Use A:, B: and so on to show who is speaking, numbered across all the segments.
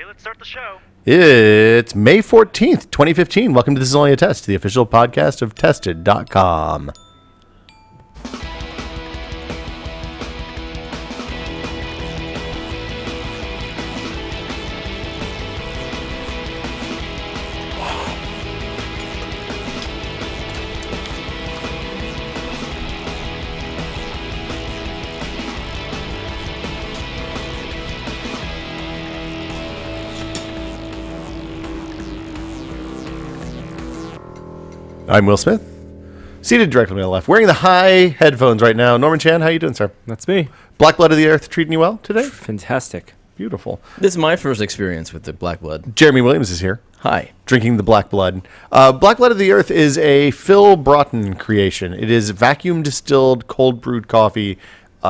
A: let's start the show.
B: It's May 14th, 2015. Welcome to This Is Only a Test, the official podcast of Tested.com. I'm Will Smith, seated directly to my left, wearing the high headphones right now. Norman Chan, how you doing, sir?
C: That's me.
B: Black Blood of the Earth treating you well today?
C: Fantastic.
B: Beautiful.
D: This is my first experience with the Black Blood.
B: Jeremy Williams is here.
D: Hi.
B: Drinking the Black Blood. Black Blood of the Earth is a Phil Broughton creation. It is vacuum distilled, cold brewed coffee,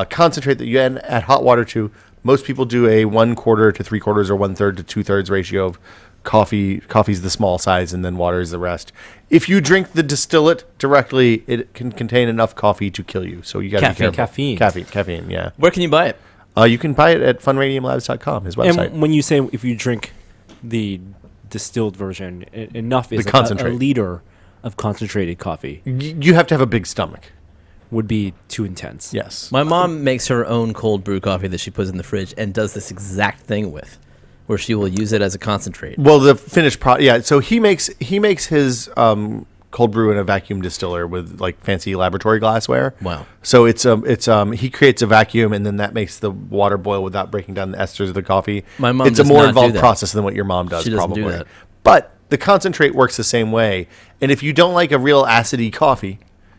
B: concentrate that you add hot water to. Most people do a 1/4 to 3/4 or 1/3 to 2/3 ratio of coffee. Coffee's the small size, and then water is the rest. If you drink the distillate directly, it can contain enough coffee to kill you. So you got to be careful. Caffeine, yeah.
D: Where can you buy it?
B: You can buy it at funradiumlabs.com, his website.
C: And when you say if you drink the distilled version, enough is
B: concentrate.
C: a liter of concentrated coffee
B: You have to have a big stomach.
C: would be too intense.
B: Yes.
D: My mom makes her own cold brew coffee that she puts in the fridge and does this exact thing with, where she will use it as a concentrate.
B: Well, the finished product, yeah. So he makes his cold brew in a vacuum distiller with like fancy laboratory glassware.
D: Wow.
B: So it's he creates a vacuum, and then that makes the water boil without breaking down the esters of the coffee.
D: My mom
B: it's a
D: does
B: more
D: not do
B: involved
D: that.
B: process than what your mom does.
D: She doesn't
B: probably.
D: do that.
B: But the concentrate works the same way. And if you don't like a real acidy coffee,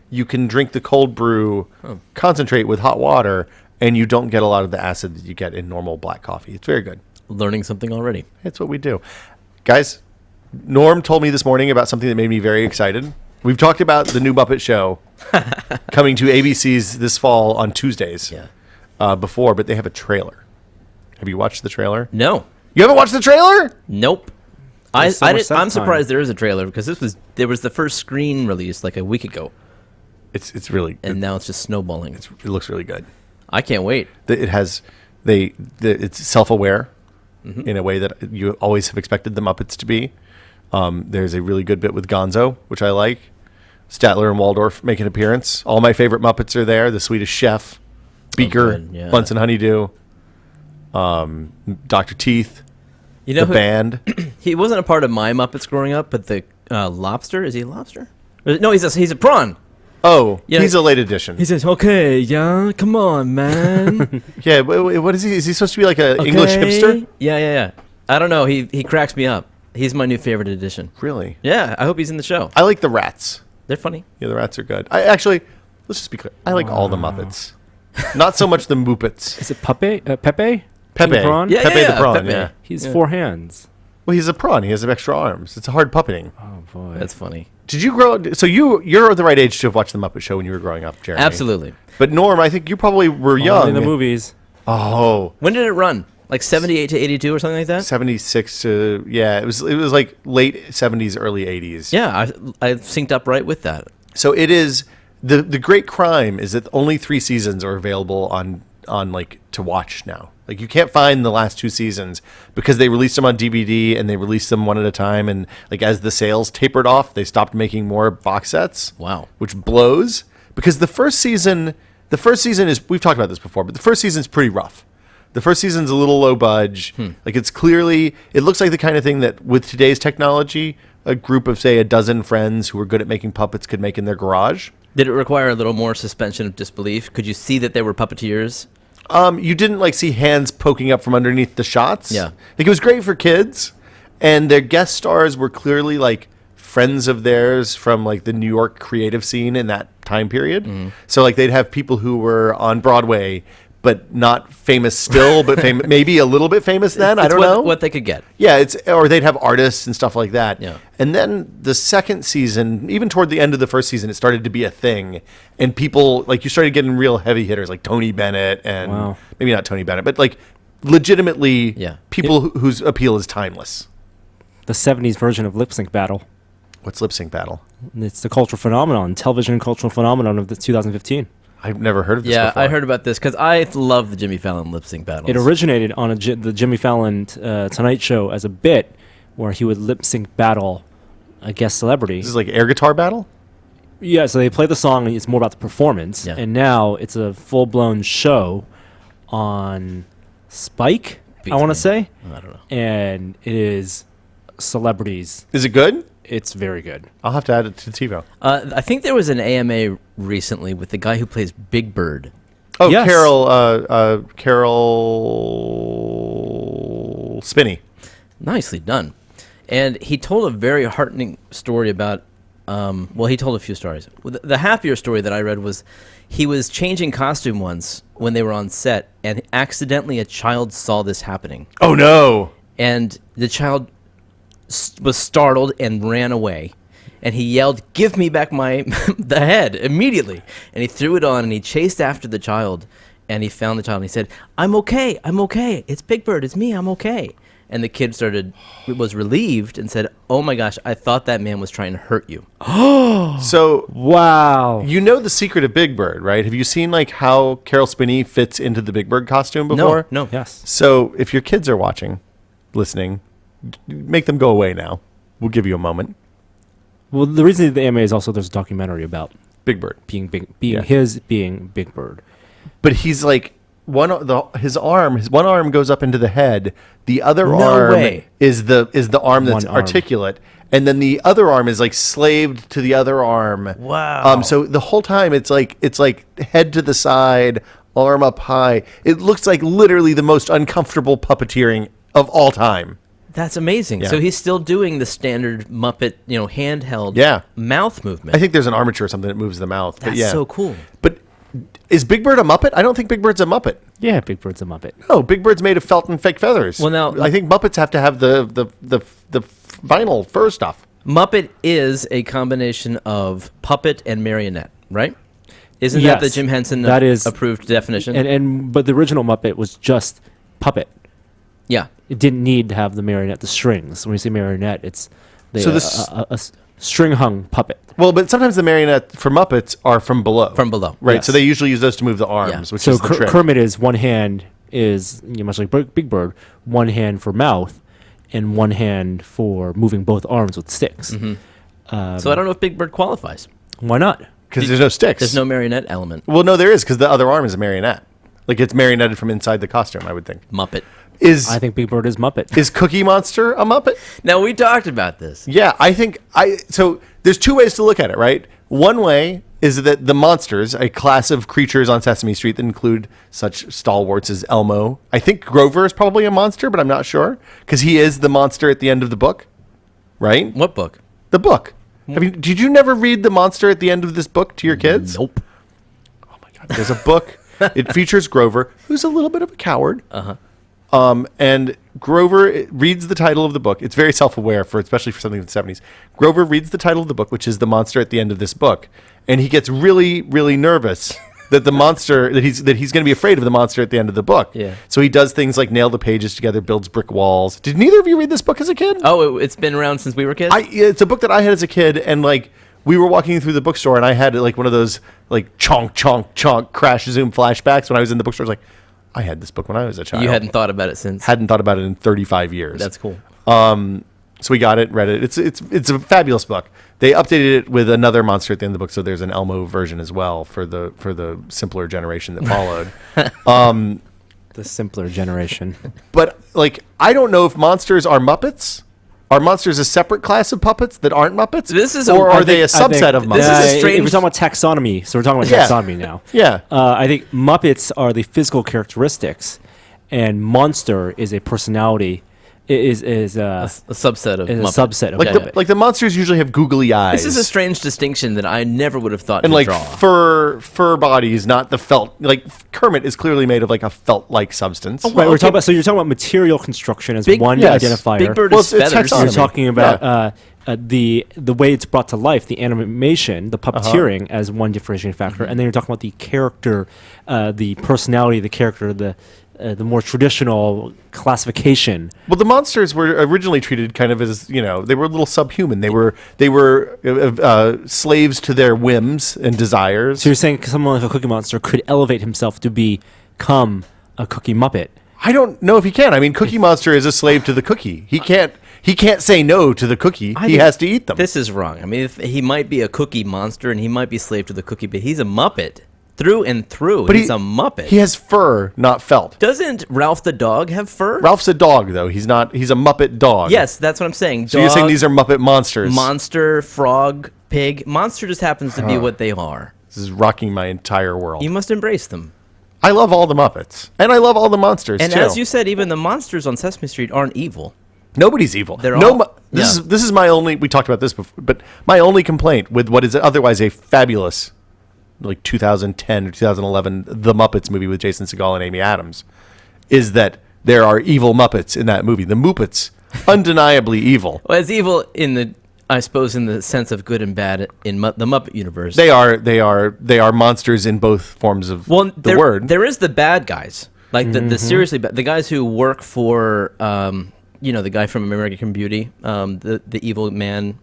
B: you can drink the cold brew concentrate with hot water, and you don't get a lot of the acid that you get in normal black coffee. It's very good.
D: Learning something already.
B: That's what we do. Guys, Norm told me this morning about something that made me very excited. We've talked about the new Muppet show coming to ABC's this fall on Tuesdays before, but they have a trailer. Have you watched the trailer?
D: No.
B: You haven't watched the trailer?
D: Nope. I'm surprised there is a trailer because there was the first screen release like a week ago,
B: It's really
D: and now it's just snowballing.
B: it looks really good.
D: I can't wait.
B: It's self-aware in a way that you always have expected the Muppets to be. There's a really good bit with Gonzo, which I like. Statler and Waldorf make an appearance. All my favorite Muppets are there. The Swedish Chef, Beaker,
D: good, yeah.
B: Bunsen Honeydew, Dr. Teeth,
D: You know
B: the band.
D: He wasn't a part of my Muppets growing up, but the lobster, is he a lobster? No, he's a prawn.
B: Oh,
D: Yeah,
B: he's a late addition.
D: He says, "Okay, yeah, come on, man."
B: Yeah, what is he? Is he supposed to be like an English hipster?
D: Yeah. I don't know. He cracks me up. He's my new favorite addition.
B: Really?
D: Yeah, I hope he's in the show.
B: I like the rats.
D: They're funny.
B: Yeah, the rats are good. Let's just be clear. I like all the Muppets. Not so much the Muppets.
C: Is it Pepe? Pepe?
B: Pepe.
C: King Prawn?
D: Yeah,
B: Pepe the prawn,
D: Pepe.
B: yeah.
C: He's 4 hands.
B: Well, he's a prawn. He has extra arms. It's hard puppeting.
C: Oh, boy.
D: That's funny.
B: Did you grow? So you're the right age to have watched the Muppet Show when you were growing up, Jeremy.
D: Absolutely.
B: But Norm, I think you probably were young.
C: in the movies.
B: Oh,
D: When did it run? Like 78 to 82 or something like that?
B: 76 to it was like late 70s, early 80s.
D: Yeah, I synced up right with that.
B: So it is the great crime is that only 3 seasons are available on like to watch now. Like you can't find the last 2 seasons because they released them on DVD and they released them one at a time, and like as the sales tapered off, they stopped making more box sets.
D: Wow.
B: Which blows because the first season is, we've talked about this before, but the first season is pretty rough. The first season's a little low budge. Like it looks like the kind of thing that with today's technology, a group of say a dozen friends who are good at making puppets could make in their garage.
D: Did it require a little more suspension of disbelief? Could you see that they were puppeteers?
B: You didn't like see hands poking up from underneath the shots.
D: Yeah.
B: Like it was great for kids, and their guest stars were clearly like friends of theirs from like the New York creative scene in that time period. So like they'd have people who were on Broadway but not famous still, but maybe a little bit famous then. I don't know
D: what they could get.
B: Yeah, or they'd have artists and stuff like that.
D: Yeah.
B: And then the second season, even toward the end of the first season, it started to be a thing, and people like you started getting real heavy hitters like Tony Bennett and maybe not Tony Bennett, but like legitimately people whose appeal is timeless.
C: The 70s version of Lip Sync Battle.
B: What's Lip Sync Battle?
C: It's the cultural phenomenon, television cultural phenomenon of the 2015.
B: I've never heard of this
D: Yeah,
B: before.
D: I heard about this because I love the Jimmy Fallon lip sync battles.
C: It originated on the Jimmy Fallon Tonight Show as a bit where he would lip sync battle a guest celebrity.
B: This is like air guitar battle?
C: Yeah, so they play the song and it's more about the performance.
D: Yeah.
C: And now it's a full-blown show on Spike,
D: Beats
C: I want
D: me.
C: to say.
D: I don't know.
C: And it is celebrities.
B: Is it good?
C: It's very good.
B: I'll have to add it to TiVo.
D: I think there was an AMA recently with the guy who plays Big Bird.
B: Oh,
C: Yes.
B: Carol Spinney.
D: Nicely done. And he told a very heartening story about, he told a few stories. The happier story that I read was he was changing costume once when they were on set, and accidentally a child saw this happening.
B: Oh, no.
D: And the child was startled and ran away. And he yelled, "Give me back my the head," immediately. And he threw it on, and he chased after the child. And he found the child, and he said, I'm okay. It's Big Bird. It's me. I'm okay." And the kid was relieved and said, "Oh my gosh, I thought that man was trying to hurt you."
B: So,
C: Wow.
B: you know the secret of Big Bird, right? Have you seen like how Carol Spinney fits into the Big Bird costume before?
D: No.
C: Yes.
B: So, if your kids are watching, listening, make them go away now. We'll give you a moment.
C: Well, the reason the AMA is also there's a documentary about
B: Big Bird.
C: being Big Bird.
B: But he's like one arm goes up into the head. The other
D: No
B: arm
D: way.
B: is the arm that's
C: One arm.
B: articulate, and then the other arm is like slaved to the other arm.
D: Wow.
B: So the whole time it's like head to the side, arm up high. It looks like literally the most uncomfortable puppeteering of all time.
D: That's amazing.
B: Yeah.
D: So he's still doing the standard Muppet, handheld
B: Yeah.
D: mouth movement.
B: I think there's an armature or something that moves the mouth.
D: That's
B: but yeah.
D: so cool.
B: But is Big Bird a Muppet? I don't think Big Bird's a Muppet.
C: Yeah, Big Bird's a Muppet.
B: No, Big Bird's made of felt and fake feathers.
D: Well, now-
B: I think Muppets have to have the vinyl fur stuff.
D: Muppet is a combination of puppet and marionette, right? Isn't that the
C: Yes,
D: Jim Henson
C: that is-
D: approved definition?
C: But the original Muppet was just puppet.
D: Yeah.
C: It didn't need to have the marionette, the strings. When you say marionette, it's
B: So this-
C: a string hung puppet.
B: Well, but sometimes the marionette for Muppets are from below.
D: From below.
B: Right,
C: Yes.
B: so they usually use those to move the arms, which
C: So
B: is the trick.
C: Kermit is one hand is much like Big Bird, one hand for mouth, and one hand for moving both arms with sticks.
D: So I don't know if Big Bird qualifies.
C: Why not?
B: Because there's no sticks.
D: There's no marionette element.
B: Well, no, there is, because the other arm is a marionette. Like, it's marionetted from inside the costume, I would think.
D: Muppet.
C: I think Big Bird is Muppet.
B: Is Cookie Monster a Muppet?
D: Now, we talked about this.
B: Yeah, so there's two ways to look at it, right? One way is that the monsters, a class of creatures on Sesame Street that include such stalwarts as Elmo. I think Grover is probably a monster, but I'm not sure, because he is the monster at the end of the book, right?
D: What book?
B: The book. Did you never read the monster at the end of this book to your kids?
D: Nope.
B: Oh my God. There's a book. It features Grover, who's a little bit of a coward. And Grover reads the title of the book. It's very self-aware, especially for something in the 70s. Grover reads the title of the book, which is the monster at the end of this book, and he gets really, really nervous that the monster that he's going to be afraid of the monster at the end of the book.
D: Yeah.
B: So he does things like nail the pages together, builds brick walls. Did neither of you read this book as a kid?
D: Oh, it's been around since we were kids?
B: It's a book that I had as a kid, and like we were walking through the bookstore, and I had like one of those like chonk chonk chonk crash zoom flashbacks when I was in the bookstore. I was like, I had this book when I was a child.
D: You hadn't thought about it since?
B: Hadn't thought about it in 35 years.
D: That's cool.
B: So we got it, read it. It's a fabulous book. They updated it with another monster at the end of the book, so there's an Elmo version as well for the simpler generation that followed.
C: The simpler generation.
B: But like, I don't know if monsters are Muppets. Are monsters a separate class of puppets that aren't Muppets?
D: Or
B: are they a subset of Muppets?
D: This is a strange-
C: We're talking about taxonomy, so we're talking about
B: Yeah.
C: taxonomy now.
B: Yeah.
C: I think Muppets are the physical characteristics, and monster is a personality. Is
D: A subset of
C: is a
D: Muppet.
C: subset of
B: Like
C: Muppet.
B: the monsters usually have googly eyes.
D: This is a strange distinction that I never would have thought
B: and
D: to
B: like
D: draw.
B: fur bodies, not the felt. Like Kermit is clearly made of like a felt-like substance.
C: Right,
D: Well,
C: we're
D: okay.
C: talking about. So you're talking about material construction as one
B: yes.
C: identifier.
D: Big Bird
B: Well,
D: is
B: it's
D: feathers.
B: taxonomy.
C: You're talking about
B: Yeah.
C: the way it's brought to life, the animation, the puppeteering as one differentiating factor, and then you're talking about the character, the personality of the character, the more traditional classification.
B: Well, the monsters were originally treated kind of as, they were a little subhuman. They were slaves to their whims and desires.
C: So you're saying someone like a Cookie Monster could elevate himself to become a Cookie Muppet?
B: I don't know if he can. I mean, Cookie Monster is a slave to the cookie. He can't say no to the cookie. He has to eat them.
D: This is wrong. I mean, he might be a Cookie Monster and he might be slave to the cookie, but he's a Muppet through and through. But he's a Muppet.
B: He has fur, not felt.
D: Doesn't Ralph the dog have fur?
B: Ralph's a dog, though. He's not. He's a Muppet dog.
D: Yes, that's what I'm saying.
B: So you're saying these are Muppet monsters?
D: Monster, frog, pig. Monster just happens to be what they are.
B: This is rocking my entire world.
D: You must embrace them.
B: I love all the Muppets, and I love all the monsters
D: And
B: too.
D: as you said, even the monsters on Sesame Street aren't evil.
B: Nobody's evil.
D: They're
B: no,
D: all-
B: this
D: yeah.
B: is my only. We talked about this before, but my only complaint with what is otherwise a fabulous, like 2010 or 2011, The Muppets movie with Jason Segel and Amy Adams, is that there are evil Muppets in that movie. The Muppets, undeniably evil.
D: Well, it's evil I suppose, in the sense of good and bad in the Muppet universe.
B: They are monsters in both forms of the word.
D: There is the bad guys, like the seriously bad, the guys who work for, the guy from American Beauty, the evil man,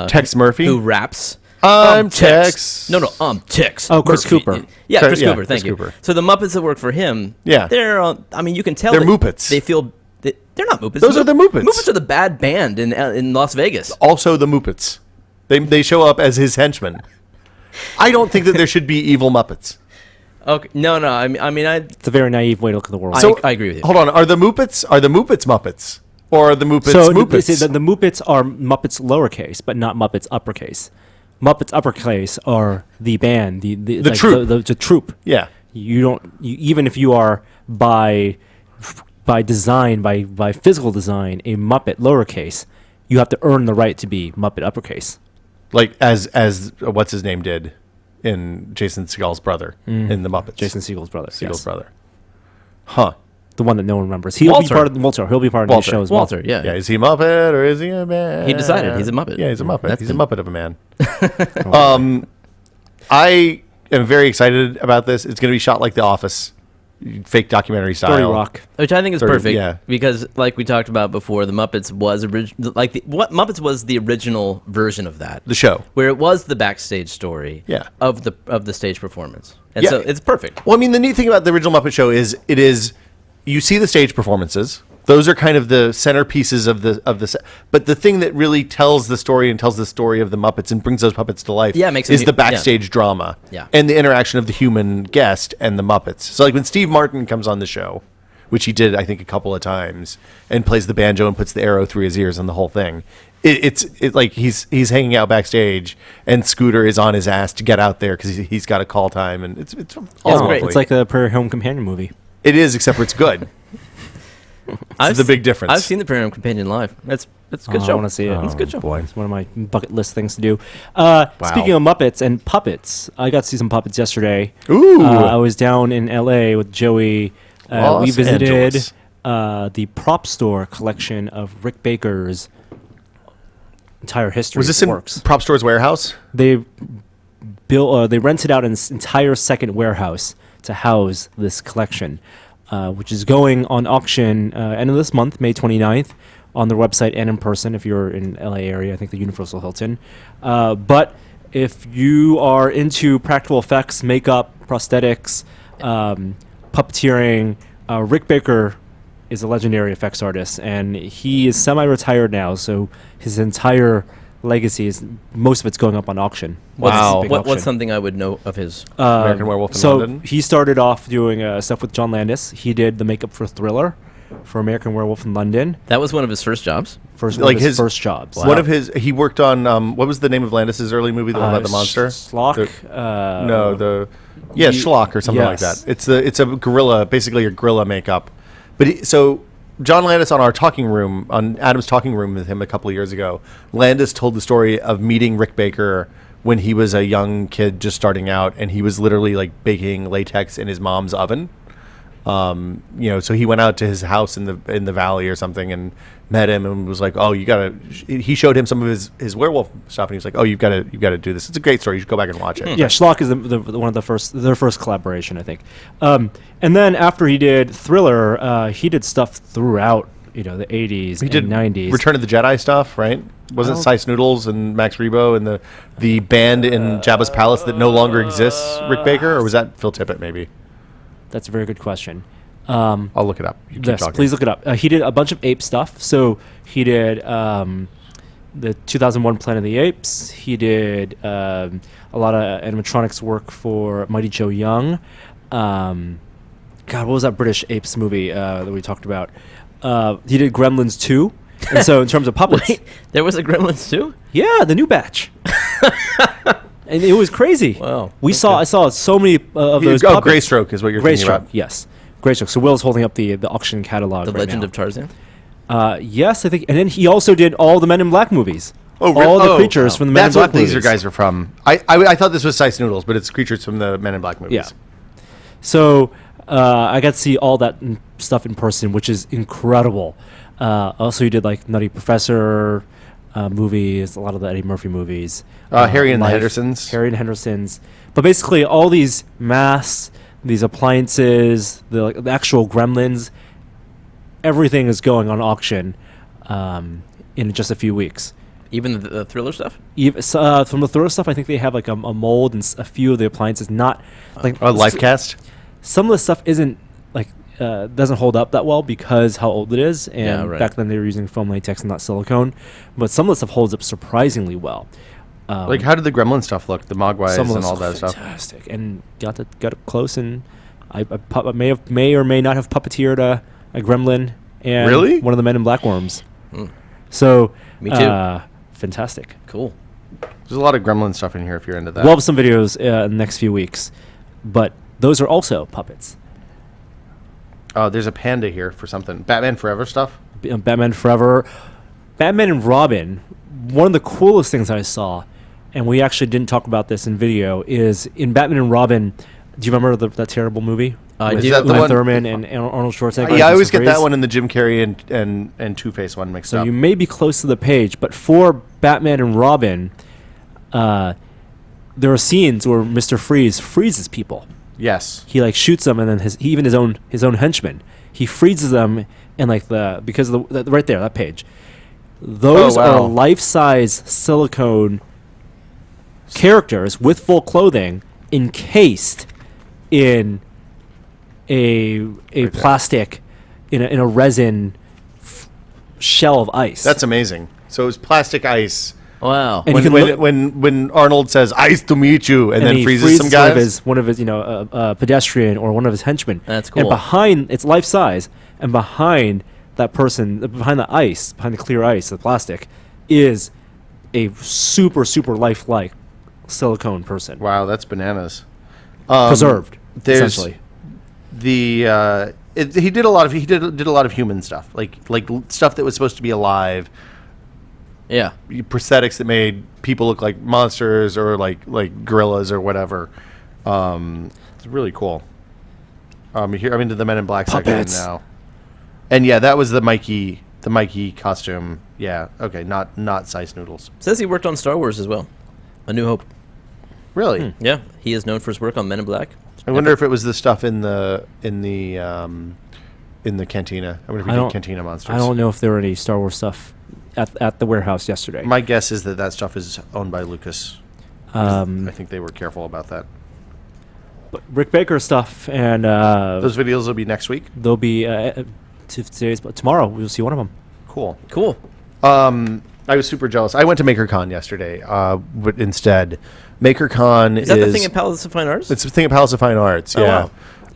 B: Tex Murphy,
D: who raps.
B: I'm Tex.
D: No, Tex.
C: Oh, Chris
D: Murphy.
C: Cooper.
D: Yeah, Chris
B: Yeah,
D: Cooper.
B: Chris
D: Thank you.
B: Cooper.
D: So the Muppets that work for him,
B: Yeah.
D: they're. I mean, you can tell
B: They're
D: that
B: Muppets.
D: They feel. They're not Muppets.
B: Those are the Muppets.
D: Muppets are the bad band in Las Vegas.
B: Also the Muppets. They show up as his henchmen. I don't think that there should be evil Muppets.
D: Okay. No. I mean,
C: It's a very naive way to look at the world.
D: I agree with you.
B: Hold on. Are the Muppets Muppets? Or are the Muppets
C: So
B: Muppets?
C: the Muppets are Muppets lowercase, but not Muppets uppercase. Muppets uppercase are the band, the
B: troupe.
C: the troupe.
B: Yeah.
C: Even if you are by design, by physical design, a Muppet lowercase, you have to earn the right to be Muppet uppercase.
B: Like as what's his name did in Jason Segel's brother in the Muppets.
C: Jason Segel's brother.
B: Segel's
C: yes.
B: brother. Huh.
C: The one that no one remembers. He'll be part of Walter. He'll be part of the show as well.
D: Walter. Yeah.
B: Yeah, is he a Muppet or is he a man?
D: He decided he's a Muppet.
B: Yeah, he's a Muppet.
D: That's
B: He's a
D: the-
B: Muppet of a man. I am very excited about this. It's going to be shot like The Office, fake documentary style.
C: Story Rock.
D: Which I think is
B: 30,
D: perfect,
B: yeah.
D: Because, like we talked about before, the Muppets was Muppets was the original version of that,
B: The show.
D: where it was the backstage story,
B: Yeah.
D: of the stage performance, and
B: Yeah.
D: so it's perfect.
B: Well, I mean, the neat thing about the original Muppet Show is you see the stage performances. Those are kind of the centerpieces of the set. But the thing that really tells the story and tells the story of the Muppets and brings those puppets to life
D: Makes
B: is
D: them-
B: the backstage drama
D: Yeah.
B: and the interaction of the human guest and the Muppets. So like when Steve Martin comes on the show, which he did, I think, a couple of times, and plays the banjo and puts the arrow through his ears and the whole thing. It's like he's hanging out backstage and Scooter is on his ass to get out there because he's got a call time, and it's all
D: great.
B: lovely.
C: It's like the Prairie Home Companion movie.
B: It is, except for it's good.
D: I've
B: the big difference.
D: I've seen the Prairie Home Companion live. It's a good
C: I
D: show.
C: want to see it.
D: It's a good show.
B: boy.
C: It's one of my bucket list things to do. Speaking of Muppets and puppets, I got to see some puppets yesterday.
B: Ooh.
C: I was down in L.A. with Joey. We
B: Los
C: visited
B: Angeles.
C: the prop store collection of Rick Baker's entire history.
B: Was this
C: of
B: in
C: works.
B: Prop Store's warehouse?
C: They they rented out an entire second warehouse to house this collection, which is going on auction end of this month, May 29th, on their website and in person if you're in LA area. I think the Universal Hilton. But if you are into practical effects, makeup, prosthetics, puppeteering, Rick Baker is a legendary effects artist, and he is semi-retired now, so his entire legacy is most of it's going up on auction.
B: Wow.
C: Big
D: What's
C: auction.
D: something I would know of his?
B: American Werewolf in
C: So
B: London?
C: he started off doing stuff with John Landis. He did the makeup for Thriller, for American Werewolf in London.
D: That was one of his first jobs.
C: One
B: Like
C: of his
B: his-
C: first jobs.
B: One of his, he worked on, what was the name of Landis's early movie, the one about the monster?
C: Schlock.
B: Schlock or something like
C: yes.
B: that. It's a gorilla, basically a gorilla makeup. But so John Landis on Adam's talking room with him a couple of years ago, Landis told the story of meeting Rick Baker when he was a young kid just starting out, and he was literally like baking latex in his mom's oven. So he went out to his house in the valley or something and met him and was like, oh, you gotta. He showed him some of his werewolf stuff and he was like, oh, you've got to do this. It's a great story. You should go back and watch it.
C: Yeah, Schlock is one of their first collaboration, I think. And then after he did Thriller, he did stuff throughout the 80s
B: He
C: and
B: did
C: 90s.
B: Return of the Jedi stuff, right? Wasn't Sice Noodles and Max Rebo and the band in Jabba's palace that no longer exists, Rick Baker, or was that Phil Tippett? Maybe.
C: That's a very good question.
B: I'll look it up. You keep
C: Yes,
B: talking.
C: please look it up. He did a bunch of ape stuff. So he did the 2001 Planet of the Apes. He did a lot of animatronics work for Mighty Joe Young. God, what was that British apes movie that we talked about? He did Gremlins 2. And so in terms of puppets,
D: Wait, there was a Gremlins too?
C: yeah, the new batch. And it was crazy.
D: Wow.
C: I saw so many of those puppets.
B: Greystroke is what you're thinking
C: Greystroke,
B: about.
C: yes. Greystroke. So Will's holding up the auction catalog.
D: The
C: right
D: Legend
C: now.
D: of Tarzan?
C: Yes, I think. And then he also did all the Men in Black movies.
B: Oh,
C: all the creatures from the Men in
B: That's
C: Black
B: what these
C: movies.
B: guys are from. I thought this was Sice Noodles, but it's creatures from the Men in Black movies.
C: Yeah. So I got to see all that stuff in person, which is incredible. Also, he did like Nutty Professor movies, a lot of the Eddie Murphy movies.
B: Harry and the
C: Life,
B: Hendersons.
C: Harry and the Hendersons. But basically, all these masks, these appliances, the actual gremlins, everything is going on auction in just a few weeks.
D: Even the Thriller stuff?
C: From the Thriller stuff, I think they have like a mold and a few of the appliances. Not like
B: A life cast.
C: some of the stuff isn't like doesn't hold up that well because how old it is, and
D: Yeah, right.
C: back then they were using foam latex and not silicone. But some of the stuff holds up surprisingly well.
B: Like, how did the Gremlin stuff look? The Mogwais
C: Some of
B: and
C: those
B: all that
C: look
B: stuff.
C: fantastic, and got up close, and I may or may not have puppeteered a gremlin and
B: Really?
C: one of the Men in Black worms. So
D: Me too.
C: Fantastic.
D: Cool.
B: There's a lot of Gremlin stuff in here if you're into that.
C: We'll have some videos in the next few weeks, but those are also puppets.
B: There's a panda here for something. Batman Forever stuff.
C: Batman Forever, Batman and Robin. One of the coolest things I saw, and we actually didn't talk about this in video, is in Batman and Robin. Do you remember that terrible movie?
D: I
B: Is
D: do.
B: that the
C: Uma
B: one-
C: Thurman and Arnold Schwarzenegger.
B: Yeah, I always
C: Mr.
B: get that
C: Freeze?
B: one and the Jim Carrey and Two-Face one mixed
C: So
B: up.
C: you may be close to the page, but for Batman and Robin, there are scenes where Mr. Freeze freezes people.
B: Yes.
C: He like shoots them, and then even his own henchmen. He freezes them, and like because of the right there, that page. Those
B: Oh, wow.
C: are life-size silicone characters with full clothing, encased in a
B: there.
C: plastic, in a resin shell of ice.
B: That's amazing. So it was plastic ice.
D: Wow.
C: And you
B: When,
C: can
B: when Arnold says "ice to meet you" and then
C: he
B: freezes some guys.
C: one of his pedestrian or one of his henchmen.
D: That's
C: And
D: cool.
C: behind, it's life size, and behind that person, behind the ice, behind the clear ice, the plastic, is a super lifelike silicone person,
B: Wow, that's bananas.
C: preserved.
B: There's
C: Essentially,
B: he did a lot of human stuff, like stuff that was supposed to be alive.
D: Yeah.
B: Prosthetics that made people look like monsters or like gorillas or whatever. It's really cool. Here I'm into the Men in Black
C: Puppets.
B: section now, and yeah, that was the Mikey costume. Yeah, okay, not Sice Noodles.
D: Says he worked on Star Wars as well. A New Hope.
B: Really?
D: Yeah. He is known for his work on Men in Black.
B: I wonder if it was the stuff in the cantina. I wonder if he did Cantina Monsters.
C: I don't know if there were any Star Wars stuff at the warehouse yesterday.
B: My guess is that stuff is owned by Lucas. I think they were careful about that.
C: But Rick Baker stuff, and
B: Those videos will be next week.
C: they'll be tomorrow. We'll see one of them.
B: Cool.
D: Cool.
B: I was super jealous. I went to MakerCon yesterday, but instead, MakerCon
D: Is that the thing at Palace of Fine Arts?
B: It's a thing at Palace of Fine Arts.
D: Oh,
B: Yeah.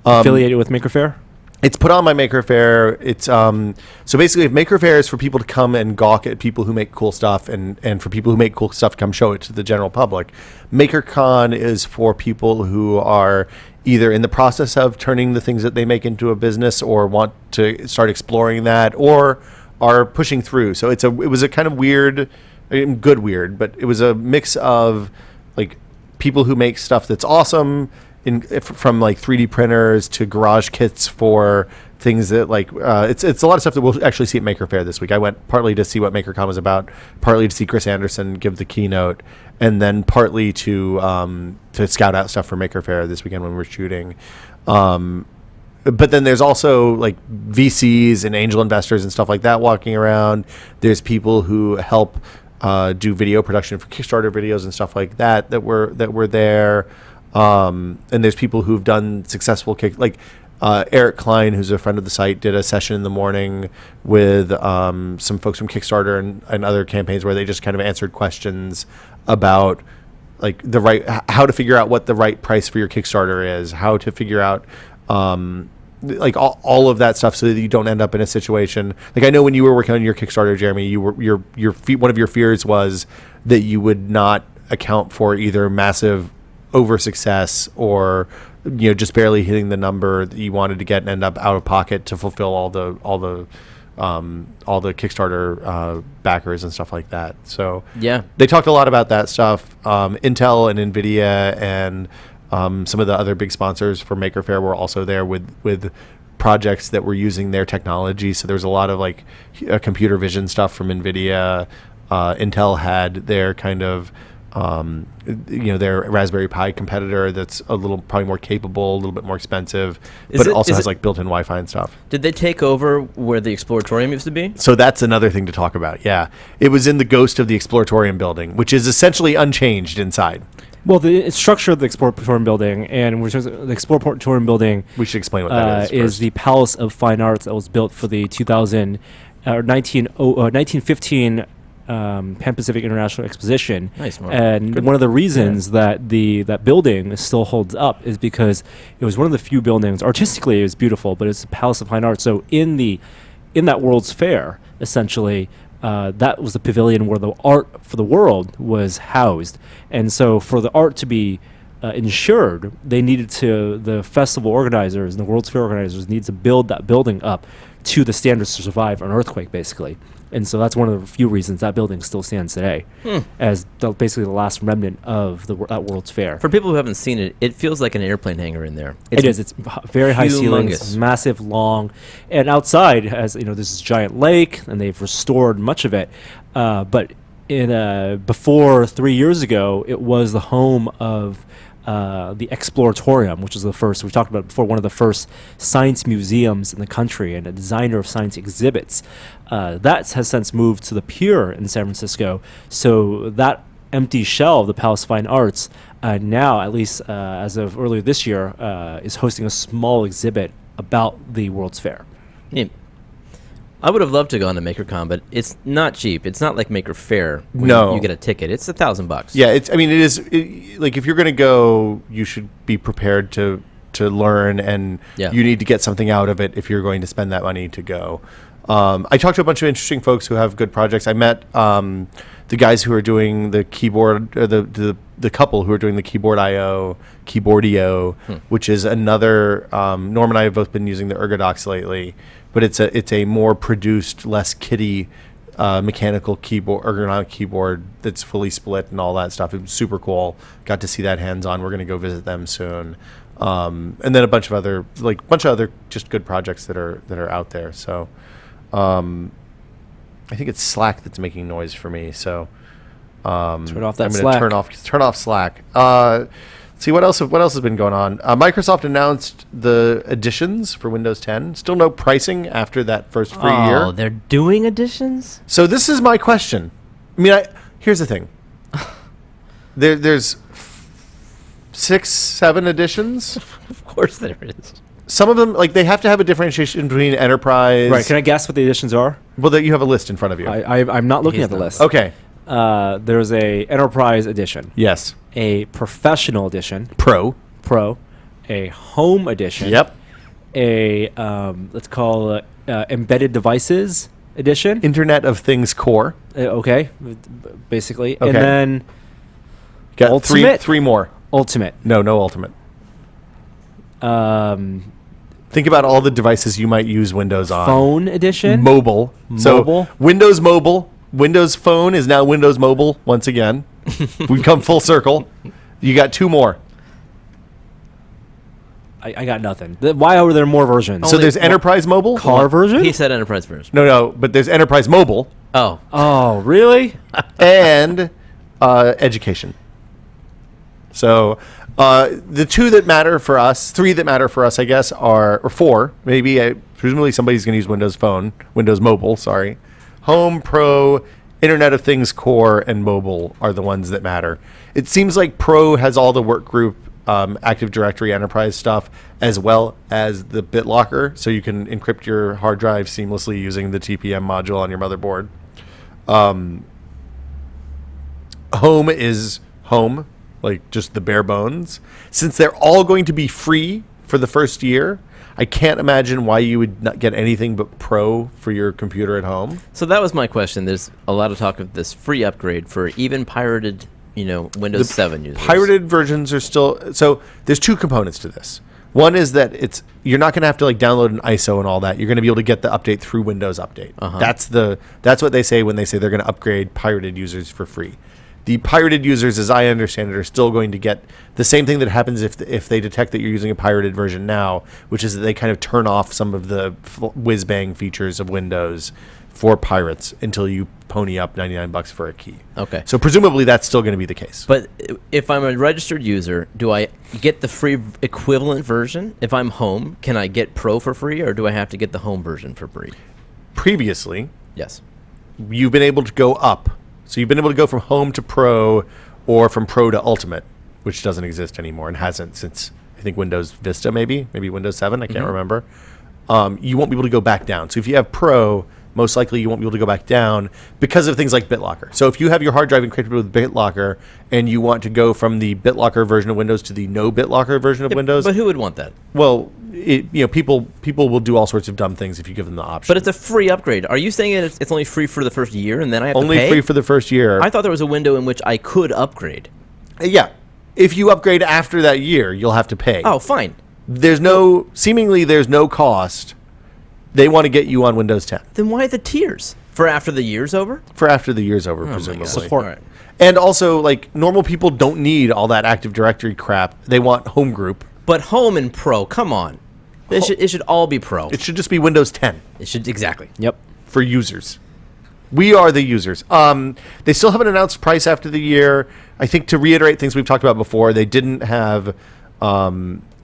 D: wow.
C: Affiliated with Maker Faire.
B: It's put on by Maker Faire. It's so basically, if Maker Faire is for people to come and gawk at people who make cool stuff, and for people who make cool stuff to come show it to the general public, MakerCon is for people who are either in the process of turning the things that they make into a business, or want to start exploring that, or are pushing through. So it was a kind of weird, good weird, but it was a mix of like people who make stuff that's awesome from like 3D printers to garage kits for things that like it's a lot of stuff that we'll actually see at Maker Faire this week. I went partly to see what MakerCon was about, partly to see Chris Anderson give the keynote, and then partly to scout out stuff for Maker Faire this weekend when we're shooting. But then there's also like VCs and angel investors and stuff like that walking around. There's people who help do video production for Kickstarter videos and stuff like that were there. And there's people who've done successful Eric Klein, who's a friend of the site, did a session in the morning with some folks from Kickstarter and other campaigns where they just kind of answered questions about like how to figure out what the right price for your Kickstarter is, how to figure out like all of that stuff so that you don't end up in a situation like I know when you were working on your Kickstarter, Jeremy, one of your fears was that you would not account for either massive over success or just barely hitting the number that you wanted to get and end up out of pocket to fulfill all the Kickstarter backers and stuff like that. So
D: yeah,
B: they talked a lot about that stuff. Intel and NVIDIA and some of the other big sponsors for Maker Faire were also there with projects that were using their technology. So there's a lot of like computer vision stuff from NVIDIA. Intel had their kind of their Raspberry Pi competitor that's a little probably more capable, a little bit more expensive, but it also has like built-in Wi-Fi and stuff.
D: Did they take over where the Exploratorium used to be?
B: So that's another thing to talk about. Yeah, it was in the ghost of the Exploratorium building, which is essentially unchanged inside.
C: Well, the structure of the Exploratorium building, and the Exploratorium building,
B: we should explain what that
C: is the Palace of Fine Arts that was built for the 1915 Pan Pacific International Exposition.
D: Nice, Mark.
C: And
D: Good.
C: One of the reasons that that building still holds up is because it was one of the few buildings. Artistically, it was beautiful, but it's a Palace of Fine Arts. So in that World's Fair, essentially, that was the pavilion where the art for the world was housed. And so for the art to be insured, the festival organizers and the World's Fair organizers need to build that building up to the standards to survive an earthquake, basically. And so that's one of the few reasons that building still stands today as basically the last remnant of that World's Fair.
D: For people who haven't seen it, it feels like an airplane hangar in there.
C: It is. It's very high ceilings,
D: humongous.
C: massive, long. And outside, there's this giant lake, and they've restored much of it. But before 3 years ago, it was the home of the Exploratorium, which was we talked about before, one of the first science museums in the country and a designer of science exhibits. That has since moved to the Pier in San Francisco. So that empty shell of the Palace of Fine Arts now, at least as of earlier this year, is hosting a small exhibit about the World's Fair.
D: Yeah. I would have loved to go on to MakerCon, but it's not cheap. It's not like Maker Faire.
B: No,
D: you get a ticket. It's $1,000.
B: Yeah, it is like if you're going to go, you should be prepared to learn, and you need to get something out of it if you're going to spend that money to go. I talked to a bunch of interesting folks who have good projects. I met the guys who are doing the keyboard, the couple who are doing the Keyboardio, which is another. Norm and I have both been using the Ergodox lately. But it's a more produced, less kiddie mechanical keyboard, ergonomic keyboard that's fully split and all that stuff. It was super cool. Got to see that hands-on. We're going to go visit them soon. And then a bunch of other just good projects that are out there. So I think it's Slack that's making noise for me. So
C: turn off that
B: I'm
C: Slack.
B: going to turn off Slack. See what else has been going on. Microsoft announced the editions for Windows 10. Still no pricing after that first free year.
D: Oh, they're doing editions?
B: So this is my question. I mean, here's the thing. There's 6, 7 editions.
D: Of course there is.
B: Some of them, like, they have to have a differentiation between enterprise.
C: Right. Can I guess what the editions are?
B: Well, you have a list in front of you.
C: I'm not looking at the list.
B: Okay.
C: There's a enterprise edition.
B: Yes.
C: A professional edition.
B: Pro.
C: A home edition.
B: Yep.
C: A let's call it embedded devices edition.
B: Internet of Things Core.
C: Okay, basically.
B: Okay.
C: And then
B: Got
C: Ultimate.
B: three more.
C: Ultimate.
B: No Ultimate. Think about all the devices you might use Windows on.
C: Phone edition.
B: Mobile.
C: Mobile.
B: So Windows Mobile. Windows Phone is now Windows Mobile once again. We've come full circle. You got 2 more.
C: I got nothing. Why are there more versions?
B: So there's Enterprise Mobile.
C: car version?
D: He said enterprise version.
B: No, but there's Enterprise Mobile
D: Oh,
C: Oh, really?
B: and Education. So the two that matter for us, three that matter for us, I guess, or four, maybe. Presumably somebody's going to use Windows Mobile, sorry. Home, Pro, Internet of Things Core, and Mobile are the ones that matter. It seems like Pro has all the workgroup Active Directory enterprise stuff, as well as the BitLocker, so you can encrypt your hard drive seamlessly using the TPM module on your motherboard. Home is home, like just the bare bones. Since they're all going to be free for the first year, I can't imagine why you would not get anything but Pro for your computer at home.
D: so that was my question. There's a lot of talk of this free upgrade for even pirated, Windows 7 users.
B: Pirated versions are still... So there's two components to this. One is that you're not going to have to download an ISO and all that. You're going to be able to get the update through Windows Update. That's what they say when they say they're going to upgrade pirated users for free. The pirated users, as I understand it, are still going to get the same thing that happens if they detect that you're using a pirated version now, which is that they kind of turn off some of the whiz-bang features of Windows for pirates until you pony up $99 for a key.
D: Okay.
B: So presumably that's still going to be the case.
D: But if I'm a registered user, do I get the free equivalent version? If I'm home, can I get Pro for free, or do I have to get the home version for free?
B: Previously,
D: Yes.
B: you've been able to go up. So you've been able to go from Home to Pro or from Pro to Ultimate, which doesn't exist anymore and hasn't since, I think, Windows Vista, maybe Windows 7. I can't remember. You won't be able to go back down. So if you have Pro, most likely you won't be able to go back down because of things like BitLocker. So if you have your hard drive encrypted with BitLocker and you want to go from the BitLocker version of Windows to the no BitLocker version of Windows,
D: But who would want that?
B: well, people will do all sorts of dumb things if you give them the option.
D: But it's a free upgrade. Are you saying it's only free for the first year and then I have
B: only
D: to pay?
B: free for the first year.
D: I thought there was a window in which I could upgrade.
B: Yeah. If you upgrade after that year, you'll have to pay.
D: Oh, fine.
B: There's no cost. They want to get you on Windows 10
D: Then why the tiers? For after the year's over?
B: for after the year's over,
D: Oh my
B: presumably.
D: God.
C: Support.
D: All right.
B: And also, normal people don't need all that Active Directory crap. They want home group.
D: But home and Pro, come on. It should all be Pro.
B: It should just be Windows 10
D: It should exactly.
C: Yep.
B: for users. We are the users. They still haven't announced price after the year. I think to reiterate things we've talked about before, they didn't have...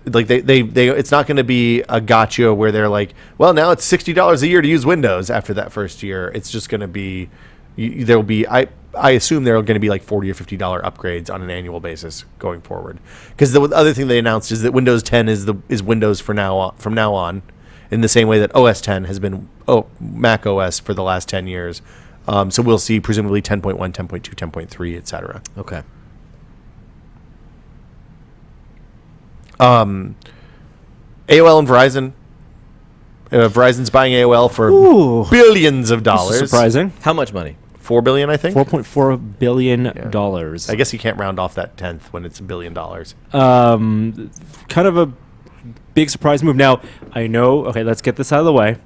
B: it's not going to be a gotcha where they're like, well, now it's $60 a year to use Windows after that first year. It's just going to be, there'll be, I assume there are going to be $40 or $50 upgrades on an annual basis going forward. Because the other thing they announced is that Windows 10 is Windows from now on, in the same way that OS 10 has been Mac OS for the last 10 years. So we'll see presumably 10.1, 10.2, 10.3, etc.
D: Okay.
B: AOL and Verizon. Verizon's buying AOL for
C: Ooh.
B: billions of dollars.
C: Surprising.
D: How much money?
B: $4 billion, I think.
C: $4.4 billion dollars.
B: I guess you can't round off that tenth when it's $1 billion.
C: Kind of a big surprise move. Now, I know. Okay, let's get this out of the way.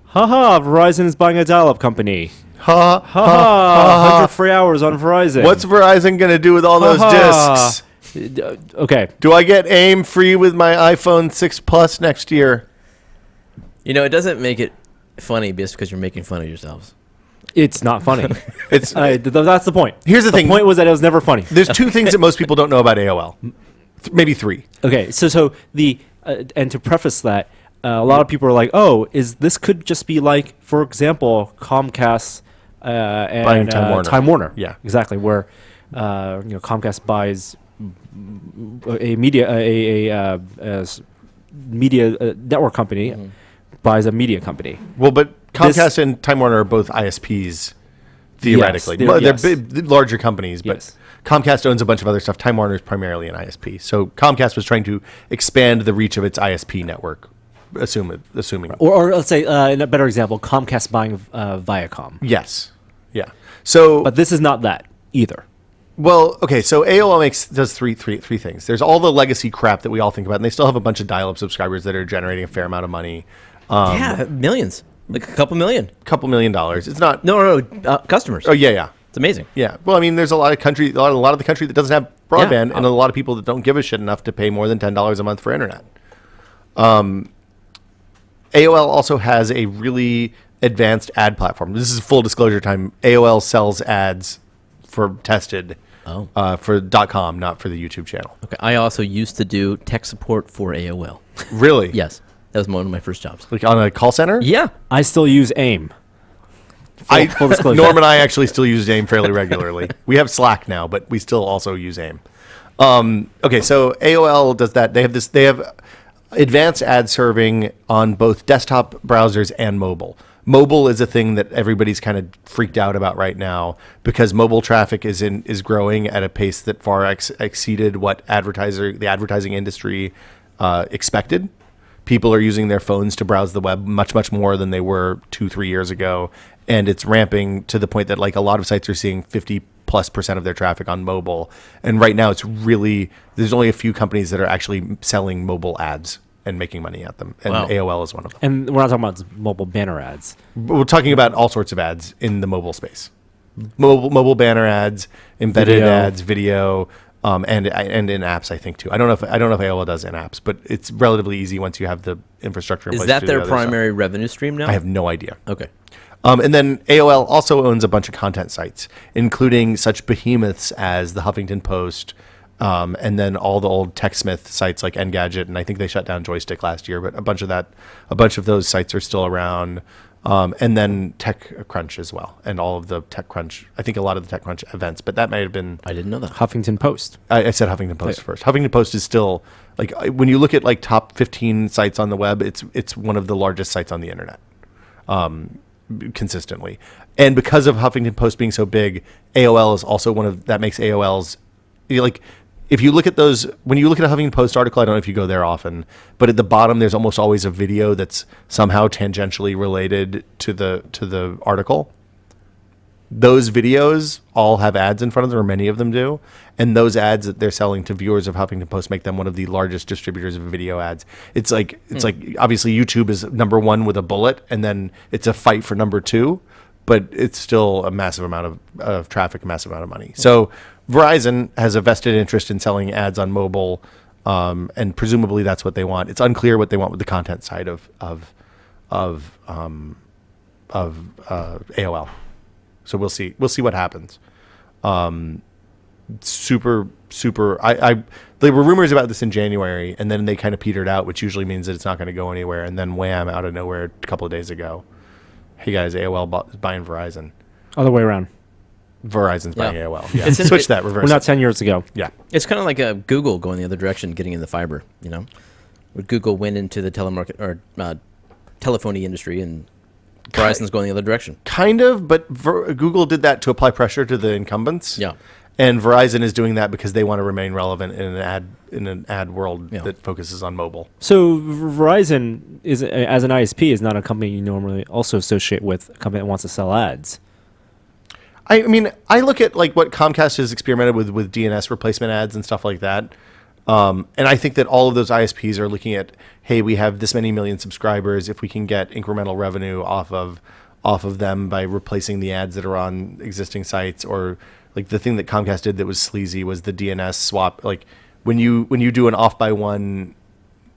C: Haha, Verizon is buying a dial-up company.
B: Ha
C: Haha, 100 free hours on Verizon.
B: What's Verizon going to do with all those
C: Ha-ha.
B: discs?
C: Okay.
B: Do I get AIM free with my iPhone 6 Plus next year?
D: It doesn't make it funny just because you're making fun of yourselves.
C: It's not funny.
B: It's
C: That's the point.
B: Here's the thing.
C: The point was that it was never funny.
B: There's two things that most people don't know about AOL. Maybe three.
C: Okay, so the and to preface that, a lot of people are like, "Oh, this could just be like, for example, Comcast
B: Buying
C: and
B: Time Warner.
C: Time Warner."
B: Yeah.
C: exactly. Where Comcast buys a media network company, buys a media company.
B: Well, but Comcast and Time Warner are both ISPs, theoretically.
C: they're-
B: Well,
C: yes.
B: they're big, larger companies, but
C: Yes.
B: Comcast owns a bunch of other stuff. Time Warner is primarily an ISP. So Comcast was trying to expand the reach of its ISP network, assuming.
C: Or let's say, in a better example, Comcast buying Viacom.
B: Yes. Yeah. So,
C: But this is not that either.
B: well, okay. So AOL does three things. There's all the legacy crap that we all think about, and they still have a bunch of dial-up subscribers that are generating a fair amount of money.
D: Yeah, millions. Like a couple million.
B: Couple $1 million. It's not.
D: No, customers.
B: Oh yeah.
D: It's amazing.
B: Yeah. Well, I mean, there's a lot of the country that doesn't have broadband, and a lot of people that don't give a shit enough to pay more than $10 a month for internet. AOL also has a really advanced ad platform. This is full disclosure time. AOL sells ads for tested for .com, not for the YouTube channel.
D: Okay. I also used to do tech support for AOL.
B: Really?
D: Yes. That was one of my first jobs.
B: Like on a call center?
D: Yeah.
C: I still use AIM. Full disclosure.
B: Norm and I actually still use AIM fairly regularly. We have Slack now, but we still also use AIM. Okay, so AOL does that. They have advanced ad serving on both desktop browsers and mobile. Mobile is a thing that everybody's kind of freaked out about right now because mobile traffic is growing at a pace that far exceeded what the advertising industry expected. People are using their phones to browse the web much more than they were 2-3 years ago, and it's ramping to the point that like a lot of sites are seeing 50+% of their traffic on mobile. And right now there's only a few companies that are actually selling mobile ads and making money at them, and
D: Wow.
B: AOL is one of them.
C: And we're not talking about mobile banner ads.
B: We're talking about all sorts of ads in the mobile space. Mobile banner ads, embedded
C: Video.
B: ads, video, and in apps, I think too. I don't know if AOL does in apps, but it's relatively easy once you have the infrastructure in
D: Is
B: place.
D: that
B: to do
D: their
B: the other stuff.
D: primary revenue stream now?
B: I have no idea.
D: Okay.
B: And then AOL also owns a bunch of content sites, including such behemoths as the Huffington Post, and then all the old TechSmith sites like Engadget, and I think they shut down Joystick last year, but a bunch of those sites are still around. And then TechCrunch as well, and all of the TechCrunch. I think a lot of the TechCrunch events, but that might have been.
D: I didn't know that.
C: Huffington Post.
B: I said Huffington Post first. Huffington Post is still like when you look at like top 15 sites on the web, it's one of the largest sites on the internet, consistently. And because of Huffington Post being so big, AOL is also that makes AOL's like. If you look at those, when you look at a Huffington Post article, I don't know if you go there often, but at the bottom there's almost always a video that's somehow tangentially related to the article. Those videos all have ads in front of them, or many of them do, and those ads that they're selling to viewers of Huffington Post make them one of the largest distributors of video ads. It's like obviously YouTube is number one with a bullet, and then it's a fight for number two, but it's still a massive amount of traffic, a massive amount of money. So Verizon has a vested interest in selling ads on mobile, and presumably that's what they want. It's unclear what they want with the content side of AOL. So we'll see. We'll see what happens. Super. There were rumors about this in January, and then they kind of petered out, which usually means that it's not going to go anywhere. And then wham, out of nowhere, a couple of days ago, hey guys, AOL is buying Verizon.
C: Other way around.
B: Verizon's buying
D: Yeah.
B: AOL. Yeah,
D: It's in-
B: switch that, reverse.
C: We're not
B: it.
C: 10 years ago.
B: Yeah,
D: It's kind of like a Google going the other direction, getting in the fiber. You know, where Google went into the telemarket or telephony industry, and Verizon's going the other direction.
B: kind of. But Google did that to apply pressure to the incumbents.
D: Yeah.
B: And Verizon is doing that because they want to remain relevant in an ad world
D: Yeah.
B: that focuses on mobile.
C: So Verizon is, as an ISP, is not a company you normally also associate with a company that wants to sell ads.
B: I mean, I look at like what Comcast has experimented with DNS replacement ads and stuff like that. And I think that all of those ISPs are looking at, hey, we have this many million subscribers. If we can get incremental revenue off of them by replacing the ads that are on existing sites, or like the thing that Comcast did that was sleazy was the DNS swap. Like when you do an off by one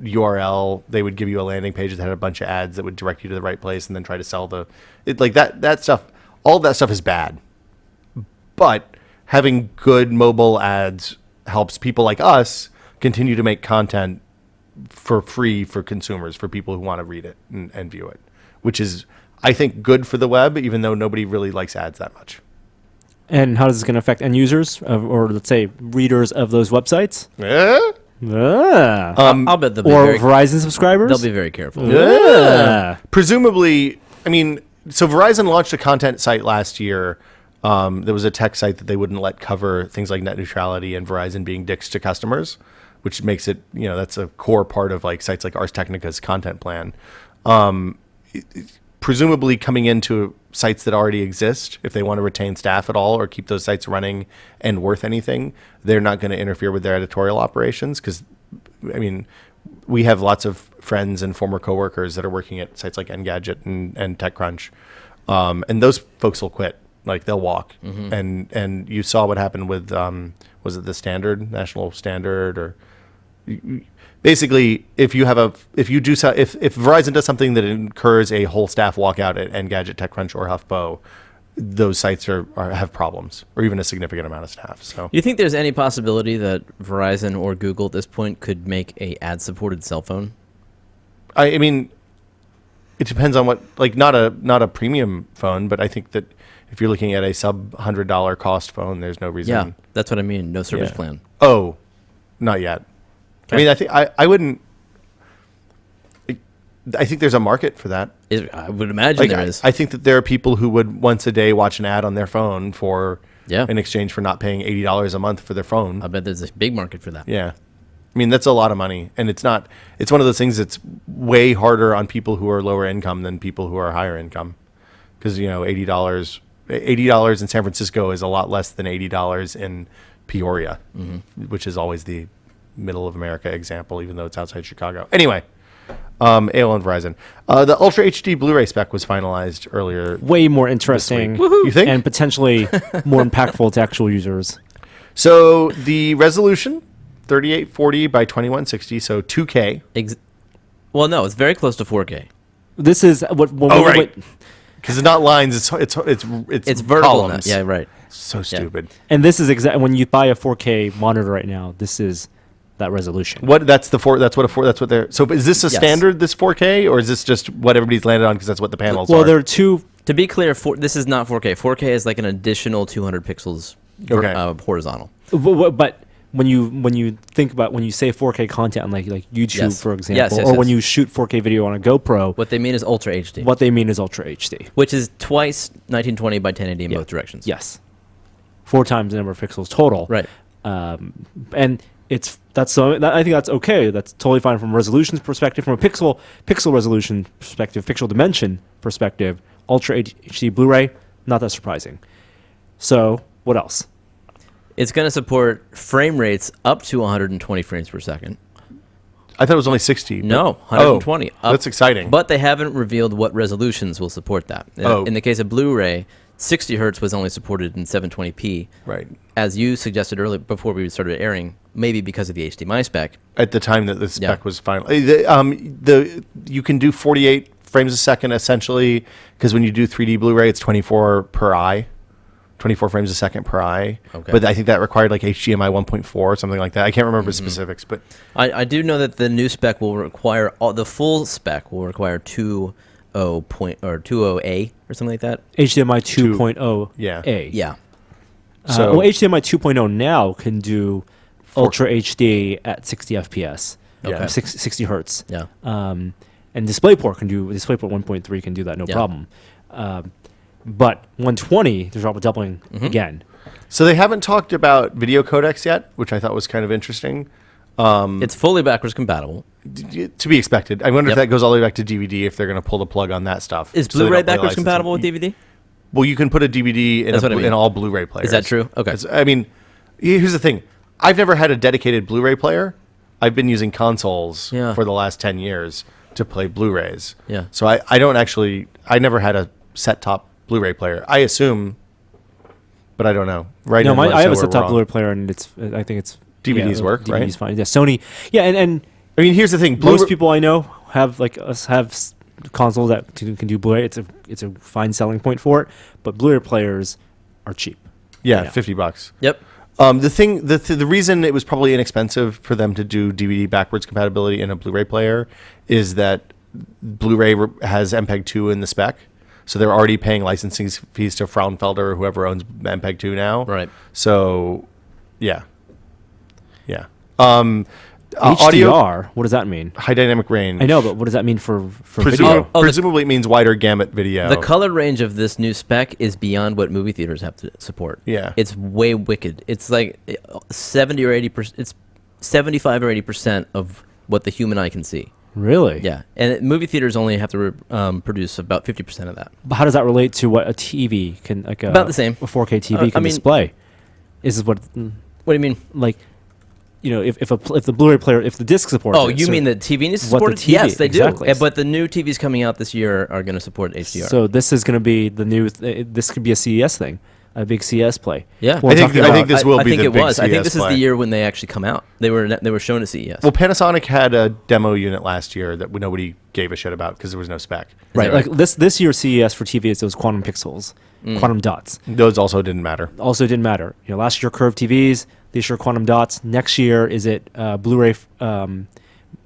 B: URL, they would give you a landing page that had a bunch of ads that would direct you to the right place, and then try to sell that stuff. All of that stuff is bad. But having good mobile ads helps people like us continue to make content for free for consumers, for people who want to read it and view it, which is, I think, good for the web, even though nobody really likes ads that much.
C: And how is this going to affect end users or let's say readers of those websites?
D: I'll bet they'll be
C: Or
D: very,
C: Verizon subscribers?
D: they'll be very careful.
B: Presumably, I mean, so Verizon launched a content site last year. There was a tech site that they wouldn't let cover things like net neutrality and Verizon being dicks to customers, which makes it, that's a core part of like sites like Ars Technica's content plan. Presumably coming into sites that already exist, if they want to retain staff at all or keep those sites running and worth anything, they're not going to interfere with their editorial operations. Because, I mean, we have lots of friends and former coworkers that are working at sites like Engadget and TechCrunch, and those folks will quit. Like they'll walk. And you saw what happened with was it the Standard, National Standard, or basically, if Verizon does something that incurs a whole staff walkout at Engadget, TechCrunch, or HuffPo, those sites have problems, or even a significant amount of staff. So,
D: You think there's any possibility that Verizon or Google at this point could make a ad-supported cell phone?
B: I mean, it depends on what, like, not a premium phone, but I think that if you're looking at a sub $100 cost phone, there's no reason.
D: Yeah, that's what I mean. No service
B: Yeah.
D: plan.
B: Oh, not yet.
D: Okay.
B: I mean, I wouldn't. I think there's a market for that.
D: I would imagine
B: Like,
D: there is.
B: I think that there are people who would once a day watch an ad on their phone
D: Yeah.
B: in exchange for not paying $80 a month for their phone.
D: I bet there's a big market for that.
B: Yeah. I mean, that's a lot of money. And it's one of those things that's way harder on people who are lower income than people who are higher income. Because, $80 in San Francisco is a lot less than $80 in Peoria, which is always the middle of America example, even though it's outside Chicago. Anyway, AOL and Verizon. The Ultra HD Blu-ray spec was finalized earlier.
C: Way more interesting.
B: You think?
C: And potentially more impactful to actual users.
B: So the resolution, 3840 by 2160, so 2K.
D: Well, no, it's very close to 4K.
C: This is
B: Right. Because it's not lines, it's
D: It's vertical.
B: columns.
D: Yeah, right.
B: So stupid.
C: and this is exactly when you buy a 4K monitor right now. This is that resolution.
B: That's what they're. So is this a
D: Yes.
B: standard, this 4K, or is this just what everybody's landed on because that's what the panels
C: Well,
B: are?
C: there are two.
D: To be clear, this is not 4K. 4K is like an additional 200 pixels
B: Okay.
D: horizontal.
C: But when you think about when you say 4K content on like YouTube,
D: Yes.
C: for example,
D: Yes, yes,
C: or when
D: yes.
C: you shoot 4K video on a GoPro,
D: What they mean is Ultra HD,
C: what they mean is Ultra HD.
D: which is twice 1920 by 1080 in
C: Yeah.
D: both directions.
C: Yes, 4 times the number of pixels total.
D: Right.
C: And I think that's okay. That's totally fine from a resolution perspective, from a pixel resolution perspective, pixel dimension perspective. Ultra HD Blu-ray, not that surprising. So what else?
D: It's going to support frame rates up to 120 frames per second.
B: I thought it was only 60.
D: No, 120.
B: Oh, that's exciting.
D: But they haven't revealed what resolutions will support that. In the case of Blu-ray, 60 hertz was only supported in 720p.
B: Right.
D: As you suggested earlier, before we started airing, maybe because of the HDMI spec.
B: At the time that the spec
D: Yeah.
B: was final. You can do 48 frames a second essentially, because when you do 3D Blu-ray, it's 24 per eye. 24 frames a second per eye.
D: Okay.
B: But I think that required like HDMI 1.4 or something like that. I can't remember the specifics, but
D: I do know that the new spec will require, the full spec will require 2.0A or something like that.
C: HDMI 2.0
B: Yeah.
C: A.
D: Yeah.
B: So-
C: HDMI 2.0 now can do Ultra HD at 60 FPS,
B: Okay.
C: 60 hertz.
D: Yeah.
C: And DisplayPort 1.3 can do that, no
D: Yeah.
C: problem. But 120, there's a doubling again.
B: So they haven't talked about video codecs yet, which I thought was kind of interesting.
D: It's fully backwards compatible.
B: To be expected. I wonder if
D: Yep.
B: that goes all the way back to DVD, if they're going to pull the plug on that stuff.
D: Is
B: So they
D: Blu-ray
B: don't play
D: backwards
B: licensing.
D: compatible with DVD?
B: Well, you can put a DVD in,
D: That's what I mean.
B: in all Blu-ray players.
D: Is that true? Okay.
B: I mean, here's the thing. I've never had a dedicated Blu-ray player. I've been using consoles
D: Yeah.
B: for the last 10 years to play Blu-rays.
D: Yeah.
B: So I never had a set-top Blu-ray player. I assume, but I don't know. Right?
C: No,
B: in, let us
C: I have
B: know
C: a
B: we're
C: set-top
B: wrong.
C: Blu-ray player, and I think it's
B: DVDs work, right?
C: DVDs fine. Yeah, Sony. Yeah, and
B: I mean, here's the thing.
C: most people I know have consoles that can do Blu-ray. It's a fine selling point for it. But Blu-ray players are cheap.
B: Yeah,
C: Yeah.
B: $50.
D: Yep.
B: The reason it was probably inexpensive for them to do DVD backwards compatibility in a Blu-ray player is that Blu-ray has MPEG-2 in the spec, so they're already paying licensing fees to Fraunfelder or whoever owns MPEG-2 now.
D: Right.
B: So, yeah.
C: HDR, what does that mean?
B: high dynamic range.
C: I know, but what does that mean for video?
B: Presumably it means wider gamut video.
D: The color range of this new spec is beyond what movie theaters have to support.
B: Yeah.
D: It's way wicked. It's like 70 or 80%. It's 75 or 80% of what the human eye can see.
C: Really?
D: Yeah. And movie theaters only have to produce about 50% of that.
C: But how does that relate to what a TV can, like
D: About the same.
C: a 4K TV can display? Is this what
D: What do you mean?
C: like? If the Blu-ray player, if the disc supports
D: Oh,
C: it,
D: you
C: so-
D: mean the TV needs to
C: what
D: support
C: the
D: it?
C: TV
D: Yes, they
C: exactly.
D: do. But the new TVs coming out this year are going to support HDR.
C: So this is going to be the new. This could be a CES thing. a big CS play.
D: Yeah,
C: We're talking
B: I
C: about-
B: think this will
D: I
B: be
D: think
B: the
D: it
B: big
D: was. I think
B: CS
D: this is
B: play.
D: the year when they actually come out. They were shown at CES.
B: Well, Panasonic had a demo unit last year that nobody gave a shit about because there was no spec.
C: right.
D: that
C: Like this year's CES for TVs, those quantum pixels, quantum dots.
B: Those also didn't matter.
C: Also didn't matter. Last year curved TVs, this year quantum dots. Next year is it Blu-ray,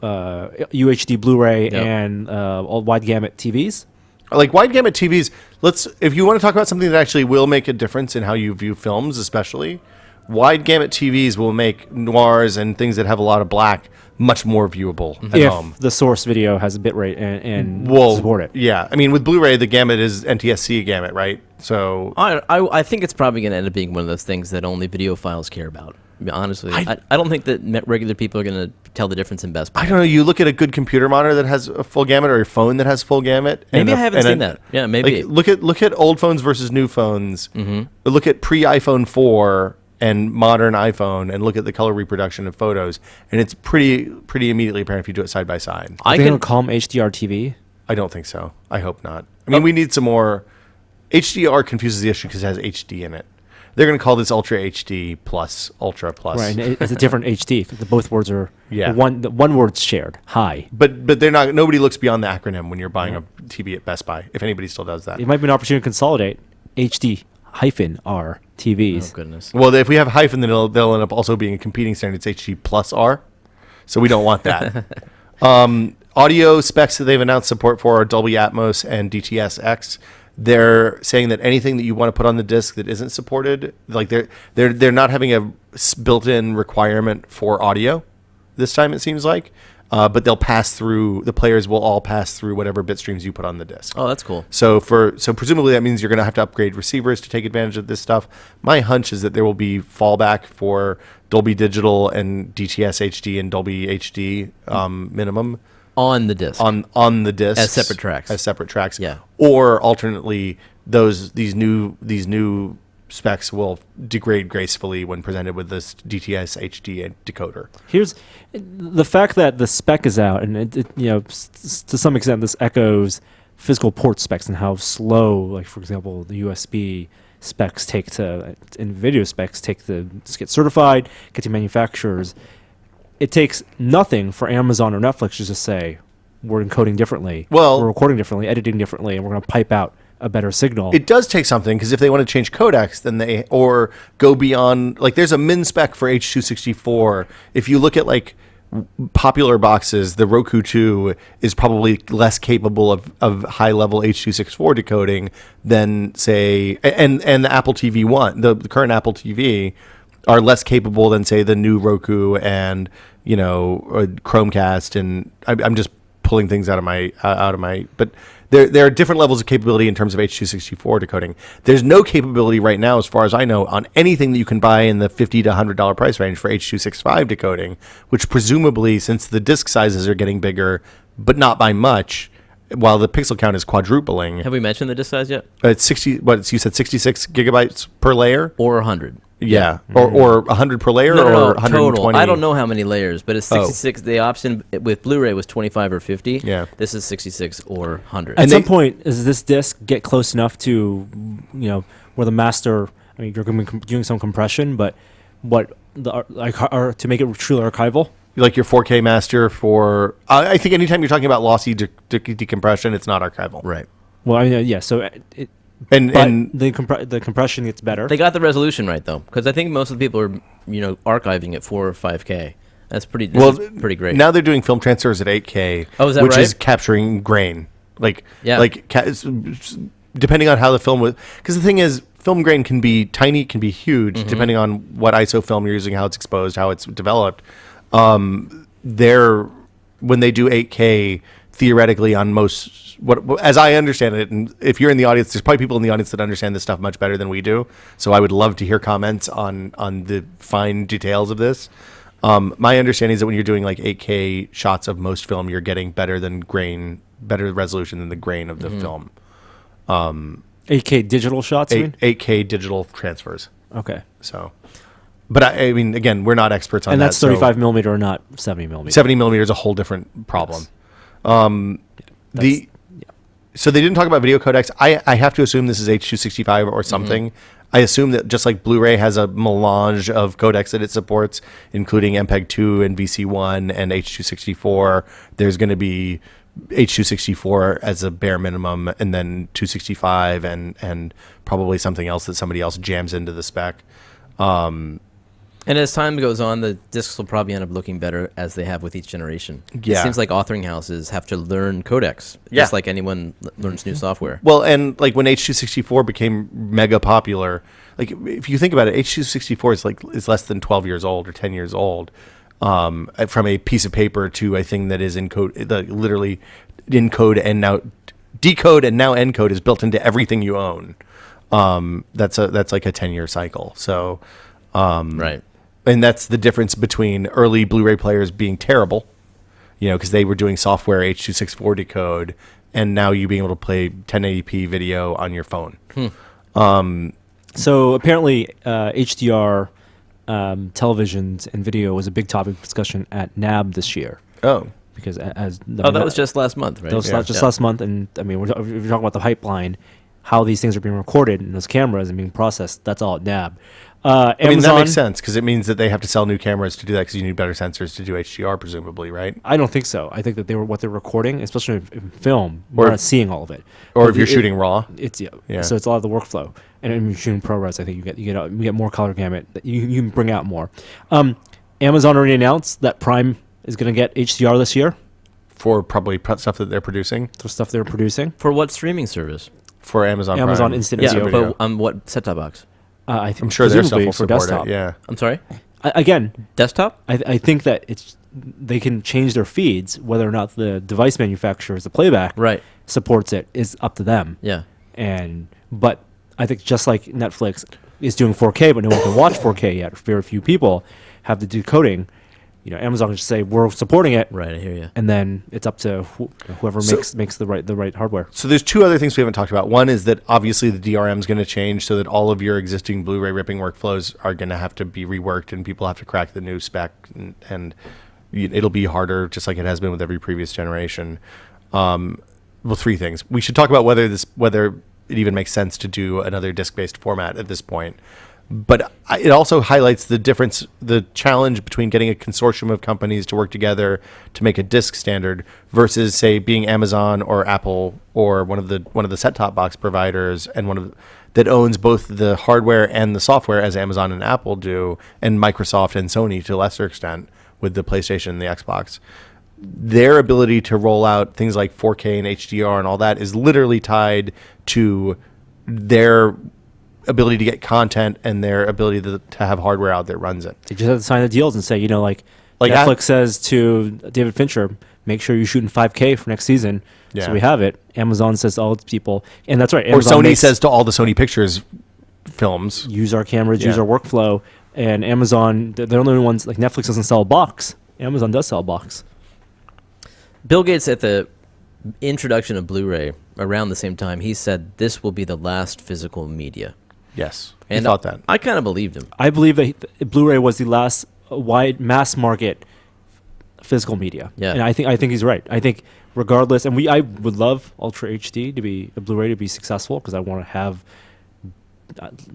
C: UHD Blu-ray,
D: Yep.
C: and all wide gamut TVs.
B: Like wide gamut TVs, if you want to talk about something that actually will make a difference in how you view films, especially, wide gamut TVs will make noirs and things that have a lot of black much more viewable at
C: If
B: home.
C: the source video has a bit rate and
B: Well,
C: support it.
B: Yeah, I mean with Blu-ray, the gamut is NTSC gamut, right? So
D: I think it's probably going to end up being one of those things that only videophiles care about. I mean, honestly, I don't think that regular people are going to tell the difference in Best Buy.
B: I don't know. You look at a good computer monitor that has a full gamut, or a phone that has full gamut.
D: Maybe I haven't seen that. Yeah, maybe.
B: Like, look at old phones versus new phones.
D: Mm-hmm.
B: Look at pre-iPhone 4 and modern iPhone, and look at the color reproduction of photos, and it's pretty immediately apparent if you do it side by side.
C: I think it'll call them HDR TV.
B: I don't think so. I hope not. I mean, we need some more. HDR confuses the issue because it has HD in it. They're going to call this Ultra HD plus, Ultra plus.
C: Right, and it's a different HD. Both words are
B: Yeah.
C: the one word's shared. High.
B: But they're not. Nobody looks beyond the acronym when you're buying a TV at Best Buy. If anybody still does that.
C: It might be an opportunity to consolidate HD-R TVs.
D: Oh goodness.
B: Well, if we have hyphen, then they'll end up also being a competing standard. It's HD plus R, so we don't want that. Audio specs that they've announced support for are Dolby Atmos and DTS-X. They're saying that anything that you want to put on the disc that isn't supported, like they're not having a built-in requirement for audio this time. It seems like, but they'll pass through. The players will all pass through whatever bit streams you put on the disc.
D: Oh, that's cool.
B: So presumably that means you're going to have to upgrade receivers to take advantage of this stuff. My hunch is that there will be fallback for Dolby Digital and DTS HD and Dolby HD minimum
D: On the disc.
B: on the disc
D: As separate tracks.
B: Yeah.
D: Yeah.
B: Or alternately, these new specs will degrade gracefully when presented with this DTS HD decoder.
C: Here's the fact that the spec is out, and to some extent, this echoes physical port specs and how slow, like for example, the USB specs and video specs take to get certified, get to manufacturers. It takes nothing for Amazon or Netflix to just say we're encoding differently,
B: Well-
C: we're recording differently, editing differently, and we're going to pipe out a better signal.
B: It does take something because if they want to change codecs, then or go beyond, like there's a min spec for H.264. If you look at like popular boxes, the Roku 2 is probably less capable of high level H.264 decoding than say, and the Apple TV 1, the current Apple TV are less capable than say the new Roku and Chromecast, and I'm just pulling things out of my but there are different levels of capability in terms of H.264 decoding. There's no capability right now, as far as I know, on anything that you can buy in the $50 to $100 price range for H.265 decoding, which presumably, since the disk sizes are getting bigger, but not by much, while the pixel count is quadrupling.
D: Have we mentioned the disc size yet?
B: It's 60. What you said, 66 gigabytes per layer?
D: Or 100?
B: Yeah, or 100 per layer,
D: No,
B: or
D: total.
B: 120.
D: I don't know how many layers, but it's 66. The option with Blu-ray was 25 or 50.
B: Yeah.
D: This is 66 or 100.
C: At some point, does this disc get close enough to, where the master? I mean, you're going to be doing some compression, but to make it truly archival.
B: Like your 4K master for, I think anytime you're talking about lossy decompression, it's not archival.
D: Right.
C: Well, I mean, yeah. So
B: And
C: the compression gets better.
D: They got the resolution right though, because I think most of the people are archiving at 4 or 5K. That's pretty. This is pretty great.
B: Now they're doing film transfers at 8K.
D: Oh, is that
B: which
D: right?
B: is capturing grain.
D: Yeah.
B: Depending on how the film was, because the thing is, film grain can be tiny, can be huge,
D: Mm-hmm.
B: depending on what ISO film you're using, how it's exposed, how it's developed. When they do 8K, theoretically on most, as I understand it, and if you're in the audience, there's probably people in the audience that understand this stuff much better than we do. So I would love to hear comments on the fine details of this. My understanding is that when you're doing like 8K shots of most film, you're getting better resolution than the grain of the film.
C: 8K digital shots, you mean?
B: 8K digital transfers.
C: Okay.
B: So, but I mean, again, we're not experts on
C: And
B: that.
C: that's 35 millimeter, not 70 millimeter.
B: 70 millimeter is a whole different problem.
C: Yes.
B: So they didn't talk about video codecs. I have to assume this is H.265 or something. I assume that just like Blu-ray has a melange of codecs that it supports, including MPEG-2 and VC1 and H.264, there's going to be H.264 as a bare minimum, and then 265 and probably something else that somebody else jams into the spec.
D: And as time goes on, the discs will probably end up looking better as they have with each generation.
B: Yeah.
D: It seems like authoring houses have to learn codecs, just like anyone learns new software.
B: Well, and like when H.264 became mega popular, like if you think about it, H.264 is less than 12 years old or 10 years old. From a piece of paper to a thing that is literally encode and now decode and now encode is built into everything you own. That's like a 10-year cycle. So,
D: Right.
B: And that's the difference between early Blu-ray players being terrible, because they were doing software H.264 decode, and now you being able to play 1080p video on your phone.
C: So apparently, HDR televisions and video was a big topic of discussion at NAB this year.
B: Oh.
C: Because
D: that was just last month, right?
C: That was just last month, and I mean, we're talking about the pipeline, how these things are being recorded in those cameras and being processed. That's all at NAB.
B: I mean,
C: Amazon,
B: that makes sense because it means that they have to sell new cameras to do that because you need better sensors to do HDR, presumably, right?
C: I don't think so. I think that what they're recording, especially in film, we're not seeing all of it.
B: Or
C: But
B: if you're shooting RAW.
C: It's
B: Yeah.
C: So it's a lot of the workflow. And if you're shooting ProRes, I think you get more color gamut. You can bring out more. Amazon already announced that Prime is going to get HDR this year
B: For probably stuff that they're producing.
C: for stuff they're producing.
D: For what streaming service?
B: For Amazon
C: Amazon
B: Prime.
C: Instant
D: Yeah,
C: Video.
D: but on what set-top box?
C: I think
B: I'm sure their stuff
C: presumably
B: will
C: for
B: support
C: desktop.
B: it. Yeah.
D: I'm sorry?
C: Again,
D: Desktop?
C: I think that they can change their feeds. Whether or not the device manufacturers, the playback,
D: Right.
C: supports it is up to them.
D: Yeah.
C: But I think just like Netflix is doing 4K, but no one can watch 4K yet. Very few people have the decoding. Amazon can just say we're supporting it,
D: Right, I hear you.
C: and then it's up to whoever makes the right hardware.
B: So there's two other things we haven't talked about. One is that obviously the DRM is going to change so that all of your existing Blu-ray ripping workflows are going to have to be reworked and people have to crack the new spec and it'll be harder just like it has been with every previous generation. Well, three things. We should talk about whether it even makes sense to do another disc-based format at this point. But it also highlights the challenge between getting a consortium of companies to work together to make a disc standard versus, say, being Amazon or Apple or one of the set-top box providers and that owns both the hardware and the software as Amazon and Apple do, and Microsoft and Sony to a lesser extent with the PlayStation and the Xbox. Their ability to roll out things like 4K and HDR and all that is literally tied to their ability to get content and their ability to have hardware out that runs it.
C: They just have to sign the deals and say, like
B: Like
C: Netflix says to David Fincher, make sure you shoot in 5K for next season.
B: Yeah.
C: So we have it. Amazon says to all its people, and that's right.
B: Or
C: Amazon
B: Sony says to all the Sony Pictures films.
C: use our cameras,
B: Yeah.
C: use our workflow, and Amazon, they're the only ones, like Netflix doesn't sell a box. Amazon does sell a box.
D: Bill Gates, at the introduction of Blu-ray around the same time, he said this will be the last physical media.
B: Yes.
D: And
B: I thought that.
D: I kind of believed him.
C: I believe that Blu-ray was the last wide mass market physical media.
D: Yeah.
C: And I think he's right. I think regardless, and I would love Ultra HD to be a Blu-ray to be successful because I want to have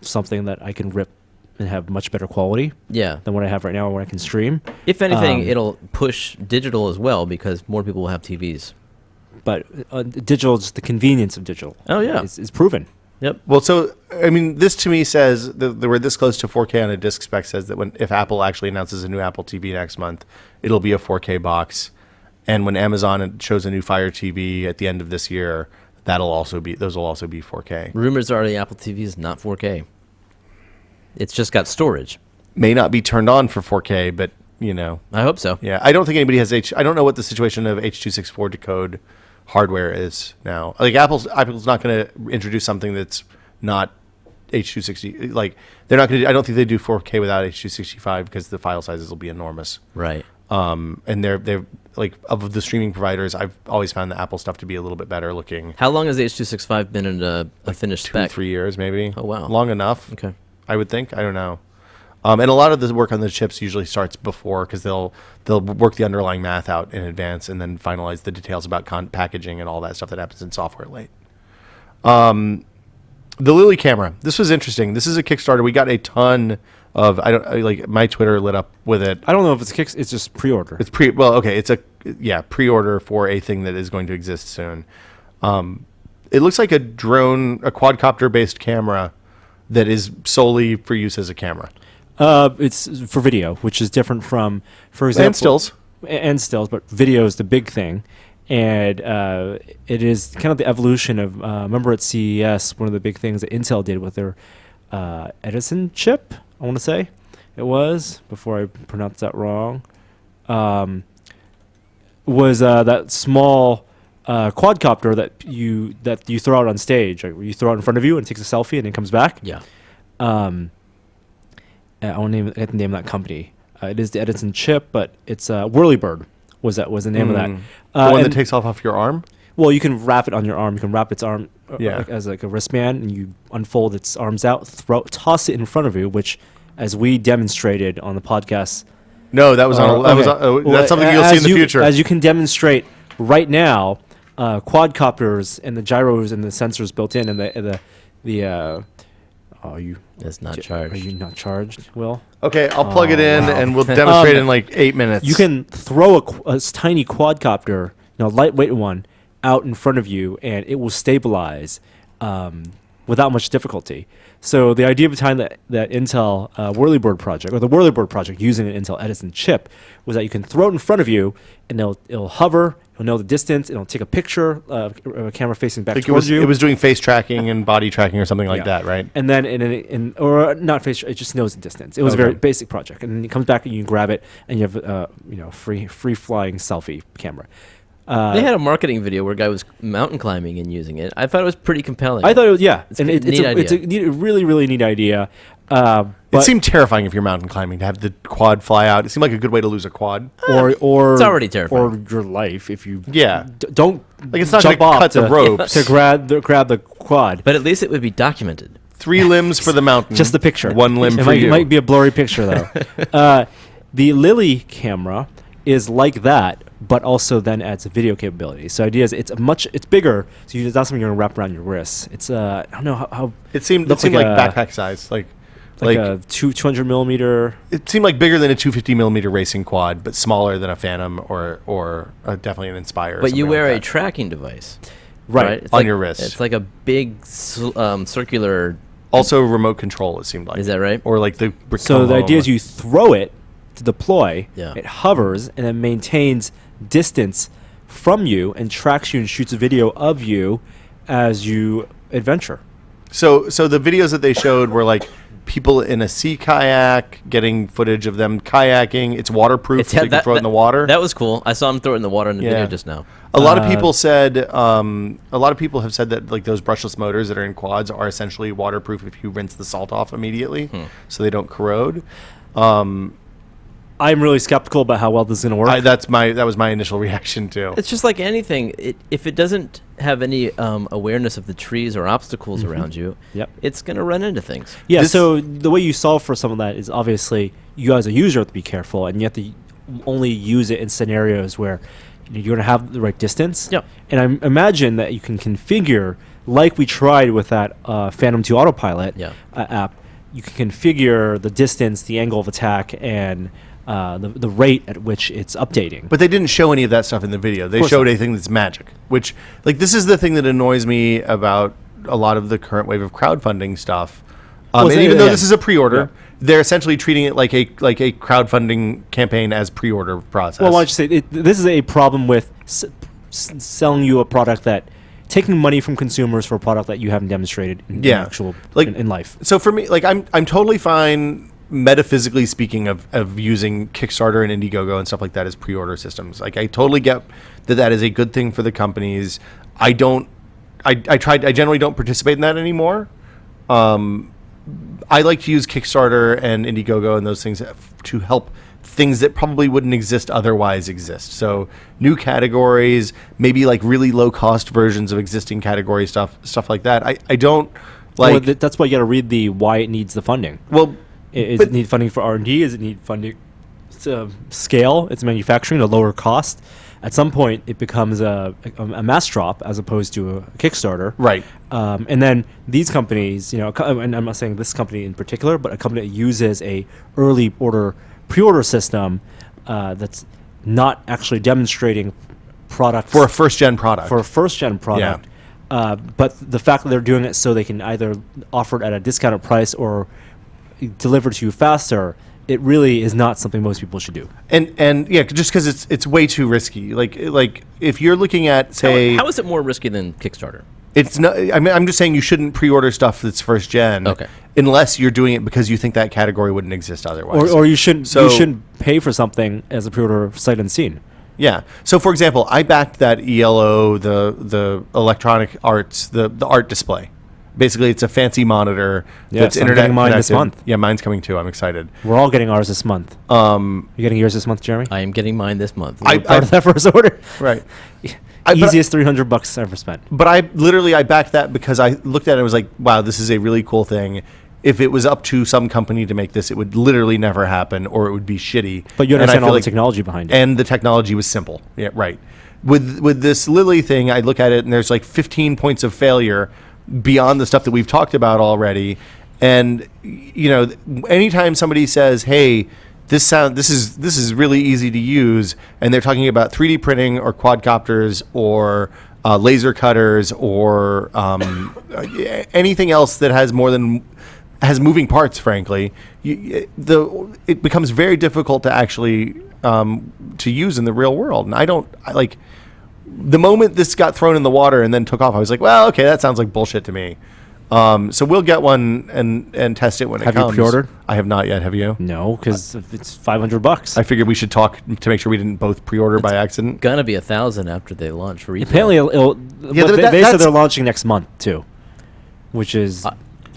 C: something that I can rip and have much better quality
D: Yeah.
C: than what I have right now, when I can stream.
D: If anything,
C: Um,
D: it'll push digital as well because more people will have TVs.
C: But digital, just the convenience of digital.
D: Oh, yeah.
C: is proven.
D: Yep.
B: Well, so I mean, this to me says that we're this close to 4K on a disc spec. Says that if Apple actually announces a new Apple TV next month, it'll be a 4K box, and when Amazon shows a new Fire TV at the end of this year, those will also be 4K.
D: Rumors are the Apple TV is not 4K. It's just got storage.
B: May not be turned on for 4K, but
D: I hope so.
B: yeah, I don't think anybody has I don't know what the situation of H.264 decode hardware is now. Like Apple's not going to introduce something that's not H.260. Like they're not going to. I don't think they do 4K without H.265 because the file sizes will be enormous.
D: Right.
B: And they're like, of the streaming providers, I've always found the Apple stuff to be a little bit better looking.
D: How long has the H.265 been in a finished
B: 2
D: spec?
B: 3 years maybe.
D: Oh, wow.
B: Long enough.
D: Okay.
B: I would think. I don't know. And a lot of the work on the chips usually starts before because they'll work the underlying math out in advance and then finalize the details about packaging and all that stuff that happens in software late. The Lily camera. This was interesting. This is a Kickstarter. We got a ton of. My Twitter lit up with it.
C: I don't know if it's it's just pre-order.
B: It's It's a pre-order for a thing that is going to exist soon. It looks like a quadcopter based camera that is solely for use as a camera.
C: It's for video, which is different from, for example, and stills, but video is the big thing. And it is kind of the evolution of, remember at CES, one of the big things that Intel did with their Edison chip, I want to say it was, before I pronounce that wrong, was that small quadcopter that you throw out on stage. Like you throw it in front of you and it takes a selfie and it comes back.
D: Yeah.
C: I won't get the name of that company. It is the Edison chip, but it's Whirlybird was the name of that.
B: The one that takes off your arm?
C: Well, you can wrap it on your arm. You can wrap its arm as like a wristband, and you unfold its arms out, toss it in front of you, which, as we demonstrated on the podcast.
B: No, that was that's something you'll see in the future.
C: As you can demonstrate right now, quadcopters and the gyros and the sensors built in, and the
D: It's not charged.
C: Are you not charged, Will?
B: Okay, I'll plug it in, and we'll demonstrate in like 8 minutes.
C: You can throw a tiny quadcopter, lightweight one, out in front of you, and it will stabilize without much difficulty. So the idea behind that Intel Whirlybird project, or the Whirlybird project using an Intel Edison chip, was that you can throw it in front of you, and it'll hover, it'll know the distance, and it'll take a picture of a camera facing back towards you.
B: It was doing face tracking and body tracking or something like that, right?
C: And then, or not face, it just knows the distance. It was a very basic project, and then it comes back and you can grab it, and you have free flying selfie camera.
D: They had a marketing video where a guy was mountain climbing and using it. I thought it was pretty compelling.
C: I thought it was, it's
D: idea.
C: a really, really neat idea.
B: It seemed terrifying if you're mountain climbing to have the quad fly out. It seemed like a good way to lose a quad.
C: Or
D: it's already terrifying.
C: Or your life if you
B: don't it's not
C: jump off
B: cut the ropes
C: to grab the quad.
D: But at least it would be documented.
B: 3 limbs for the mountain.
C: Just the picture.
B: 1 limb for you.
C: It might be a blurry picture though. The Lily camera is like that, but also then adds a video capability. So the idea is it's bigger, so it's not something you're gonna wrap around your wrists. It's I don't know how
B: it seemed like backpack size, like
C: a 200 millimeter.
B: It seemed like bigger than a 250 millimeter racing quad, but smaller than a Phantom or definitely an Inspire.
D: But you wear a tracking device,
C: right?
B: On your wrist.
D: It's like a big circular.
B: Also remote control. It seemed like.
D: Is that right?
B: Or like the.
C: So the idea is you throw it to deploy.
D: Yeah.
C: It hovers and then maintains distance from you and tracks you and shoots a video of you as you adventure.
B: So the videos that they showed were like people in a sea kayak getting footage of them kayaking. It's waterproof, so you can throw it in the water.
D: That was cool. I saw him throw it in the water in the video just now.
B: A lot of people said, have said that like those brushless motors that are in quads are essentially waterproof if you rinse the salt off immediately, so they don't corrode.
C: I'm really skeptical about how well this is going to work.
B: That was my initial reaction too.
D: It's just like anything. If it doesn't have any awareness of the trees or obstacles around you, it's going to run into things.
C: Yeah. So the way you solve for some of that is obviously you as a user have to be careful, and you have to only use it in scenarios where you're going to have the right distance.
D: Yeah.
C: And I imagine that you can configure, like we tried with that Phantom 2 Autopilot app. You can configure the distance, the angle of attack, and the rate at which it's updating.
B: But they didn't show any of that stuff in the video. They showed a thing that's magic, which, like, this is the thing that annoys me about a lot of the current wave of crowdfunding stuff. And even though this is a pre-order, they're essentially treating it like a crowdfunding campaign as pre-order process.
C: Well, why don't you say this is a problem with selling you a product taking money from consumers for a product that you haven't demonstrated in actual in life.
B: So for me, like I'm totally fine metaphysically speaking of using Kickstarter and Indiegogo and stuff like that as pre-order systems. Like I totally get that is a good thing for the companies. I generally don't participate in that anymore. I like to use Kickstarter and Indiegogo and those things to help things that probably wouldn't exist otherwise exist. So new categories, maybe like really low cost versions of existing category stuff like that. I don't like.
C: Well, that's why you got to read the why it needs the funding.
B: Well,
C: Does it need funding for R&D? Does it need funding to scale its manufacturing to lower cost? At some point, it becomes a mass drop as opposed to a Kickstarter.
B: Right.
C: And then these companies, and I'm not saying this company in particular, but a company that uses a pre-order system that's not actually demonstrating products
B: For a first-gen product.
C: product. But the fact that they're doing it so they can either offer it at a discounted price or deliver to you faster, it really is not something most people should do.
B: And yeah, just because it's way too risky. Like if you're looking at, say,
D: how is it more risky than Kickstarter?
B: it's not. I mean, I'm just saying you shouldn't pre-order stuff that's first gen.
D: Okay.
B: Unless you're doing it because you think that category wouldn't exist otherwise.
C: Or you shouldn't pay for something as a pre-order sight unseen.
B: Yeah. So, for example, I backed that ELO, the electronic arts, the art display. Basically, it's a fancy monitor that's
C: I'm
B: internet
C: getting mine this
B: connected.
C: month.
B: Yeah, mine's coming too. I'm excited.
C: We're all getting ours this month. You getting yours this month, Jeremy?
D: I am getting mine this month.
C: Part of that first order.
B: Right.
C: Easiest $300 ever spent.
B: But I backed that because I looked at it and was like, wow, this is a really cool thing. If it was up to some company to make this, it would literally never happen, or it would be shitty.
C: But you
B: And I
C: understand
B: feel
C: all the
B: like-
C: technology behind it.
B: And the technology was simple. Yeah, right. With this Lily thing, I look at it and there's like 15 points of failure beyond the stuff that we've talked about already. And anytime somebody says, "Hey, this is really easy to use," and they're talking about 3D printing or quadcopters or laser cutters or anything else that has moving parts, frankly, it becomes very difficult to actually to use in the real world. And the moment this got thrown in the water and then took off, I was like, well, okay, that sounds like bullshit to me. So we'll get one and test it when it comes.
C: Have you pre-ordered?
B: I have not yet. Have you?
C: No, because it's $500.
B: I figured we should talk to make sure we didn't both pre-order by accident.
D: Gonna be 1,000 after they launch for retail.
C: Apparently, they said they're launching next month too, which is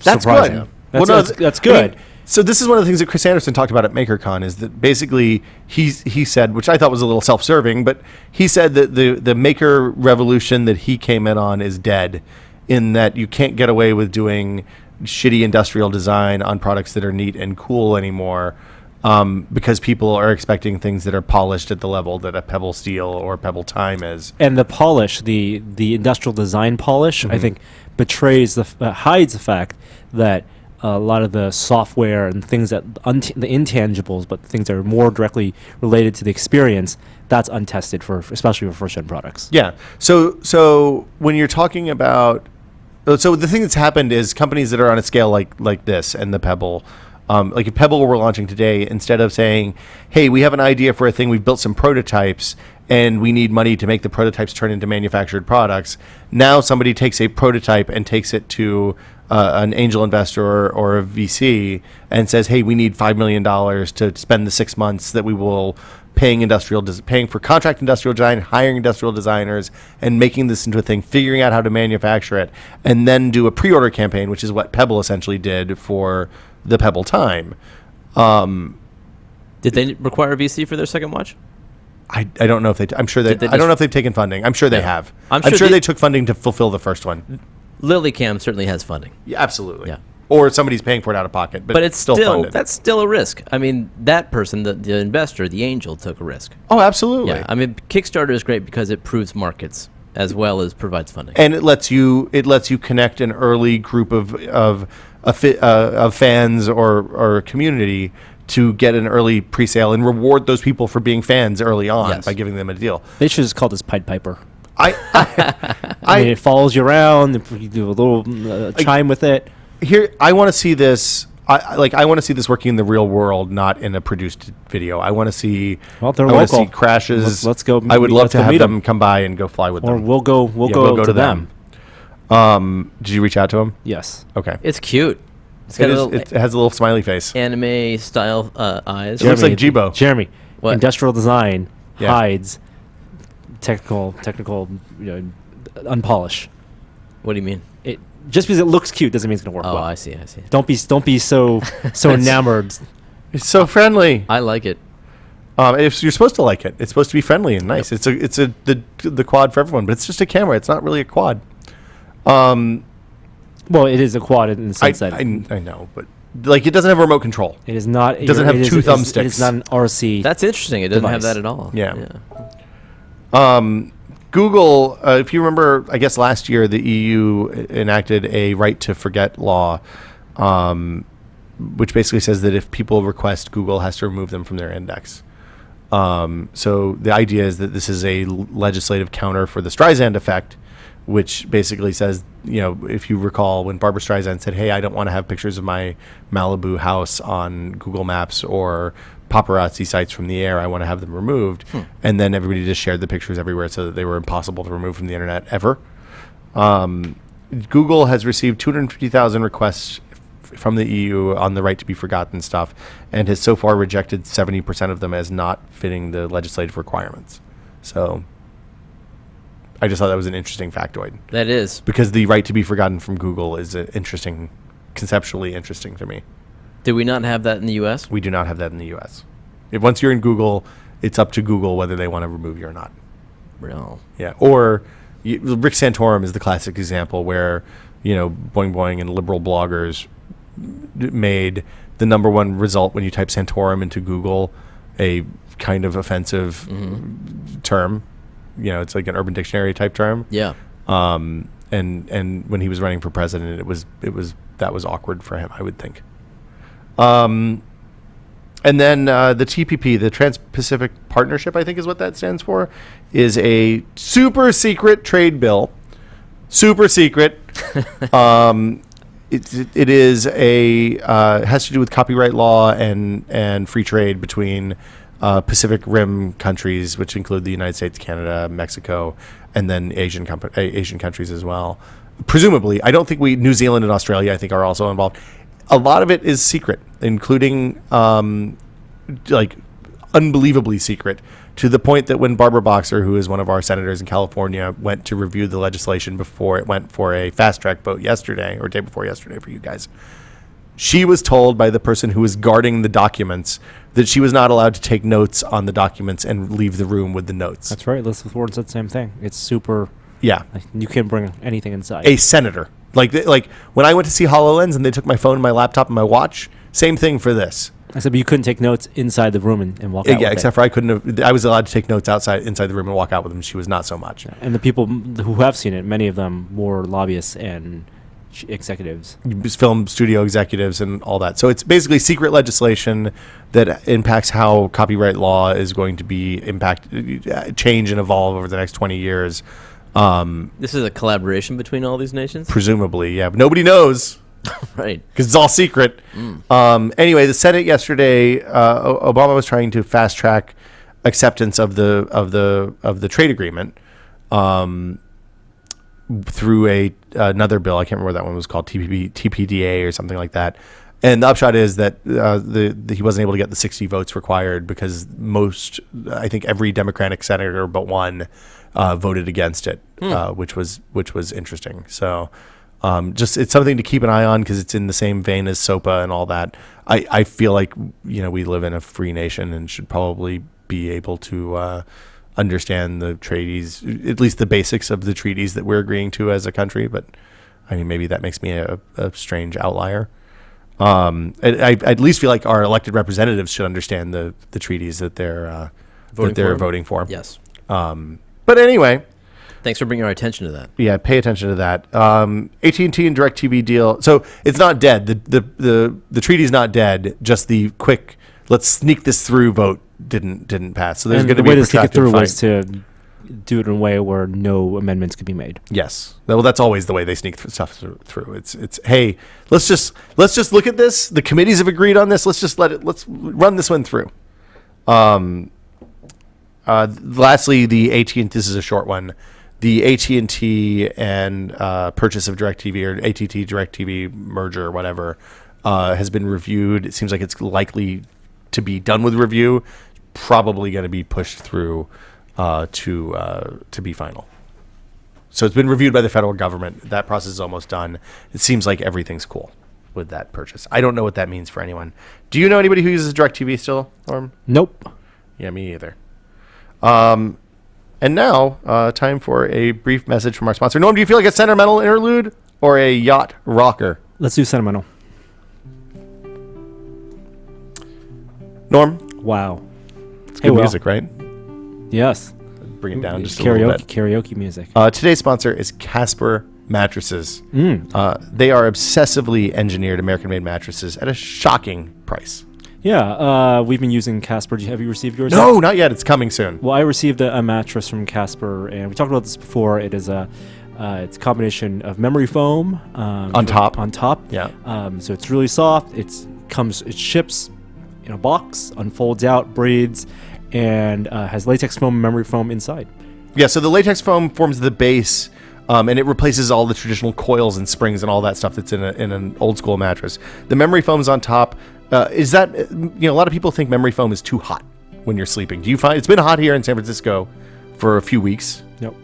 B: That's
C: surprising.
B: good.
C: That's good.
B: I mean, so this is one of the things that Chris Anderson talked about at MakerCon, is that basically he said, which I thought was a little self-serving, but he said that the maker revolution that he came in on is dead, in that you can't get away with doing shitty industrial design on products that are neat and cool anymore, because people are expecting things that are polished at the level that a Pebble Steel or Pebble Time is.
C: And the polish, the industrial design polish, I think hides the fact that a lot of the software and things that the intangibles, but things that are more directly related to the experience, that's untested especially for first-gen products.
B: Yeah. So when you're talking about, so the thing that's happened is companies that are on a scale like this and the Pebble, like if Pebble were launching today, instead of saying, hey, we have an idea for a thing, we've built some prototypes and we need money to make the prototypes turn into manufactured products. Now somebody takes a prototype and takes it to an angel investor or a VC and says, hey, we need $5 million to spend the 6 months that we will paying for contract industrial design, hiring industrial designers, and making this into a thing, figuring out how to manufacture it, and then do a pre-order campaign, which is what Pebble essentially did for the Pebble Time.
D: Did they require a VC for their second watch?
B: I don't know if they. I'm sure they. I don't know if they've taken funding. I'm sure they have.
D: I'm
B: sure
D: sure
B: they took funding to fulfill the first one.
D: Lilycam certainly has funding.
B: Yeah, absolutely.
D: Yeah.
B: Or somebody's paying for it out of pocket,
D: But it's still
B: funded.
D: that's still a risk. I mean, that person, the investor, the angel, took a risk.
B: Oh, absolutely.
D: Yeah, I mean, Kickstarter is great because it proves markets as well as provides funding.
B: And it lets you connect an early group of fans or community to get an early pre-sale and reward those people for being fans early on by giving them a deal.
C: They should just call this Pied Piper.
B: I
C: mean, it follows you around. You do a little chime with it.
B: Here, I want to see this. I want to see this working in the real world, not in a produced video. I want to see.
C: Well, they're
B: I want to
C: local.
B: see crashes.
C: Let's go.
B: I would love
C: let's
B: to
C: go
B: have
C: meet
B: them come by and go fly with
C: Or
B: them.
C: we'll go to them.
B: Did you reach out to him?
C: Yes.
B: Okay.
D: It's cute. It's got
B: It has a little smiley face.
D: anime style eyes.
B: It looks like Jibo.
C: Jeremy,
D: What?
C: industrial design
B: Yeah.
C: hides technical, unpolish.
D: What do you mean?
C: It just because it looks cute doesn't mean it's gonna work
D: Oh,
C: well.
D: I see.
C: Don't be so enamored.
B: It's so friendly.
D: I like it.
B: If you're supposed to like it, it's supposed to be friendly and nice. It's the quad for everyone, but it's just a camera. It's not really a quad.
C: Well, it is a quad in the sense that
B: I know, but like it doesn't have a remote control.
C: it is not.
B: It doesn't have two thumbsticks.
C: It is not an RC.
D: That's interesting. It doesn't have
C: Device.
D: that at all.
B: Yeah. Google, if you remember, I guess last year the EU enacted a right to forget law, which basically says that if people request, Google has to remove them from their index. So the idea is that this is a legislative counter for the Streisand effect, which basically says, if you recall when Barbra Streisand said, hey, I don't want to have pictures of my Malibu house on Google Maps or paparazzi sites from the air, I want to have them removed. And then everybody just shared the pictures everywhere so that they were impossible to remove from the internet ever. Google has received 250,000 requests from the EU on the right to be forgotten stuff, and has so far rejected 70% of them as not fitting the legislative requirements. So I just thought that was an interesting factoid.
D: That is.
B: Because the right to be forgotten from Google is conceptually interesting to me.
D: Do we not have that in the U.S.?
B: We do not have that in the U.S. Once you're in Google, it's up to Google whether they want to remove you or not.
D: No.
B: Yeah. Or Rick Santorum is the classic example where, Boing Boing and liberal bloggers made the number one result when you type Santorum into Google a kind of offensive term. It's like an Urban Dictionary type term.
D: Yeah.
B: And when he was running for president, that was awkward for him, I would think. And then the TPP, the Trans-Pacific Partnership, I think is what that stands for, is a super secret trade bill. Super secret. It is has to do with copyright law and free trade between Pacific Rim countries, which include the United States, Canada, Mexico, and then Asian countries as well. Presumably, I don't think New Zealand and Australia, I think, are also involved. A lot of it is secret, including unbelievably secret, to the point that when Barbara Boxer, who is one of our senators in California, went to review the legislation before it went for a fast track vote yesterday, or day before yesterday for you guys, she was told by the person who was guarding the documents that she was not allowed to take notes on the documents and leave the room with the notes.
C: That's right. Elizabeth Warren said the same thing. It's super.
B: Yeah.
C: You can't bring anything inside.
B: A senator. Like when I went to see HoloLens and they took my phone, my laptop, and my watch, same thing for this.
C: I said, but you couldn't take notes inside the room and walk out.
B: Yeah,
C: with
B: except for I was allowed to take notes inside the room and walk out with them. She was not so much.
C: And the people who have seen it, many of them were lobbyists and executives,
B: film studio executives, and all that. So it's basically secret legislation that impacts how copyright law is going to be change and evolve over the next 20 years.
D: This is a collaboration between all these nations?
B: Presumably, yeah. But nobody knows.
D: Right.
B: Because it's all secret. Anyway, the Senate yesterday, Obama was trying to fast track acceptance of the trade agreement through another bill. I can't remember what that one was called, TPDA or something like that. And the upshot is that he wasn't able to get the 60 votes required because I think every Democratic senator but one voted against it, which was interesting. So it's something to keep an eye on because it's in the same vein as SOPA and all that. I feel like we live in a free nation and should probably be able to understand the treaties, at least the basics of the treaties that we're agreeing to as a country. But I mean, maybe that makes me a strange outlier. I at least feel like our elected representatives should understand the treaties that they're voting for.
D: Yes.
B: But anyway,
D: thanks for bringing our attention to that.
B: Yeah, pay attention to that. AT&T and DirecTV deal. So it's not dead. The treaty's not dead. Just the quick let's sneak this through vote didn't pass. So there's going to be a protracted fight.
C: Was to do it in a way where no amendments could be made.
B: Yes. Well, that's always the way they sneak stuff through. It's hey, let's just look at this. The committees have agreed on this. Let's run this one through. Lastly, the AT&T. This is a short one. The AT&T and purchase of DirecTV or AT&T DirecTV merger or whatever has been reviewed. It seems like it's likely to be done with review. Probably going to be pushed through to be final. So it's been reviewed by the federal government. That process is almost done. It seems like everything's cool with that purchase. I don't know what that means for anyone. Do you know anybody who uses DirecTV still, Norm?
C: Nope.
B: Yeah, me either. And now, time for a brief message from our sponsor. Norm, do you feel like a sentimental interlude or a yacht rocker?
C: Let's do sentimental.
B: Norm?
C: Wow.
B: It's good music, right?
C: Yes.
B: bring it down just a little bit.
C: Karaoke music.
B: Today's sponsor is Casper Mattresses. They are obsessively engineered American-made mattresses at a shocking price.
C: Yeah, we've been using Casper. Have you received yours?
B: No, not yet. It's coming soon.
C: Well, I received a mattress from Casper, and we talked about this before. It is it's a combination of memory foam
B: On top. Yeah.
C: So it's really soft. It ships in a box, unfolds out, breathes, and has latex foam and memory foam inside.
B: Yeah, so the latex foam forms the base, and it replaces all the traditional coils and springs and all that stuff that's in an old school mattress. The memory foam's on top. Is that, a lot of people think memory foam is too hot when you're sleeping. Do you find it's been hot here in San Francisco for a few weeks?
C: Nope.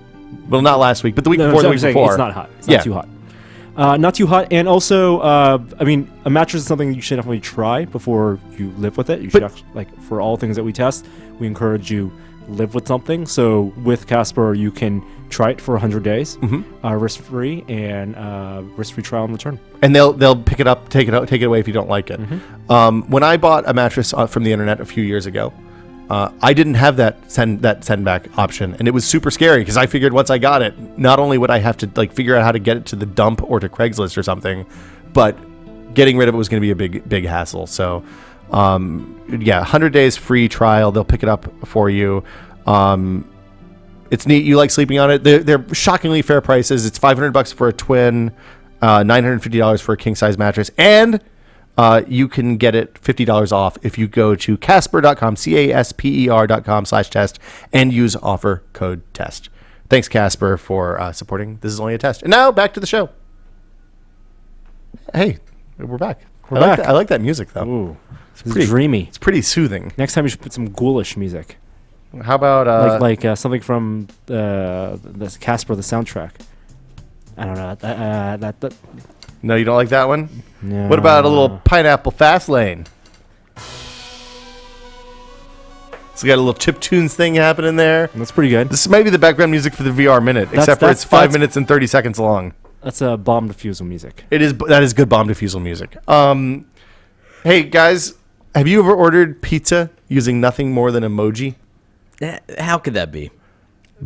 B: Well, not last week, but the week before,
C: I'm
B: the week
C: saying
B: before.
C: It's not hot. It's not too hot. Not too hot. And also, a mattress is something you should definitely try before you live with it. You should actually, for all things that we test, we encourage you live with something. So with Casper, you can try it for 100 days, risk-free, and risk-free trial and return. And
B: they'll pick it up, take it away if you don't like it. When I bought a mattress from the internet a few years ago, I didn't have that send back option, and it was super scary because I figured once I got it, not only would I have to figure out how to get it to the dump or to Craigslist or something, but getting rid of it was going to be a big hassle. So, 100 days free trial. They'll pick it up for you. It's neat. You like sleeping on it. They're shockingly fair prices. It's $500 for a twin, $950 for a king size mattress, and you can get it $50 off if you go to Casper.com, CASPER.com/test, and use offer code TEST. Thanks, Casper, for supporting This Is Only a Test. And now back to the show. Hey, we're back. I like that music, though.
C: Ooh, it's pretty dreamy.
B: It's pretty soothing.
C: Next time you should put some ghoulish music.
B: How about
C: something from the Casper, the soundtrack? I don't know. That
B: No, you don't like that one?
C: No.
B: What about a little Pineapple Fast Lane? So you got a little chiptunes thing happening there.
C: That's pretty good.
B: This may be the background music for the VR Minute, except for it's 5 minutes and 30 seconds long.
C: That's a bomb defusal music.
B: That is good bomb defusal music. Hey guys, have you ever ordered pizza using nothing more than emoji?
D: How could that be?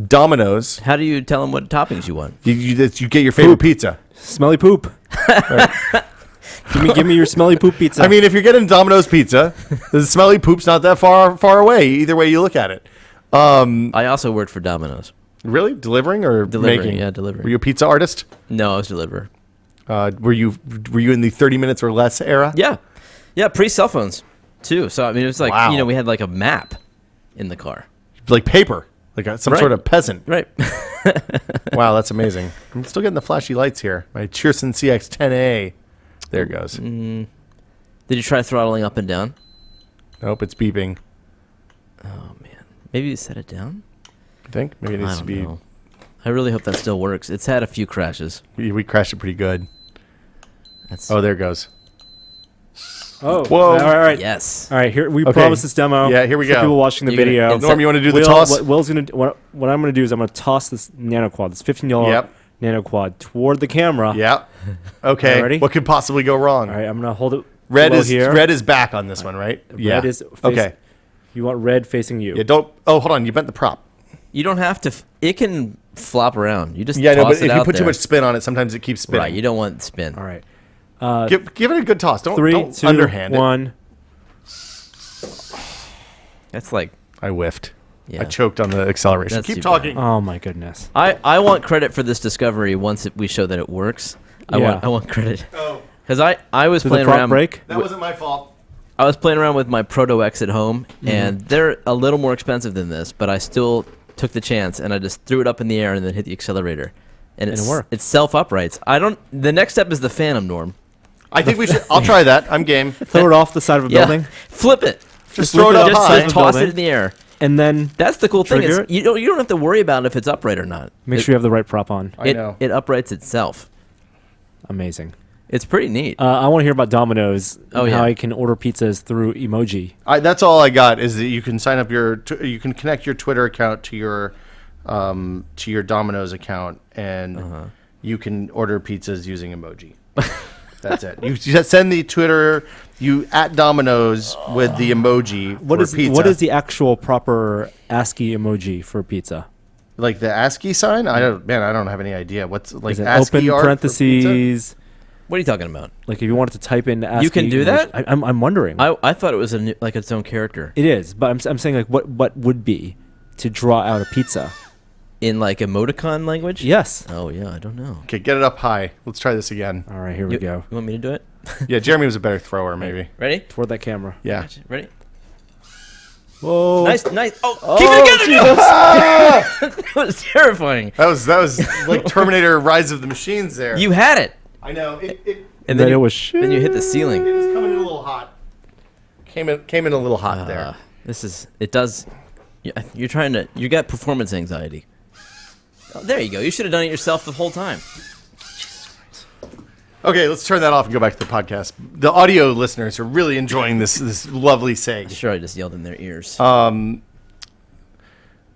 B: Domino's.
D: How do you tell them what toppings you want?
B: You get your favorite pizza.
C: Smelly poop. Right. Give me your smelly poop pizza.
B: I mean, if you're getting Domino's pizza, the smelly poop's not that far away. Either way you look at it.
D: I also worked for Domino's.
B: Really? Delivering or making?
D: Yeah, delivering.
B: Were you a pizza artist?
D: No, I was deliverer.
B: Were you in the 30 minutes or less era?
D: Yeah, pre-cell phones too. So I mean, it was like
B: wow.
D: We had like a map in the car,
B: like paper, like some sort of peasant.
D: Right.
B: Wow, that's amazing. I'm still getting the flashy lights here. My Cheerson CX-10A. There it goes.
D: Did you try throttling up and down?
B: Nope, it's beeping.
D: Oh man, maybe you set it down.
B: I think maybe it needs to be.
D: Know. I really hope that still works. It's had a few crashes.
B: We crashed it pretty good. Oh, there it goes.
C: Oh,
B: whoa!
C: All right.
D: Yes.
C: All right. Here we promised this demo.
B: Yeah, here we
C: for
B: go.
C: People watching the video.
B: Norm, you want to do the toss?
C: What I'm going to do is I'm going to toss this nano quad, this $15 nano quad, toward the camera.
B: Yep. Okay.
C: Ready?
B: What could possibly go wrong?
C: All right. I'm going to hold it.
B: Red is back on this one, right?
C: Red is
B: okay.
C: You want red facing you.
B: Yeah. Don't. Oh, hold on. You bent the prop.
D: You don't have to. It can flop around. You just
B: but if you put too much spin on it, sometimes it keeps spinning.
D: Right. You don't want spin.
C: All right.
B: Give it a good toss. Don't
C: 3, 2,
B: underhand
C: 1.
B: it.
D: That's like
B: I whiffed.
D: Yeah.
B: I choked on the acceleration.
D: That's
B: Keep
D: too
B: talking.
C: Oh my goodness.
D: I want credit for this discovery once we show that it works. I want credit.
B: Oh.
D: Because I was
C: Did
D: playing
C: the prop
D: around.
C: break?
B: That wasn't my fault.
D: I was playing around with my Proto X at home, and they're a little more expensive than this, but I still took the chance and I just threw it up in the air and then hit the accelerator, and it worked. It's self uprights. The next step is the Phantom, Norm.
B: I think we should. I'll try that. I'm game.
C: Throw it off the side of a building.
D: Flip it.
B: Just throw it up high.
D: Just toss it in the air.
C: And then
D: that's the cool thing.
C: Trigger it.
D: You don't have to worry about if it's upright or not.
C: Make sure you have the right prop on.
B: I know.
D: It uprights itself.
C: Amazing.
D: It's pretty neat.
C: I want to hear about Domino's. How I can order pizzas through emoji.
B: That's all I got. Is that you can sign up you can connect your Twitter account to your Domino's account, and you can order pizzas using emoji. That's it. You just send the Twitter at Domino's with the emoji.
C: What
B: for pizza.
C: What is the actual proper ASCII emoji for pizza?
B: Like the ASCII sign? I don't have any idea. What's like
C: Is it
B: ASCII
C: open
B: art for pizza?
C: parentheses?
D: What are you talking about?
C: Like if you wanted to type in ASCII
D: You can do
C: English-
D: that?
C: I'm wondering.
D: I thought it was like its own character
C: It is, but I'm saying like what would be to draw out a pizza?
D: in like emoticon language.
C: Yes.
D: Oh yeah, I don't know.
B: Okay, get it up high. Let's try this again.
C: All right, here we go.
D: You want me to do it?
B: Yeah, Jeremy was a better thrower, maybe.
D: Ready?
C: Toward that camera.
B: Yeah.
D: Gotcha. Ready?
C: Whoa.
D: Nice. Oh, keep it together. That was terrifying.
B: That was like Terminator: Rise of the Machines. There.
D: You had it,
B: I know.
C: And then it was
D: then you hit the ceiling.
B: It was coming in a little hot. Came in a little hot there.
D: It does. You got performance anxiety. Oh, there you go. You should have done it yourself the whole time.
B: Okay, let's turn that off and go back to the podcast. The audio listeners are really enjoying this lovely saying.
D: Sure, I just yelled in their ears.
B: Do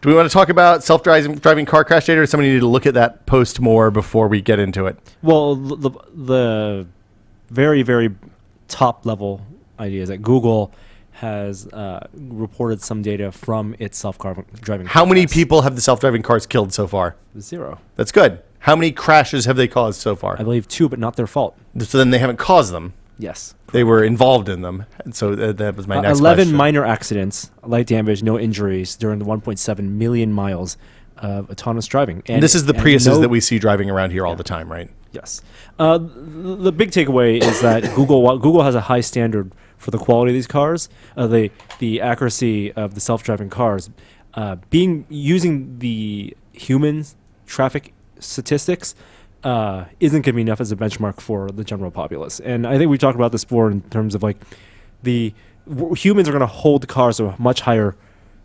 B: we want to talk about self-driving car crash data, or somebody need to look at that post more before we get into it?
C: Well, the very, very top level idea is that Google has reported some data from its self-driving
B: How many
C: tests.
B: people have the self-driving cars killed so far?
C: 0.
B: That's good. How many crashes have they caused so far?
C: I believe 2, but not their fault.
B: So then they haven't caused them.
C: Yes.
B: They were involved in them. And so that was my next
C: 11
B: question.
C: minor accidents, light damage, no injuries during the 1.7 million miles of autonomous driving.
B: And this is the Priuses that we see driving around here all the time, right?
C: Yes. The big takeaway is that Google has a high standard for the quality of these cars, the accuracy of the self-driving cars, using the humans traffic statistics isn't going to be enough as a benchmark for the general populace. And I think we talked about this before in terms of like humans are going to hold cars to a much higher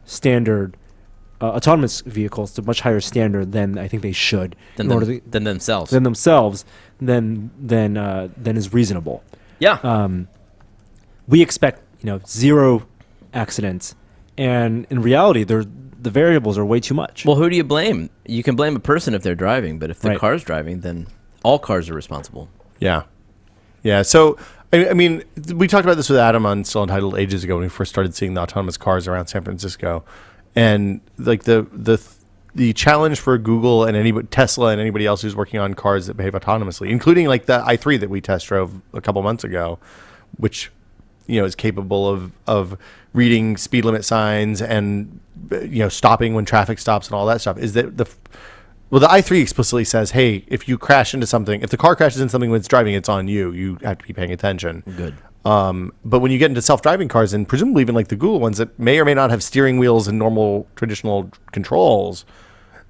C: standard. Autonomous vehicles to much higher standard than I think they should
D: than themselves.
C: Than is reasonable.
D: Yeah.
C: We expect 0 accidents, and in reality, the variables are way too much.
D: Well, who do you blame? You can blame a person if they're driving, but if the
C: Right.
D: car's driving, then all cars are responsible.
B: Yeah. Yeah. So, I mean, we talked about this with Adam on Still Entitled ages ago when we first started seeing the autonomous cars around San Francisco. And like the challenge for Google and Tesla and anybody else who's working on cars that behave autonomously, including like the i3 that we test drove a couple months ago, which is capable of reading speed limit signs and stopping when traffic stops and all that stuff, is that the i3 explicitly says, hey, if you crash into something, if the car crashes into something when it's driving, it's on you. You have to be paying attention.
D: Good.
B: But when you get into self-driving cars, and presumably even like the Google ones that may or may not have steering wheels and normal traditional controls,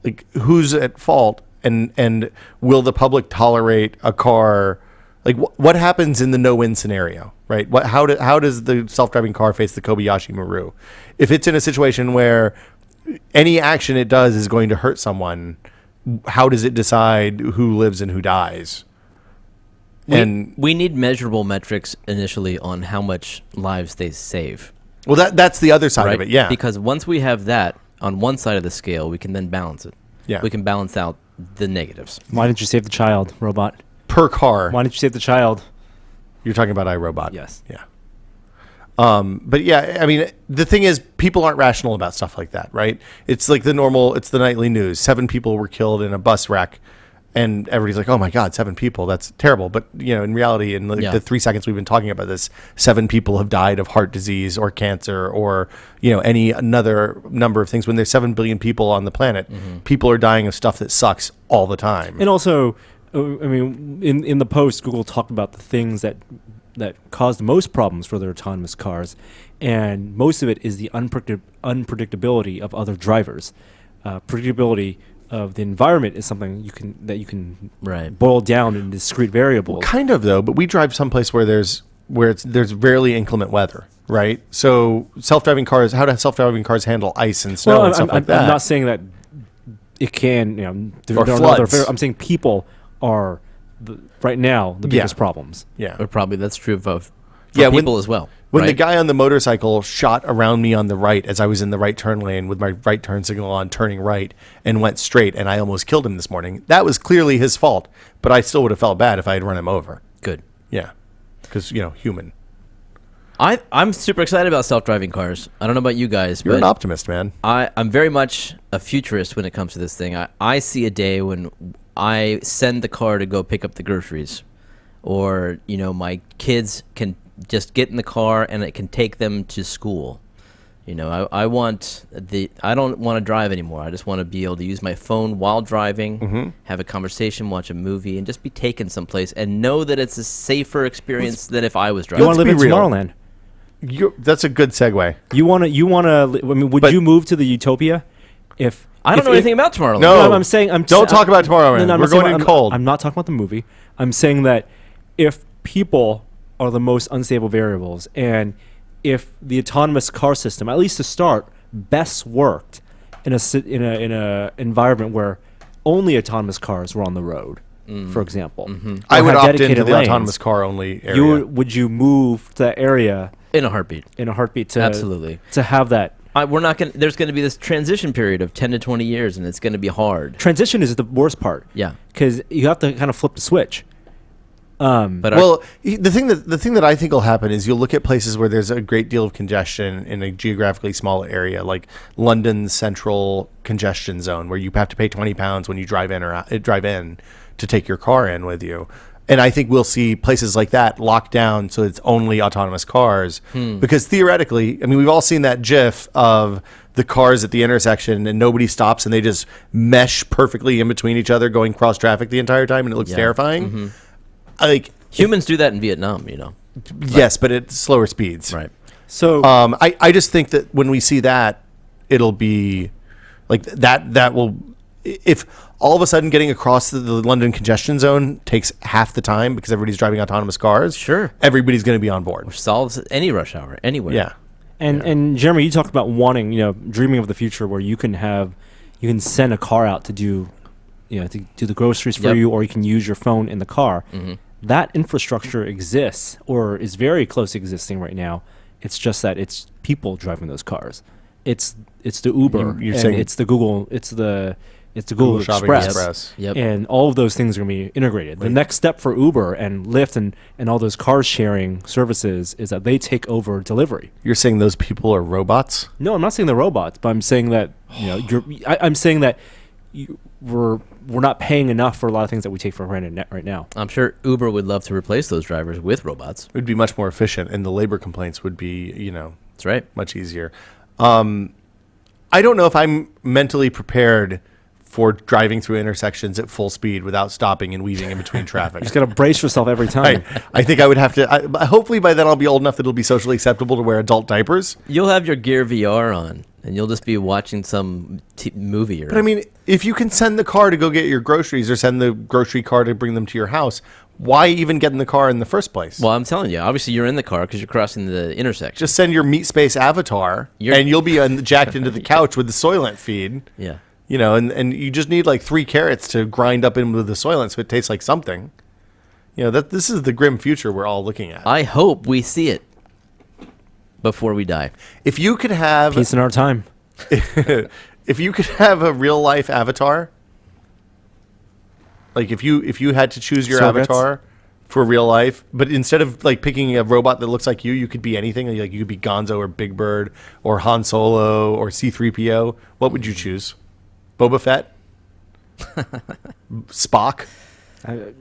B: like who's at fault, and will the public tolerate a car? Like what happens in the no-win scenario, right? How does the self-driving car face the Kobayashi Maru? If it's in a situation where any action it does is going to hurt someone, how does it decide who lives and who dies?
D: We need measurable metrics initially on how much lives they save.
B: Well, that's the other side
D: right?
B: of it, yeah.
D: Because once we have that on one side of the scale, we can then balance it.
B: Yeah.
D: We can balance out the negatives.
C: Why didn't you save the child, robot?
B: Per car.
C: Why didn't you save the child?
B: You're talking about iRobot.
C: Yes.
B: Yeah. But yeah, I mean, the thing is, people aren't rational about stuff like that, right? It's like it's the nightly news. 7 people were killed in a bus wreck, and everybody's like, oh my God, 7 people. That's terrible. But, in reality, in the 3 seconds we've been talking about this, 7 people have died of heart disease or cancer or, any another number of things. When there's 7 billion people on the planet, people are dying of stuff that sucks all the time.
C: And also, I mean, in the post, Google talked about the things that cause the most problems for their autonomous cars, and most of it is the unpredictability of other drivers. Predictability of the environment is something you can
D: Right.
C: boil down in discrete variables.
B: Kind of, though, but we drive someplace where there's rarely inclement weather, right? So how do self-driving cars handle ice and snow and stuff like that?
C: I'm not saying that it can, there
B: Or
C: are
B: floods.
C: I'm saying people are right now the biggest problems.
B: Yeah.
D: Or probably that's true of
B: Yeah,
D: people as well.
B: When
D: right?
B: the guy on the motorcycle shot around me on the right as I was in the right turn lane with my right turn signal on, turning right, and went straight, and I almost killed him this morning, that was clearly his fault. But I still would have felt bad if I had run him over.
D: Good.
B: Yeah. Because, human.
D: I'm super excited about self-driving cars. I don't know about you guys,
B: You're
D: but
B: an optimist, man.
D: I'm very much a futurist when it comes to this thing. I see a day when I send the car to go pick up the groceries, or my kids can just get in the car and it can take them to school. I don't want to drive anymore. I just want to be able to use my phone while driving, have a conversation, watch a movie, and just be taken someplace and know that it's a safer experience than if I was driving.
C: You want to live in
B: be real.
C: Tomorrowland.
B: That's a good segue.
C: You want to. I mean, would you move to the Utopia if
D: I don't know anything about Tomorrowland.
B: No,
C: I'm saying
B: don't talk about Tomorrowland.
C: No,
B: We're going in cold.
C: I'm not talking about the movie. I'm saying that if people are the most unstable variables, and if the autonomous car system, at least to start, best worked in a environment where only autonomous cars were on the road, for example,
B: I would
C: have
B: opt into
C: dedicated
B: the
C: lanes,
B: autonomous car only area.
C: would you move to that area
D: in a heartbeat.
C: to
D: Absolutely.
C: to have that?
D: We're not going. There's going to be this transition period of 10 to 20 years, and it's going to be hard.
C: Transition is the worst part.
D: Yeah.
C: Because you have to kind of flip the switch.
D: But
B: The thing that I think will happen is you'll look at places where there's a great deal of congestion in a geographically small area, like London's central congestion zone, where you have to pay £20 when you drive in to take your car in with you. And I think we'll see places like that locked down so it's only autonomous cars. Because theoretically, I mean, we've all seen that GIF of the cars at the intersection and nobody stops and they just mesh perfectly in between each other going cross traffic the entire time, and it looks terrifying. Like
D: humans do that in Vietnam,
B: Yes, but at slower speeds.
D: Right.
C: So
B: I just think that when we see that, it'll be like that will, if all of a sudden getting across the London congestion zone takes half the time because everybody's driving autonomous cars,
D: Sure.
B: everybody's going to be on board.
D: Solves any rush hour anywhere.
B: Yeah.
C: And Jeremy, you talked about wanting, dreaming of the future where you can send a car out to do the groceries for
D: Yep.
C: you, or you can use your phone in the car. That infrastructure exists, or is very close to existing right now. It's just that it's people driving those cars. It's the Uber,
B: You're
C: and
B: saying
C: it's the Google, it's the Google
B: Shopping
C: Express.
D: Yep.
C: And all of those things are going to be integrated. The next step for Uber and Lyft and all those car sharing services is that they take over delivery.
B: You're saying those people are robots?
C: No, I'm not saying they're robots, but I'm saying that I'm saying that we're not paying enough for a lot of things that we take for granted right now.
D: I'm sure Uber would love to replace those drivers with robots.
B: It would be much more efficient, and the labor complaints would be,
D: That's right.
B: much easier. I don't know if I'm mentally prepared for driving through intersections at full speed without stopping and weaving in between traffic.
C: You just got to brace yourself every time.
B: I think I would have to. Hopefully, by then I'll be old enough that it'll be socially acceptable to wear adult diapers.
D: You'll have your Gear VR on, and you'll just be watching some movie.
B: But I mean, if you can send the car to go get your groceries or send the grocery car to bring them to your house, why even get in the car in the first place?
D: Well, I'm telling you, obviously you're in the car because you're crossing the intersection.
B: Just send your meat space avatar, and you'll be jacked into the couch with the Soylent feed.
D: Yeah.
B: And you just need like 3 carrots to grind up in with the Soylent so it tastes like something. This is the grim future we're all looking at.
D: I hope we see it before we die.
B: If you could have
C: Peace in our time.
B: if you could have a real life avatar, like if you had to choose your
C: Surrogates?
B: avatar for real life, but instead of like picking a robot that looks like you could be anything. Like you could be Gonzo or Big Bird or Han Solo or C-3PO. What would you choose? Boba Fett? Spock?
C: I don't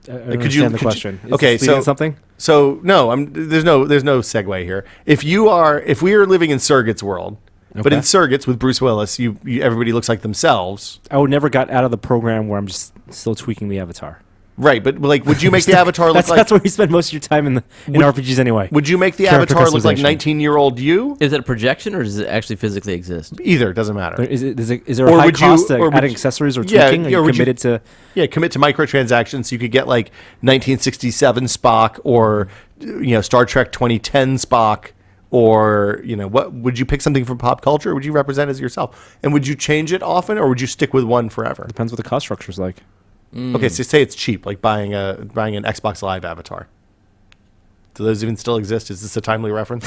B: could
C: understand the
B: you-
C: question. Is
B: okay,
C: this leading
B: so-
C: to something.
B: So no, there's no segue here. If we are living in Surrogates world, but in
C: Okay.
B: Surrogates with Bruce Willis, you everybody looks like themselves,
C: I would never got out of the program where I'm just still tweaking the avatar.
B: right? But like, would you make the avatar look
C: That's
B: like?
C: where you spend most of your time in RPGs anyway.
B: Would you make the
C: Character
B: avatar look like
C: customization.
B: 19-year-old you?
D: Is it a projection or does it actually physically exist?
B: Either, doesn't matter.
C: Is there a
B: Or
C: high
B: would you-
C: cost to
B: or would
C: adding
B: you-
C: accessories or
B: Yeah,
C: tweaking?
B: yeah,
C: Are you
B: would you-
C: committed to?
B: Yeah, commit to microtransactions so you could get like 1967 Spock or Star Trek 2010 Spock, or what would you pick something from pop culture? Or would you represent as yourself? And would you change it often, or would you stick with one forever?
C: Depends what the cost structure is like.
B: Okay, so say it's cheap, like buying an Xbox Live avatar. Do those even still exist? Is this a timely reference?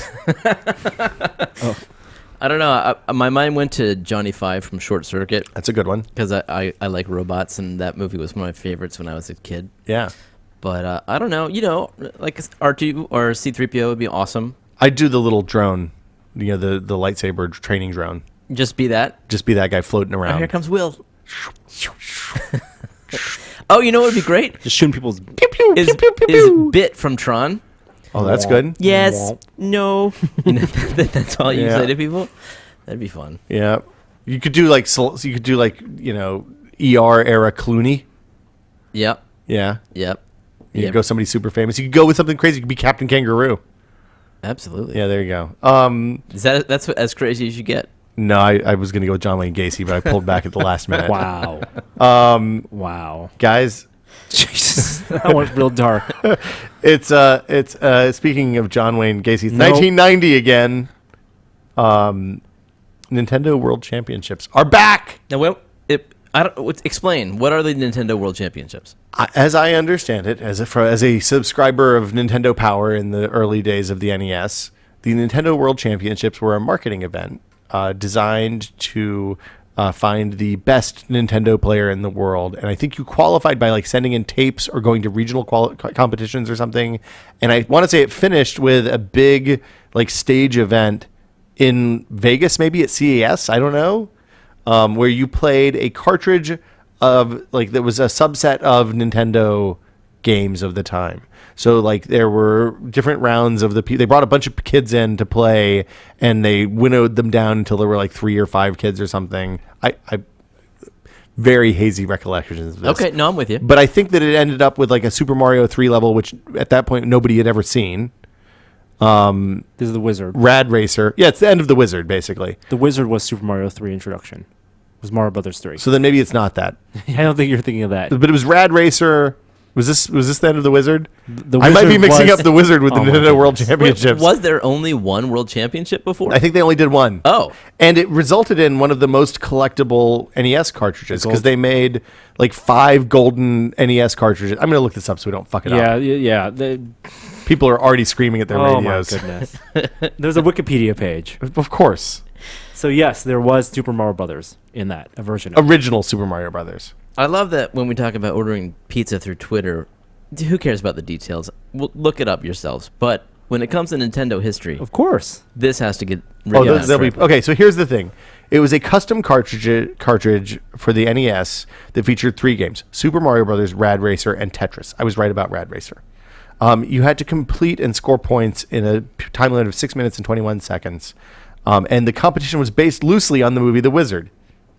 D: I don't know. My mind went to Johnny Five from Short Circuit
B: That's a good one.
D: because I like robots, and that movie was one of my favorites when I was a kid.
B: Yeah.
D: But I don't know. Like R2 or C-3PO would be awesome.
B: I'd do the little drone, the lightsaber training drone.
D: Just be that.
B: Just be that guy floating
D: Oh,
B: around.
D: here comes Will. Oh, you know what would be great?
C: Just shooting people's
B: Pew, pew,
D: Is
B: pew, pew, pew,
D: is
B: pew.
D: Bit from Tron?
B: Oh, that's good.
D: Yes. No. That's all you
B: Yeah.
D: say to people. That'd be fun.
B: Yeah, you could do like ER era Clooney.
D: Yep.
B: Yeah,
D: Yep.
B: you
D: Yep.
B: could go somebody super famous. You could go with something crazy. You could be Captain Kangaroo.
D: Absolutely.
B: Yeah, there you go.
D: Is that's as crazy as you get?
B: No, I was gonna go with John Wayne Gacy, but I pulled back at the last minute.
C: wow. Wow.
B: Guys,
C: Jesus, that went real dark.
B: it's speaking of John Wayne Gacy, it's
C: No.
B: 1990 again. Nintendo World Championships are back.
D: Now, explain. What are the Nintendo World Championships?
B: As I understand it, as a subscriber of Nintendo Power in the early days of the NES, the Nintendo World Championships were a marketing event designed to find the best Nintendo player in the world. And I think you qualified by like sending in tapes or going to regional competitions or something. And I want to say it finished with a big like stage event in Vegas, maybe at CES. I don't know. Where you played a cartridge of like that was a subset of Nintendo games of the time. So like there were different rounds of they brought a bunch of kids in to play, and they winnowed them down until there were like 3 or 5 kids or something. I very hazy recollections of this.
D: Okay, no, I'm with you.
B: But I think that it ended up with like a Super Mario 3 level, which at that point nobody had ever seen.
C: This is the Wizard.
B: Rad Racer. Yeah, it's the end of the Wizard, basically.
C: The Wizard was Super Mario 3 introduction. It was Mario Brothers 3.
B: So then maybe it's not that.
C: I don't think you're thinking of that.
B: But it was Rad Racer. Was this the end of the Wizard?
C: The
B: I might be
C: Wizard
B: mixing
C: was-
B: up the Wizard with the
C: Oh my
B: Nintendo World
C: goodness.
B: Championships.
D: Was there only one World Championship before?
B: I think they only did one.
D: Oh.
B: And it resulted in one of the most collectible NES cartridges because they made like 5 golden NES cartridges. I'm going to look this up so we don't fuck it
C: Yeah,
B: up.
C: yeah.
B: People are already screaming at their
C: Oh
B: radios.
C: my goodness. There's a Wikipedia page.
B: Of course.
C: So yes, there was Super Mario Brothers in that, a version of it.
B: Original Super Mario Brothers.
D: I love that when we talk about ordering pizza through Twitter, who cares about the details? Look it up yourselves. But when it comes to Nintendo history,
C: Of course.
D: this has to get
B: Oh,
D: written down.
B: okay. So here's the thing: it was a custom cartridge for the NES that featured 3 games: Super Mario Brothers, Rad Racer, and Tetris. I was right about Rad Racer. You had to complete and score points in a time limit of 6 minutes and 21 seconds, and the competition was based loosely on the movie The Wizard.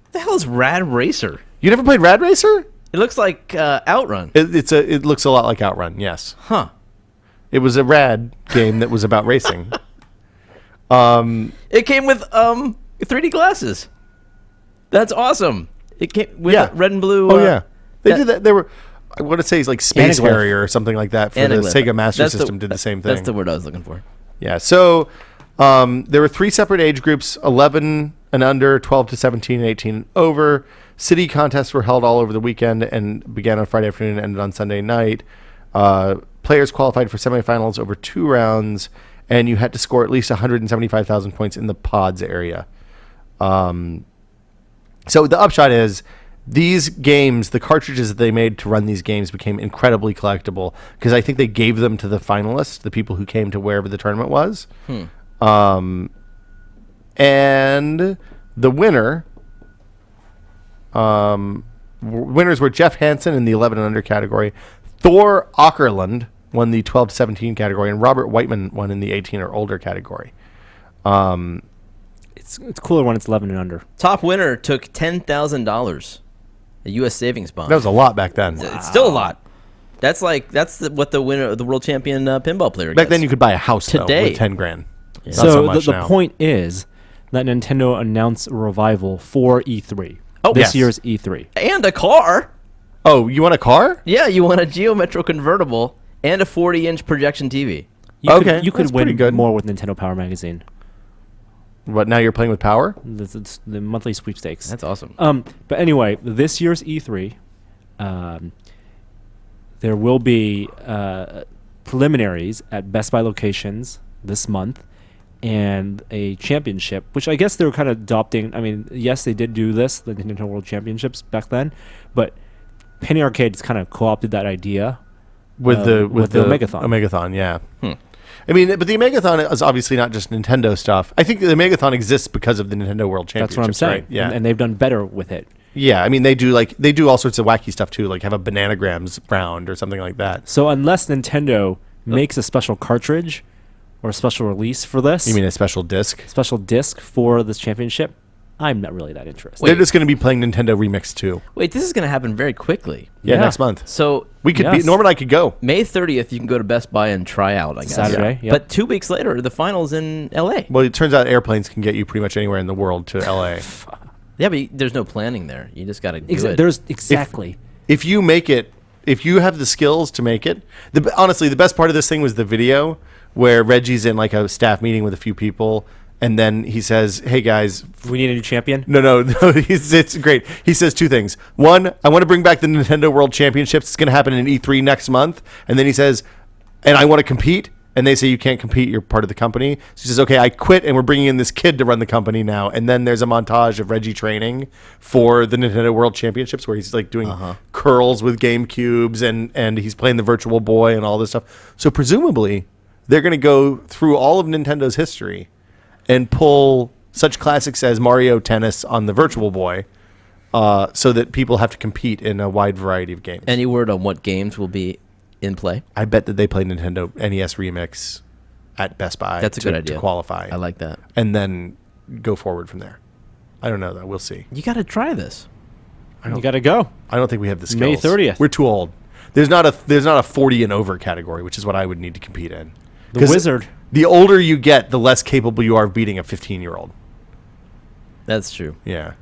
D: What the hell is Rad Racer?
B: You never played Rad Racer?
D: It looks like Outrun.
B: It looks a lot like Outrun. Yes,
D: Huh.
B: it was a rad game that was about racing.
D: It came with 3D glasses. That's awesome. It came with red and blue.
B: Oh yeah, they did that. They were. I want to say it's like Space
C: Anaglyph.
B: Harrier or something like that for the
D: Anaglyph.
B: Sega Master
D: That's
B: System. Did the same thing.
D: That's the word I was looking for.
B: Yeah. So there were 3 separate age groups: 11 and under, 12 to 17, and 18 and over. City contests were held all over the weekend and began on Friday afternoon and ended on Sunday night. Players qualified for semifinals over 2 rounds, and you had to score at least 175,000 points in the pods area. So the upshot is, these games, the cartridges that they made to run these games, became incredibly collectible because I think they gave them to the finalists, the people who came to wherever the tournament was. And the winners were Jeff Hansen in the 11 and under category, Thor Åkerlund won the 12 to 17 category, and Robert Whiteman won in the 18 or older category.
C: It's cooler when it's 11 and under.
D: Top winner took $10,000, a U.S. savings bond.
B: That was a lot back then.
D: It's still a lot. That's what the winner of the world champion pinball player
B: Back
D: gets.
B: then, you could buy a house though,
D: Today.
B: with 10 grand. Not
C: So
B: much
C: the
B: now.
C: point is that Nintendo announced a revival for E3.
D: Oh,
C: this
B: yes.
C: year's E3.
D: And a car.
B: Oh, you want a car?
D: Yeah, you want a Geo Metro convertible and a 40-inch projection TV.
C: You
B: Okay,
C: you could
B: that's pretty
C: win
B: good.
C: more with Nintendo Power Magazine.
B: But now you're playing with power?
C: It's the monthly sweepstakes.
D: That's awesome.
C: But anyway, this year's E3, there will be preliminaries at Best Buy locations this month, and a championship, which I guess they were kind of adopting. I mean, yes, they did do this, the Nintendo World Championships back then, but Penny Arcade's kind of co-opted that idea
B: With the
C: Omegathon.
B: Omegathon, yeah. I mean, but the Megathon is obviously not just Nintendo stuff. I think the Megathon exists because of the Nintendo World Championships.
C: That's what I'm saying.
B: Right? Yeah,
C: And they've done better with it.
B: yeah. I mean, they do all sorts of wacky stuff too, like have a bananagrams round or something like that.
C: So unless Nintendo makes a special cartridge or a special release for this,
B: You mean a special disc?
C: special disc for this championship, I'm not really that interested.
B: They're just going to be playing Nintendo Remix 2.
D: Wait, this is going to happen very quickly.
B: Yeah,
C: Yeah.
B: next month.
D: So
B: We could
C: Yes.
B: Norm and I could go.
D: May 30th, you can go to Best Buy and try out, I guess.
C: Saturday, yep.
D: But 2 weeks later, the final's in L.A.
B: Well, it turns out airplanes can get you pretty much anywhere in the world to LA.
D: Yeah, but there's no planning there. You just got to do it.
C: There's exactly.
B: If you make it, if you have the skills to make it, honestly, the best part of this thing was the video where Reggie's in like a staff meeting with a few people, and then he says, "Hey guys,
C: We need a new champion.
B: no, it's great." He says two things. One, I want to bring back the Nintendo World Championships. It's going to happen in E3 next month. And then he says, and I want to compete. And they say, you can't compete. You're part of the company. So he says, okay, I quit, and we're bringing in this kid to run the company now. And then there's a montage of Reggie training for the Nintendo World Championships where he's like doing curls with Game Cubes and he's playing the Virtual Boy and all this stuff. So presumably they're going to go through all of Nintendo's history and pull such classics as Mario Tennis on the Virtual Boy so that people have to compete in a wide variety of games.
D: Any word on what games will be in play?
B: I bet that they play Nintendo NES Remix at Best Buy.
D: That's a good idea.
B: To qualify.
D: I like that.
B: And then go forward from there. I don't know though. We'll see.
D: You got to try this.
C: You got to go.
B: I don't think we have the skills.
C: May 30th.
B: We're too old. There's not a 40 and over category, which is what I would need to compete in.
C: The
B: 'Cause
C: Wizard.
B: The older you get, the less capable you are of beating a 15-year-old.
D: That's true.
B: Yeah.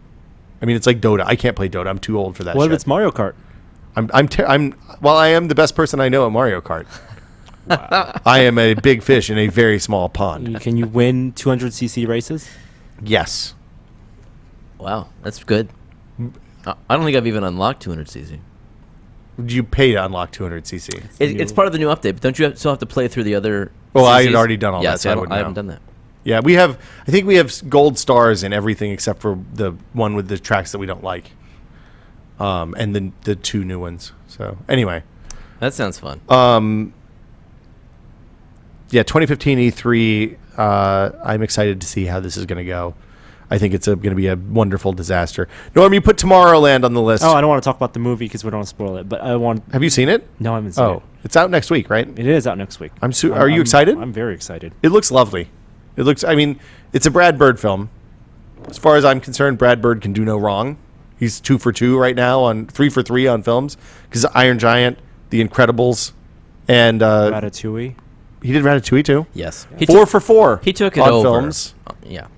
B: I mean, it's like Dota. I can't play Dota. I'm too old for that
C: What
B: shit.
C: if it's Mario Kart?
B: Well, I am the best person I know at Mario Kart. I am a big fish in a very small pond.
C: Can you win 200cc races?
B: Yes.
D: Wow, that's good. I don't think I've even unlocked 200cc.
B: You pay to unlock 200cc.
D: It's part of the new update, but don't you still have to play through the other?
B: Well, I had
D: CCs?
B: already done all
D: Yeah,
B: that,
D: so
B: so I
D: I
B: wouldn't
D: haven't
B: know.
D: done that.
B: Yeah, I think we have gold stars in everything except for the one with the tracks that we don't like. And then the two new ones. So anyway,
D: That sounds fun.
B: yeah, 2015 E3. I'm excited to see how this is going to go. I think it's going to be a wonderful disaster. Norm, you put Tomorrowland on the list.
C: Oh, I don't want to talk about the movie because we don't want to spoil it. But I want.
B: Have you seen it?
C: No, I haven't seen
B: Oh,
C: it.
B: it's out next week, right?
C: It is out next week.
B: Are you excited?
C: I'm very excited.
B: It looks lovely. I mean, it's a Brad Bird film. As far as I'm concerned, Brad Bird can do no wrong. He's 2 for 2 right now 3 for 3 on films because Iron Giant, The Incredibles, and
C: Ratatouille.
B: he did Ratatouille too.
D: Yes.
B: 4 for 4.
D: He took it
B: on
D: over.
B: films.
D: Yeah.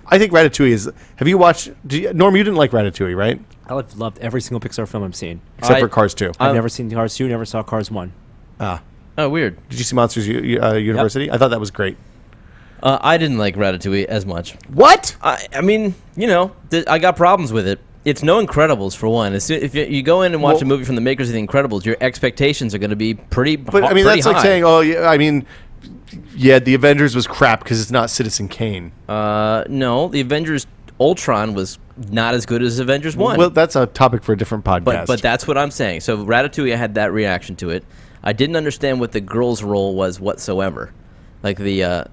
B: I think Ratatouille is. Have you watched? Norm, you didn't like Ratatouille, right?
C: I've loved every single Pixar film I've seen.
B: Except for Cars 2.
C: I've never seen Cars 2, never saw Cars 1.
B: Ah,
D: Oh, weird.
B: did you see Monsters University? I thought that was great.
D: I didn't like Ratatouille as much.
B: What?
D: I mean, I got problems with it. It's no Incredibles for one. If you go in and watch a movie from the makers of the Incredibles, your expectations are going to be pretty.
B: But I mean,
D: pretty
B: that's like
D: high.
B: saying, oh, yeah. I mean, yeah, the Avengers was crap because it's not Citizen Kane.
D: No, the Avengers Ultron was not as good as Avengers 1.
B: Well, that's a topic for a different podcast.
D: But that's what I'm saying. So Ratatouille, I had that reaction to it. I didn't understand what the girl's role was whatsoever, like the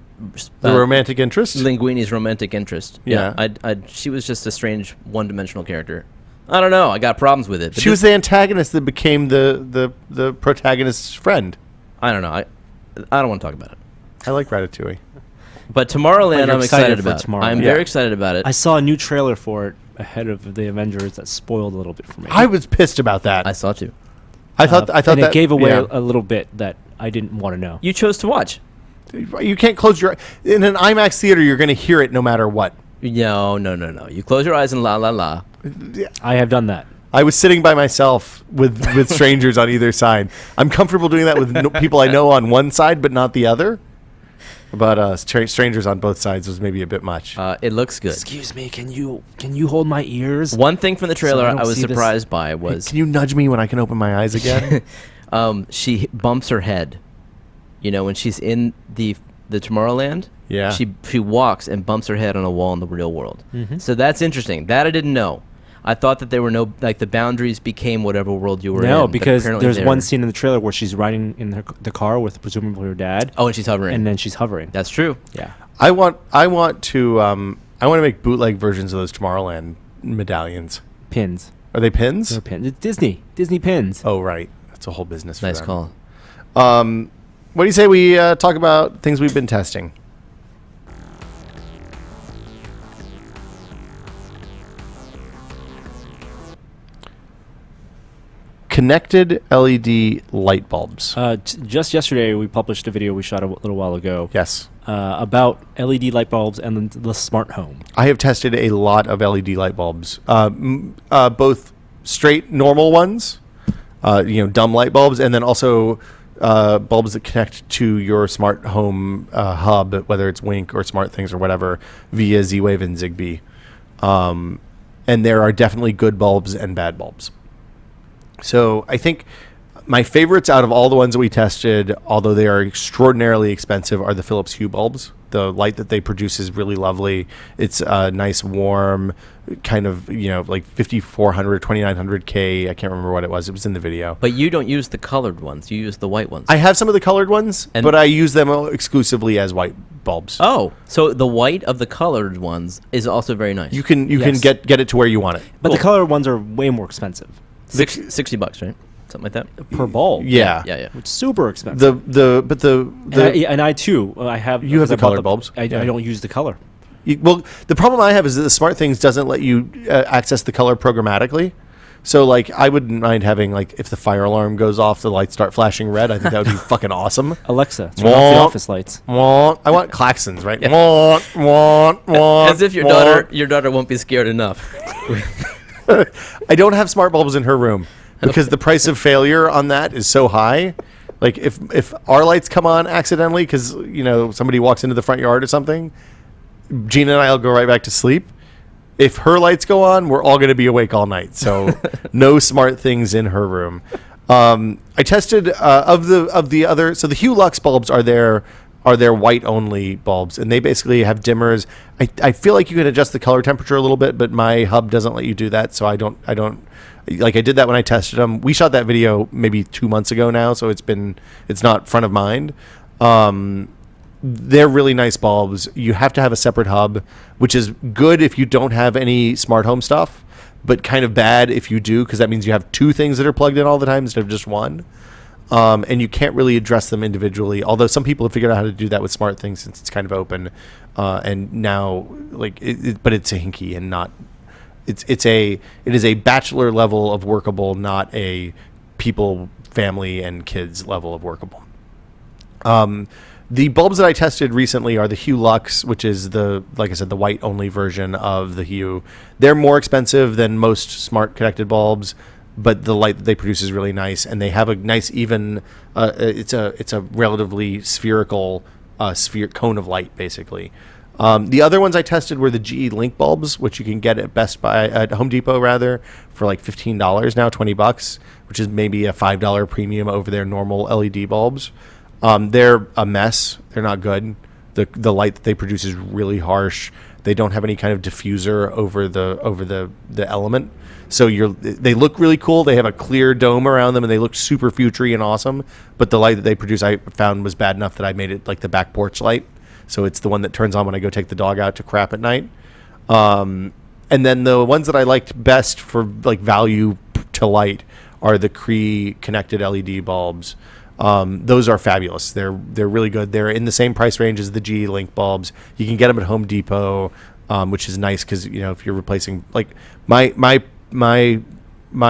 B: romantic interest.
D: Linguini's romantic interest.
B: Yeah.
D: She was just a strange one-dimensional character. I don't know. I got problems with it. But
B: She was the antagonist that became the protagonist's friend.
D: I don't know. I don't want to talk about it.
B: I like Ratatouille.
D: But Tomorrowland,
C: you're
D: I'm
C: excited
D: excited
C: for
D: about.
C: Tomorrowland.
D: I'm
B: Yeah.
D: very excited about it.
C: I saw a new trailer for it ahead of the Avengers that spoiled a little bit for me.
B: I was pissed about that.
D: I saw too.
B: I thought
C: and
B: that
C: it gave away
B: yeah.
C: a little bit that I didn't want to know.
D: You chose to watch.
B: You can't close your in an IMAX theater. You're going to hear it no matter what.
D: No. You close your eyes and la la la.
C: I have done that.
B: I was sitting by myself with strangers on either side. I'm comfortable doing that with people I know on one side, but not the other. But strangers on both sides was maybe a bit much.
D: It looks good.
C: Excuse me, can you hold my ears?
D: One thing from the trailer
C: I
D: I
C: don't
D: was
C: see this.
D: surprised by was
B: Can you nudge me when I can open my eyes again?
D: she bumps her head. When she's in the Tomorrowland,
B: Yeah.
D: she walks and bumps her head on a wall in the real world.
C: Mm-hmm.
D: So that's interesting. That I didn't know. I thought that there were no like the boundaries became whatever world you were in.
C: No,
D: but
C: because
D: apparently
C: there's
D: they're-
C: one scene in the trailer where she's riding in the car with presumably her dad,
D: Oh, and she's hovering.
C: and then she's hovering.
D: That's true.
C: Yeah.
B: I want to make bootleg versions of those Tomorrowland medallions.
C: Pins.
B: Are they pins?
C: They're pins. It's Disney. Disney pins.
B: Oh, right. That's a whole business for
D: Nice
B: them.
D: call.
B: What do you say we talk about things we've been testing? Connected LED light bulbs.
C: Just yesterday, we published a video we shot a little while ago
B: Yes.
C: about LED light bulbs and the smart home.
B: I have tested a lot of LED light bulbs, both straight normal ones, dumb light bulbs, and then also bulbs that connect to your smart home hub, whether it's Wink or SmartThings or whatever, via Z-Wave and Zigbee. And there are definitely good bulbs and bad bulbs. So I think my favorites out of all the ones that we tested, although they are extraordinarily expensive, are the Philips Hue bulbs. The light that they produce is really lovely. It's a nice, warm, kind of, like 5400, 2900K. I can't remember what it was. It was in the video.
D: But you don't use the colored ones. You use the white ones.
B: I have some of the colored ones,
D: And-
B: but I use them exclusively as white bulbs.
D: Oh, so the white of the colored ones is also very nice.
B: You can
C: Yes.
B: get it to where you want it.
C: But
D: Cool.
C: the color ones are way more expensive
D: $60, right? Something like that.
C: per bulb.
B: Yeah.
D: Yeah.
C: It's super expensive. And I too. I have.
B: You have the
C: because I bought
B: colored bulbs?
C: I
B: Yeah.
C: don't use the color.
B: Well, the problem I have is that the SmartThings doesn't let you access the color programmatically. So, like, I wouldn't mind having, like, if the fire alarm goes off, the lights start flashing red. I think that would be fucking awesome.
C: Alexa, turn off the office lights.
B: I want klaxons, right?
D: As if your daughter won't be scared enough.
B: I don't have smart bulbs in her room because the price of failure on that is so high. Like, if our lights come on accidentally because, somebody walks into the front yard or something, Gina and I will go right back to sleep. If her lights go on, we're all going to be awake all night. So no smart things in her room. I tested of the other. So the Hue Lux bulbs are their white only bulbs, and they basically have dimmers. I feel like you can adjust the color temperature a little bit, but my hub doesn't let you do that. So I don't like. I did that when I tested them. We shot that video maybe 2 months ago now, so it's not front of mind. They're really nice bulbs. You have to have a separate hub, which is good if you don't have any smart home stuff, but kind of bad if you do, because that means you have two things that are plugged in all the time instead of just one. And you can't really address them individually, although some people have figured out how to do that with SmartThings since it's kind of open. And now, but it's a hinky and not. It is a bachelor level of workable, not a people, family, and kids level of workable. The bulbs that I tested recently are the Hue Lux, which is like I said, the white only version of the Hue. They're more expensive than most smart connected bulbs, but the light that they produce is really nice, and they have a nice even. It's a relatively spherical cone of light, basically. The other ones I tested were the GE Link bulbs, which you can get at Home Depot for like $15 now, $20, which is maybe a $5 premium over their normal LED bulbs. They're a mess. They're not good. The light that they produce is really harsh. They don't have any kind of diffuser over the element. So they look really cool. They have a clear dome around them, and they look super futury and awesome. But the light that they produce, I found, was bad enough that I made it like the back porch light. So it's the one that turns on when I go take the dog out to crap at night. And then the ones that I liked best for like value to light are the Cree connected LED bulbs. Those are fabulous. They're really good. They're in the same price range as the GE Link bulbs. You can get them at Home Depot, which is nice because if you're replacing like my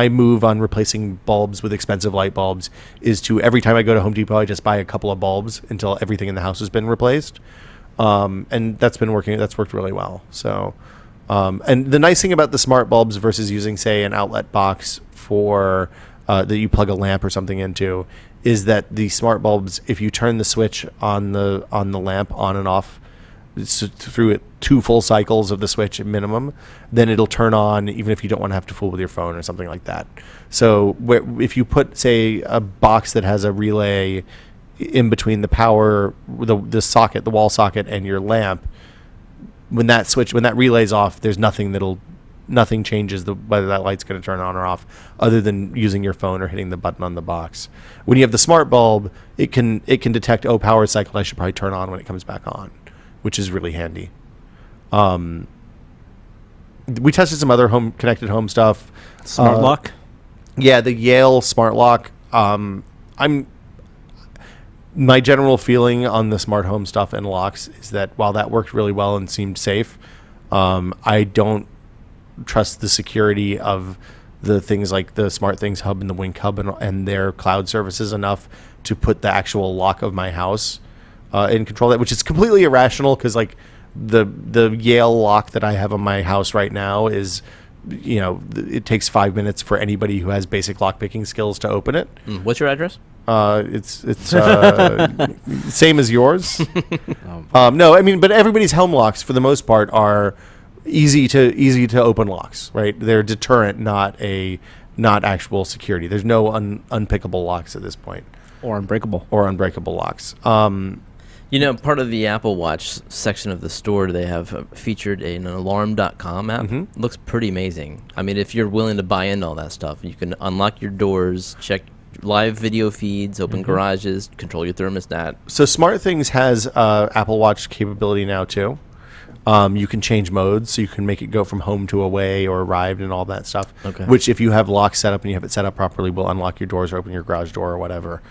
B: move on replacing bulbs with expensive light bulbs is to every time I go to Home Depot, I just buy a couple of bulbs until everything in the house has been replaced, and that's been working. That's worked really well. So, and the nice thing about the smart bulbs versus using, say, an outlet box for that you plug a lamp or something into, is that the smart bulbs, if you turn the switch on the lamp on and off through it 2 full cycles of the switch at minimum, then it'll turn on even if you don't want to have to fool with your phone or something like that. So if you put, say, a box that has a relay in between the power, the socket, the wall socket, and your lamp, when that relay's off, there's nothing that'll nothing changes whether that light's going to turn on or off, other than using your phone or hitting the button on the box. When you have the smart bulb, it can detect, power cycle, I should probably turn on when it comes back on, which is really handy. We tested some other connected home stuff.
C: Smart lock.
B: Yeah, the Yale smart lock. My general feeling on the smart home stuff and locks is that while that worked really well and seemed safe, I don't trust the security of the things like the SmartThings Hub and the Wink Hub and their cloud services enough to put the actual lock of my house in control of that, which is completely irrational because like the Yale lock that I have on my house right now is, it takes 5 minutes for anybody who has basic lockpicking skills to open it.
D: What's your address?
B: It's same as yours. No, I mean, but everybody's home locks for the most part are easy to open locks, right? They're deterrent, not actual security. There's no unpickable locks at this point,
C: Or unbreakable
B: locks.
D: Part of the Apple Watch section of the store, they have featured an alarm.com app.
B: Mm-hmm.
D: Looks pretty amazing. I mean, if you're willing to buy into all that stuff, you can unlock your doors, check live video feeds, open garages, control your thermostat.
B: So SmartThings has Apple Watch capability now too. You can change modes, so you can make it go from home to away or arrived and all that stuff.
D: Okay.
B: Which, if you have locks set up and you have it set up properly, will unlock your doors or open your garage door or whatever.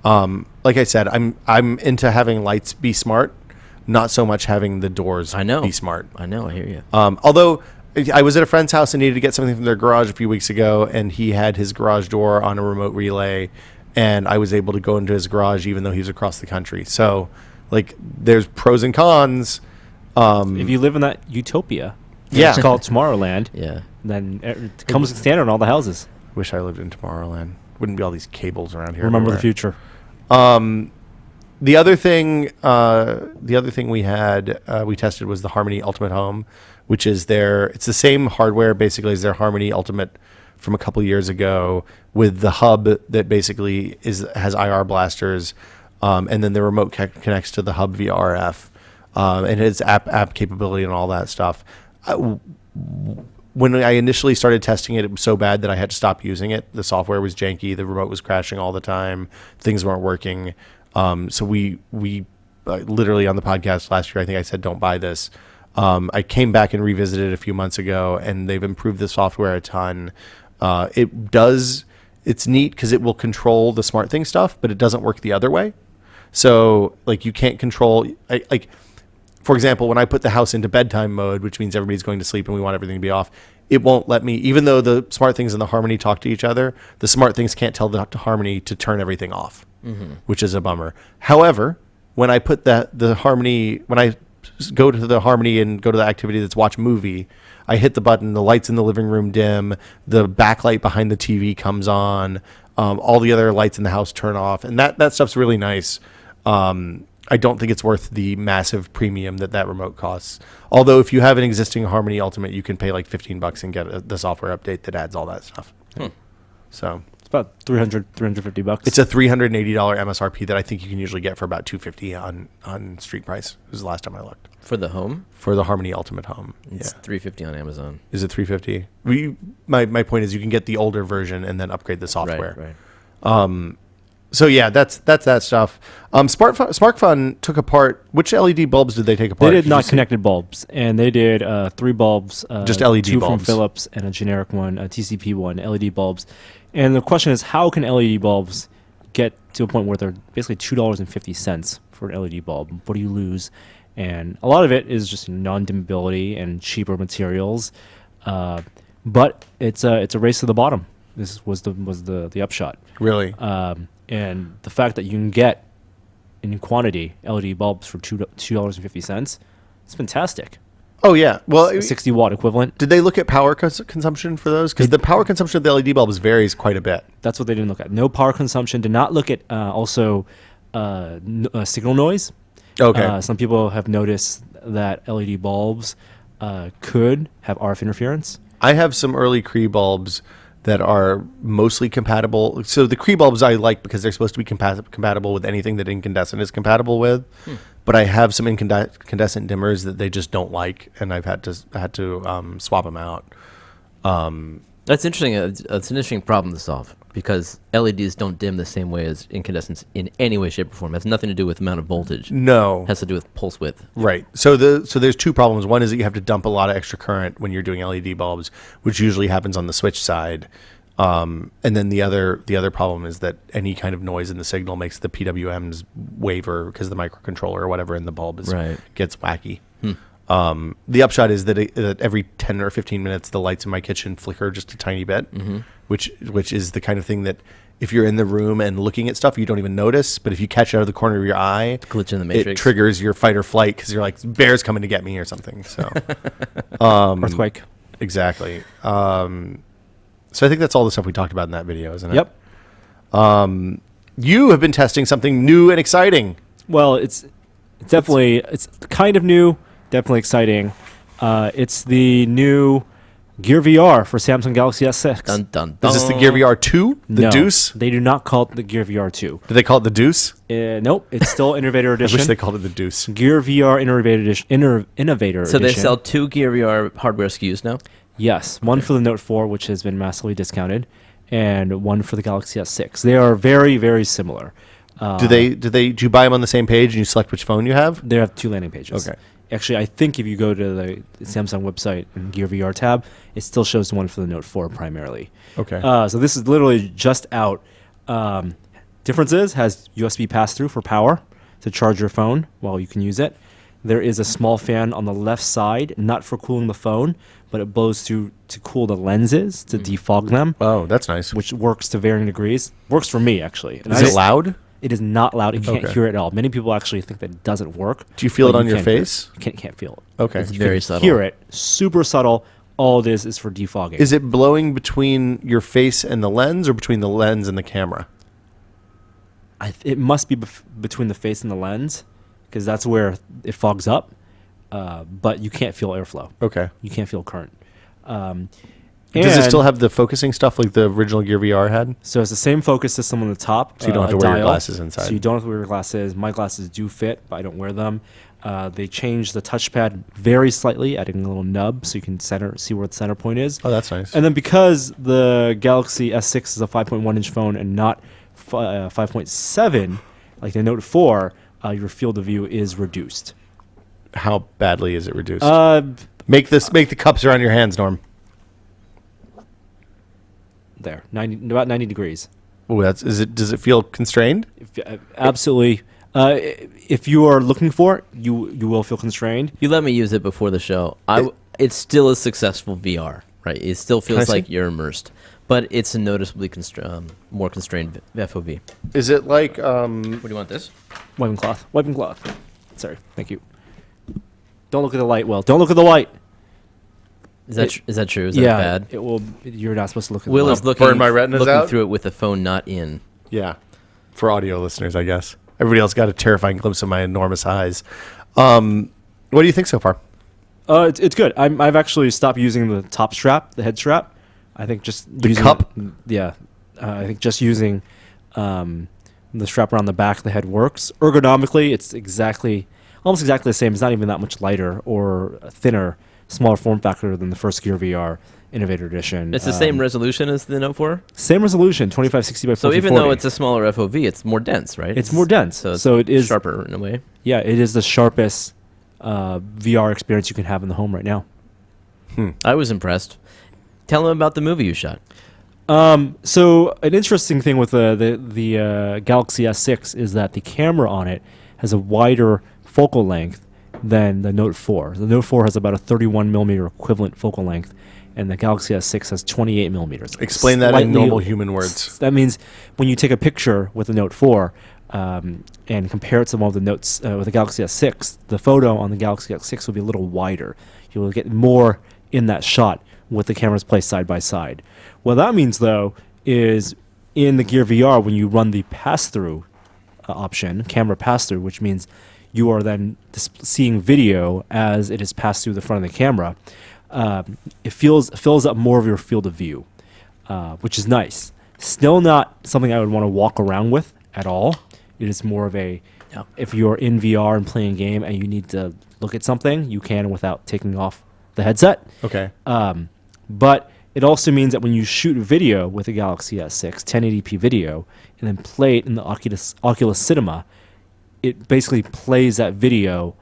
B: Like I said, I'm into having lights be smart, not so much having the doors be smart.
D: I know, I hear you.
B: Although I was at a friend's house and needed to get something from their garage a few weeks ago, and he had his garage door on a remote relay, and I was able to go into his garage even though he was across the country. So, like, there's pros and cons.
C: If you live in that utopia,
B: Yeah.
C: it's called Tomorrowland.
D: Yeah.
C: Then it comes standard on all the houses.
B: Wish I lived in Tomorrowland. Wouldn't be all these cables around here.
C: Remember the
B: everywhere.
C: future.
B: The other thing we tested was the Harmony Ultimate Home, which is it's the same hardware basically as their Harmony Ultimate from a couple years ago, with the hub that basically has IR blasters, and then the remote connects to the hub via RF, and it has app capability and all that stuff. When I initially started testing it, it was so bad that I had to stop using it. The software was janky. The remote was crashing all the time. Things weren't working. So we literally on the podcast last year, I think I said, don't buy this. I came back and revisited it a few months ago, and they've improved the software a ton. It's neat because it will control the SmartThings stuff, but it doesn't work the other way. So like you can't control, for example, when I put the house into bedtime mode, which means everybody's going to sleep and we want everything to be off, it won't let me, even though the SmartThings and the Harmony talk to each other, the SmartThings can't tell the Harmony to turn everything off, which is a bummer. However, when I put the Harmony, when I go to the Harmony and go to the activity that's watch movie, I hit the button, the lights in the living room dim, the backlight behind the TV comes on, all the other lights in the house turn off, and that stuff's really nice. I don't think it's worth the massive premium that remote costs. Although if you have an existing Harmony Ultimate, you can pay like $15 and get the software update that adds all that stuff. So
C: It's about $350.
B: it's a $380 MSRP that I think you can usually get for about $250 on street price. This is the last time I looked.
D: For the home?
B: For the Harmony Ultimate Home.
D: It's $350 on Amazon.
B: Is it $350? My point is you can get the older version and then upgrade the software.
D: Right.
B: So yeah, that's that stuff. SparkFun took apart. Which LED bulbs did they take apart?
C: They did not connected bulbs, and they did 3 bulbs.
B: Just LED
C: two
B: bulbs.
C: from Philips and a generic one, a TCP one, LED bulbs. And the question is, how can LED bulbs get to a point where they're basically $2.50 for an LED bulb? What do you lose? And a lot of it is just non-dimmability and cheaper materials. But it's a race to the bottom. This was the upshot.
B: Really?
C: And the fact that you can get in quantity LED bulbs for $2.50, it's fantastic.
B: Oh yeah. Well,
C: A 60-watt equivalent.
B: did they look at power consumption for those? Because the power consumption of the LED bulbs varies quite a bit.
C: That's what they didn't look at. No power consumption. Did not look at signal noise.
B: Okay.
C: Some people have noticed that LED bulbs could have RF interference.
B: I have some early Cree bulbs that are mostly compatible. So the Cree bulbs I like because they're supposed to be compatible with anything that incandescent is compatible with. But I have some incandescent dimmers that they just don't like, and I've had to swap them out.
D: That's interesting. It's an interesting problem to solve because LEDs don't dim the same way as incandescents in any way, shape, or form. It has nothing to do with amount of voltage.
B: No.
D: It has to do with pulse width.
B: Right. So there's two problems. One is that you have to dump a lot of extra current when you're doing LED bulbs, which usually happens on the switch side. And then the other problem is that any kind of noise in the signal makes the PWMs waver because the microcontroller or whatever in the bulb gets wacky. The upshot is that every 10 or 15 minutes, the lights in my kitchen flicker just a tiny bit, which is the kind of thing that if you're in the room and looking at stuff, you don't even notice. But if you catch it out of the corner of your eye,
D: glitch in the matrix.
B: It triggers your fight or flight because you're like, bear's coming to get me or something. So
C: Earthquake.
B: Exactly. So I think that's all the stuff we talked about in that video, isn't it?
C: Yep.
B: You have been testing something new and exciting.
C: Well, it's kind of new, definitely exciting. It's the new Gear VR for Samsung Galaxy S6.
D: Dun, dun, dun.
B: Is this the Gear VR 2? The
C: No,
B: Deuce?
C: they do not call it the Gear VR 2.
B: Do they call it the Deuce?
C: Nope, it's still Innovator
B: I
C: Edition.
B: wish they called it the Deuce.
C: Gear VR Innovator Edition. Innovator
D: So
C: Edition.
D: they sell 2 Gear VR hardware SKUs now?
C: Yes, one for the Note 4, which has been massively discounted, and one for the Galaxy S6. They are very, very similar.
B: Do you buy them on the same page and you select which phone you have?
C: They have 2 landing pages.
B: Okay.
C: Actually, I think if you go to the Samsung website and Gear VR tab, it still shows one for the Note 4 primarily.
B: Okay.
C: So this is literally just out. Difference is, has USB pass-through for power to charge your phone while you can use it. There is a small fan on the left side, not for cooling the phone, but it blows to cool the lenses, to defog them.
B: Oh, that's nice.
C: Which works to varying degrees. Works for me, actually. And
B: Is it loud?
C: It is not loud. You can't
B: Okay.
C: hear it at all. Many people actually think that it doesn't work.
B: Do you feel it
C: but
B: on your
C: can hear it.
B: face?
C: You can't feel it.
B: Okay.
D: It's very subtle.
C: Hear it. Super subtle. All it is for defogging.
B: Is it blowing between your face and the lens or between the lens and the camera?
C: It must be between the face and the lens because that's where it fogs up. But you can't feel airflow.
B: Okay.
C: You can't feel current.
B: Does it still have the focusing stuff like the original Gear VR had?
C: So it's the same focus system on the top.
B: So you don't have to wear your glasses inside.
C: So you don't have to wear your glasses. My glasses do fit, but I don't wear them. They changed the touchpad very slightly, adding a little nub so you can see where the center point is.
B: Oh, that's nice.
C: And then because the Galaxy S6 is a 5.1-inch phone and not 5.7, like the Note 4, your field of view is reduced.
B: How badly is it reduced?
C: Make
B: Make the cups around your hands, Norm.
C: there, about 90 degrees.
B: Oh, does it feel constrained?
C: Absolutely. If you are looking for it, you will feel constrained.
D: You let me use it before the show. It's still a successful VR, right? It still feels like you're immersed, but it's a noticeably more constrained FOV.
B: Is it like
D: What do you want this?
C: Wiping cloth. Sorry, thank you. Don't look at the light, Will. Don't look at the light.
D: Is that true? Is that bad?
C: It will. You're not supposed to look at
D: Will
C: the
D: is
C: light.
D: looking,
B: burn my retinas
D: looking
B: out?
D: through it with the phone not in.
B: Yeah, for audio listeners, I guess. Everybody else got a terrifying glimpse of my enormous eyes. What do you think so far?
C: It's good. I've actually stopped using the top strap, the head strap. I think just using
B: cup?
C: Yeah, I think just using the strap around the back of the head works. Ergonomically, it's almost exactly the same. It's not even that much lighter or thinner, smaller form factor than the first Gear VR Innovator Edition.
D: It's the same resolution as the Note 4?
C: Same resolution, 2560 by 1440.
D: So even though it's a smaller FOV, it's more dense, right?
C: It's more dense.
D: So
C: it is
D: sharper in a way.
C: Yeah, it is the sharpest VR experience you can have in the home right now.
D: I was impressed. Tell them about the movie you shot.
C: So an interesting thing with the Galaxy S6 is that the camera on it has a wider focal length than the Note 4. The Note 4 has about a 31 millimeter equivalent focal length, and the Galaxy S6 has 28 millimeters.
B: Explain that in normal human words.
C: That means when you take a picture with the Note 4 and compare it to one of the Notes with the Galaxy S6, the photo on the Galaxy S6 will be a little wider. You will get more in that shot with the cameras placed side by side. What that means, though, is in the Gear VR, when you run the pass-through option, camera pass-through, which means you are then seeing video as it is passed through the front of the camera, it fills up more of your field of view, which is nice. Still not something I would want to walk around with at all. It is more of if you're in VR and playing a game and you need to look at something, you can without taking off the headset.
B: Okay.
C: But It also means that when you shoot video with a Galaxy S6, 1080p video, and then play it in the Oculus Cinema, it basically plays that video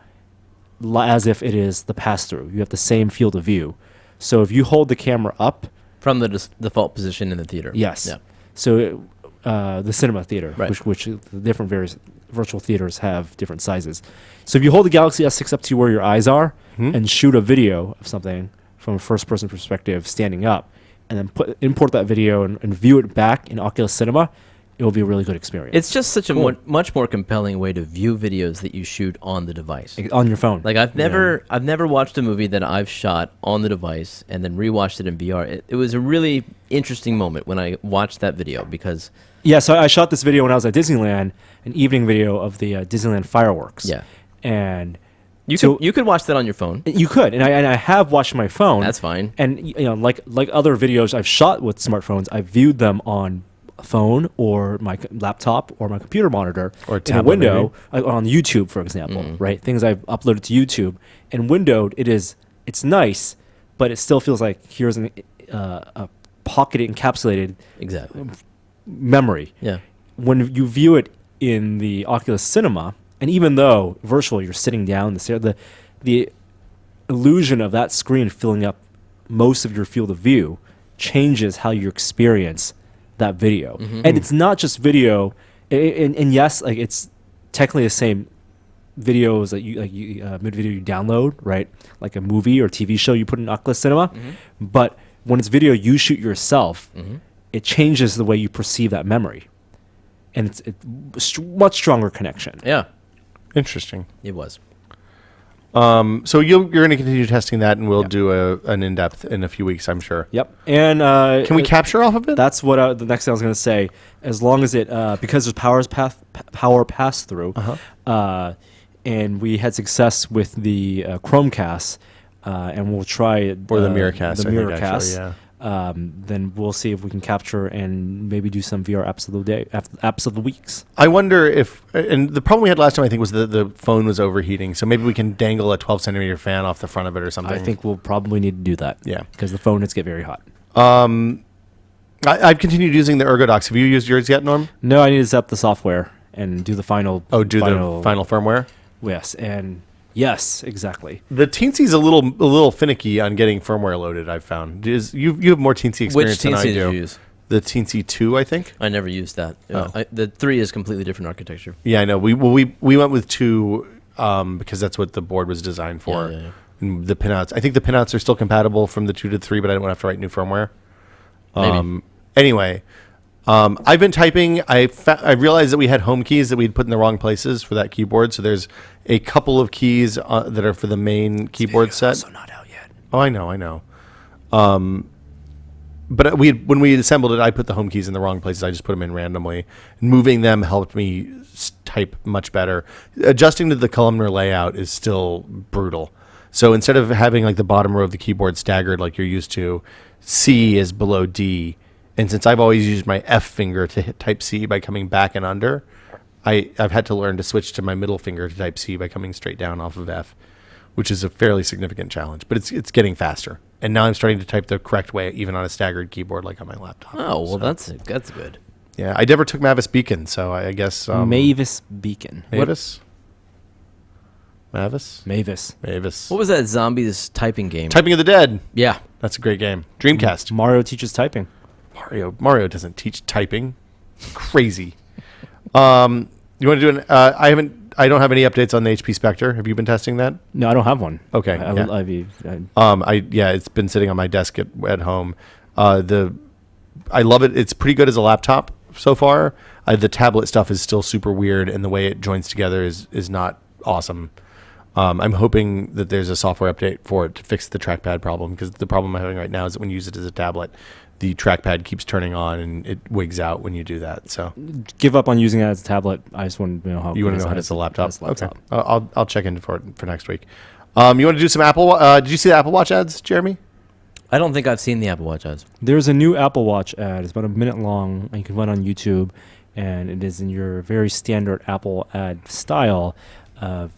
C: as if it is the pass-through. You have the same field of view. So if you hold the camera up...
D: From the default position in the theater.
C: Yes.
D: Yeah.
C: So the cinema theater,
D: Right.
C: which the different various virtual theaters have different sizes. So if you hold the Galaxy S6 up to where your eyes are and shoot a video of something from a first-person perspective standing up, and then import that video and view it back in Oculus Cinema, it will be a really good experience.
D: It's just such a much more compelling way to view videos that you shoot on the device.
C: On your phone.
D: Like I've never watched a movie that I've shot on the device and then rewatched it in VR. It was a really interesting moment when I watched that video because
C: Yeah, so I shot this video when I was at Disneyland, an evening video of the Disneyland fireworks.
D: Yeah.
C: And
D: you could watch that on your phone.
C: you could, and I have watched my phone.
D: That's fine.
C: And like other videos I've shot with smartphones, I've viewed them on a phone or my laptop or my computer monitor
B: Or
C: in a
B: tablet,
C: window on YouTube, for example, right? Things I've uploaded to YouTube and windowed. It's nice, but it still feels like here's a pocketed, encapsulated
D: Exactly.
C: memory.
D: Yeah.
C: When you view it in the Oculus Cinema, and even though virtually you're sitting down, the illusion of that screen filling up most of your field of view changes how you experience that video. And it's not just video, and yes, like it's technically the same videos that you mid-video you download, right? Like a movie or TV show you put in Oculus Cinema, but when it's video you shoot yourself, it changes the way you perceive that memory, and it's much stronger connection.
D: Yeah.
B: Interesting.
D: It was.
B: So you're going to continue testing that, and we'll do an in-depth in a few weeks, I'm sure.
C: Yep. And
B: Can we capture off of it?
C: That's what the next thing I was going to say. As long as it, because there's power pass through, and we had success with the Chromecast, and we'll try it.
B: Or the Miracast.
C: The
B: I think,
C: Miracast.
B: actually, yeah.
C: Then we'll see if we can capture and maybe do some VR apps of the day, apps of the weeks.
B: I wonder if, and the problem we had last time, I think, was that the phone was overheating. So maybe we can dangle a 12 centimeter fan off the front of it or something.
C: I think we'll probably need to do that.
B: Yeah.
C: Because the phone gets get very hot.
B: I've continued using the ErgoDocs. Have you used yours yet, Norm?
C: No, I need to set up the software and do the final.
B: Oh, the final firmware?
C: Yes, and yes, exactly.
B: The Teensy's a little finicky on getting firmware loaded, I've found. You have more Teensy experience than I
D: Teensy
B: do.
D: did you use?
B: The Teensy 2, I think.
D: I never used that.
B: Oh.
D: The 3 is completely different architecture.
B: Yeah, I know. We went with 2 because that's what the board was designed for.
D: Yeah.
B: And the pinouts. I think the pinouts are still compatible from the 2 to 3, but I don't want to have to write new firmware.
D: Maybe.
B: Anyway, I've been typing. I realized that we had home keys that we'd put in the wrong places for that keyboard. So there's a couple of keys that are for the main keyboard set.
C: Also not out yet.
B: Oh, I know. But when we assembled it, I put the home keys in the wrong places. I just put them in randomly. Moving them helped me type much better. Adjusting to the columnar layout is still brutal. So instead of having like the bottom row of the keyboard staggered like you're used to, C is below D. And since I've always used my F finger to hit type C by coming back and under, I've had to learn to switch to my middle finger to type C by coming straight down off of F, which is a fairly significant challenge. But it's getting faster. And now I'm starting to type the correct way, even on a staggered keyboard like on my laptop.
D: Oh, well,
B: So,
D: that's good.
B: yeah, I never took Mavis Beacon, so I guess...
C: Mavis Beacon.
B: Mavis? Mavis.
D: What was that zombies typing game?
B: Typing of the Dead.
D: Yeah.
B: That's a great game. Dreamcast.
C: Mario teaches typing.
B: Mario doesn't teach typing. It's crazy. You want to do an... I don't have any updates on the HP Spectre. Have you been testing that?
C: No, I don't have one.
B: Okay.
C: I
B: It's been sitting on my desk at home. I love it. It's pretty good as a laptop so far. The tablet stuff is still super weird, and the way it joins together is not awesome. I'm hoping that there's a software update for it to fix the trackpad problem, because the problem I'm having right now is that when you use it as a tablet, the trackpad keeps turning on and it wigs out when you do that. So
C: give up on using it as a tablet. I just want to know how
B: you want to
C: it
B: know how
C: is
B: it's a laptop.
C: as a laptop.
B: Okay, I'll check into for next week. You want to do some Apple? Did you see the Apple Watch ads, Jeremy?
D: I don't think I've seen the Apple Watch ads.
C: There's a new Apple Watch ad. It's about a minute long, and you can find it on YouTube. And it is in your very standard Apple ad style of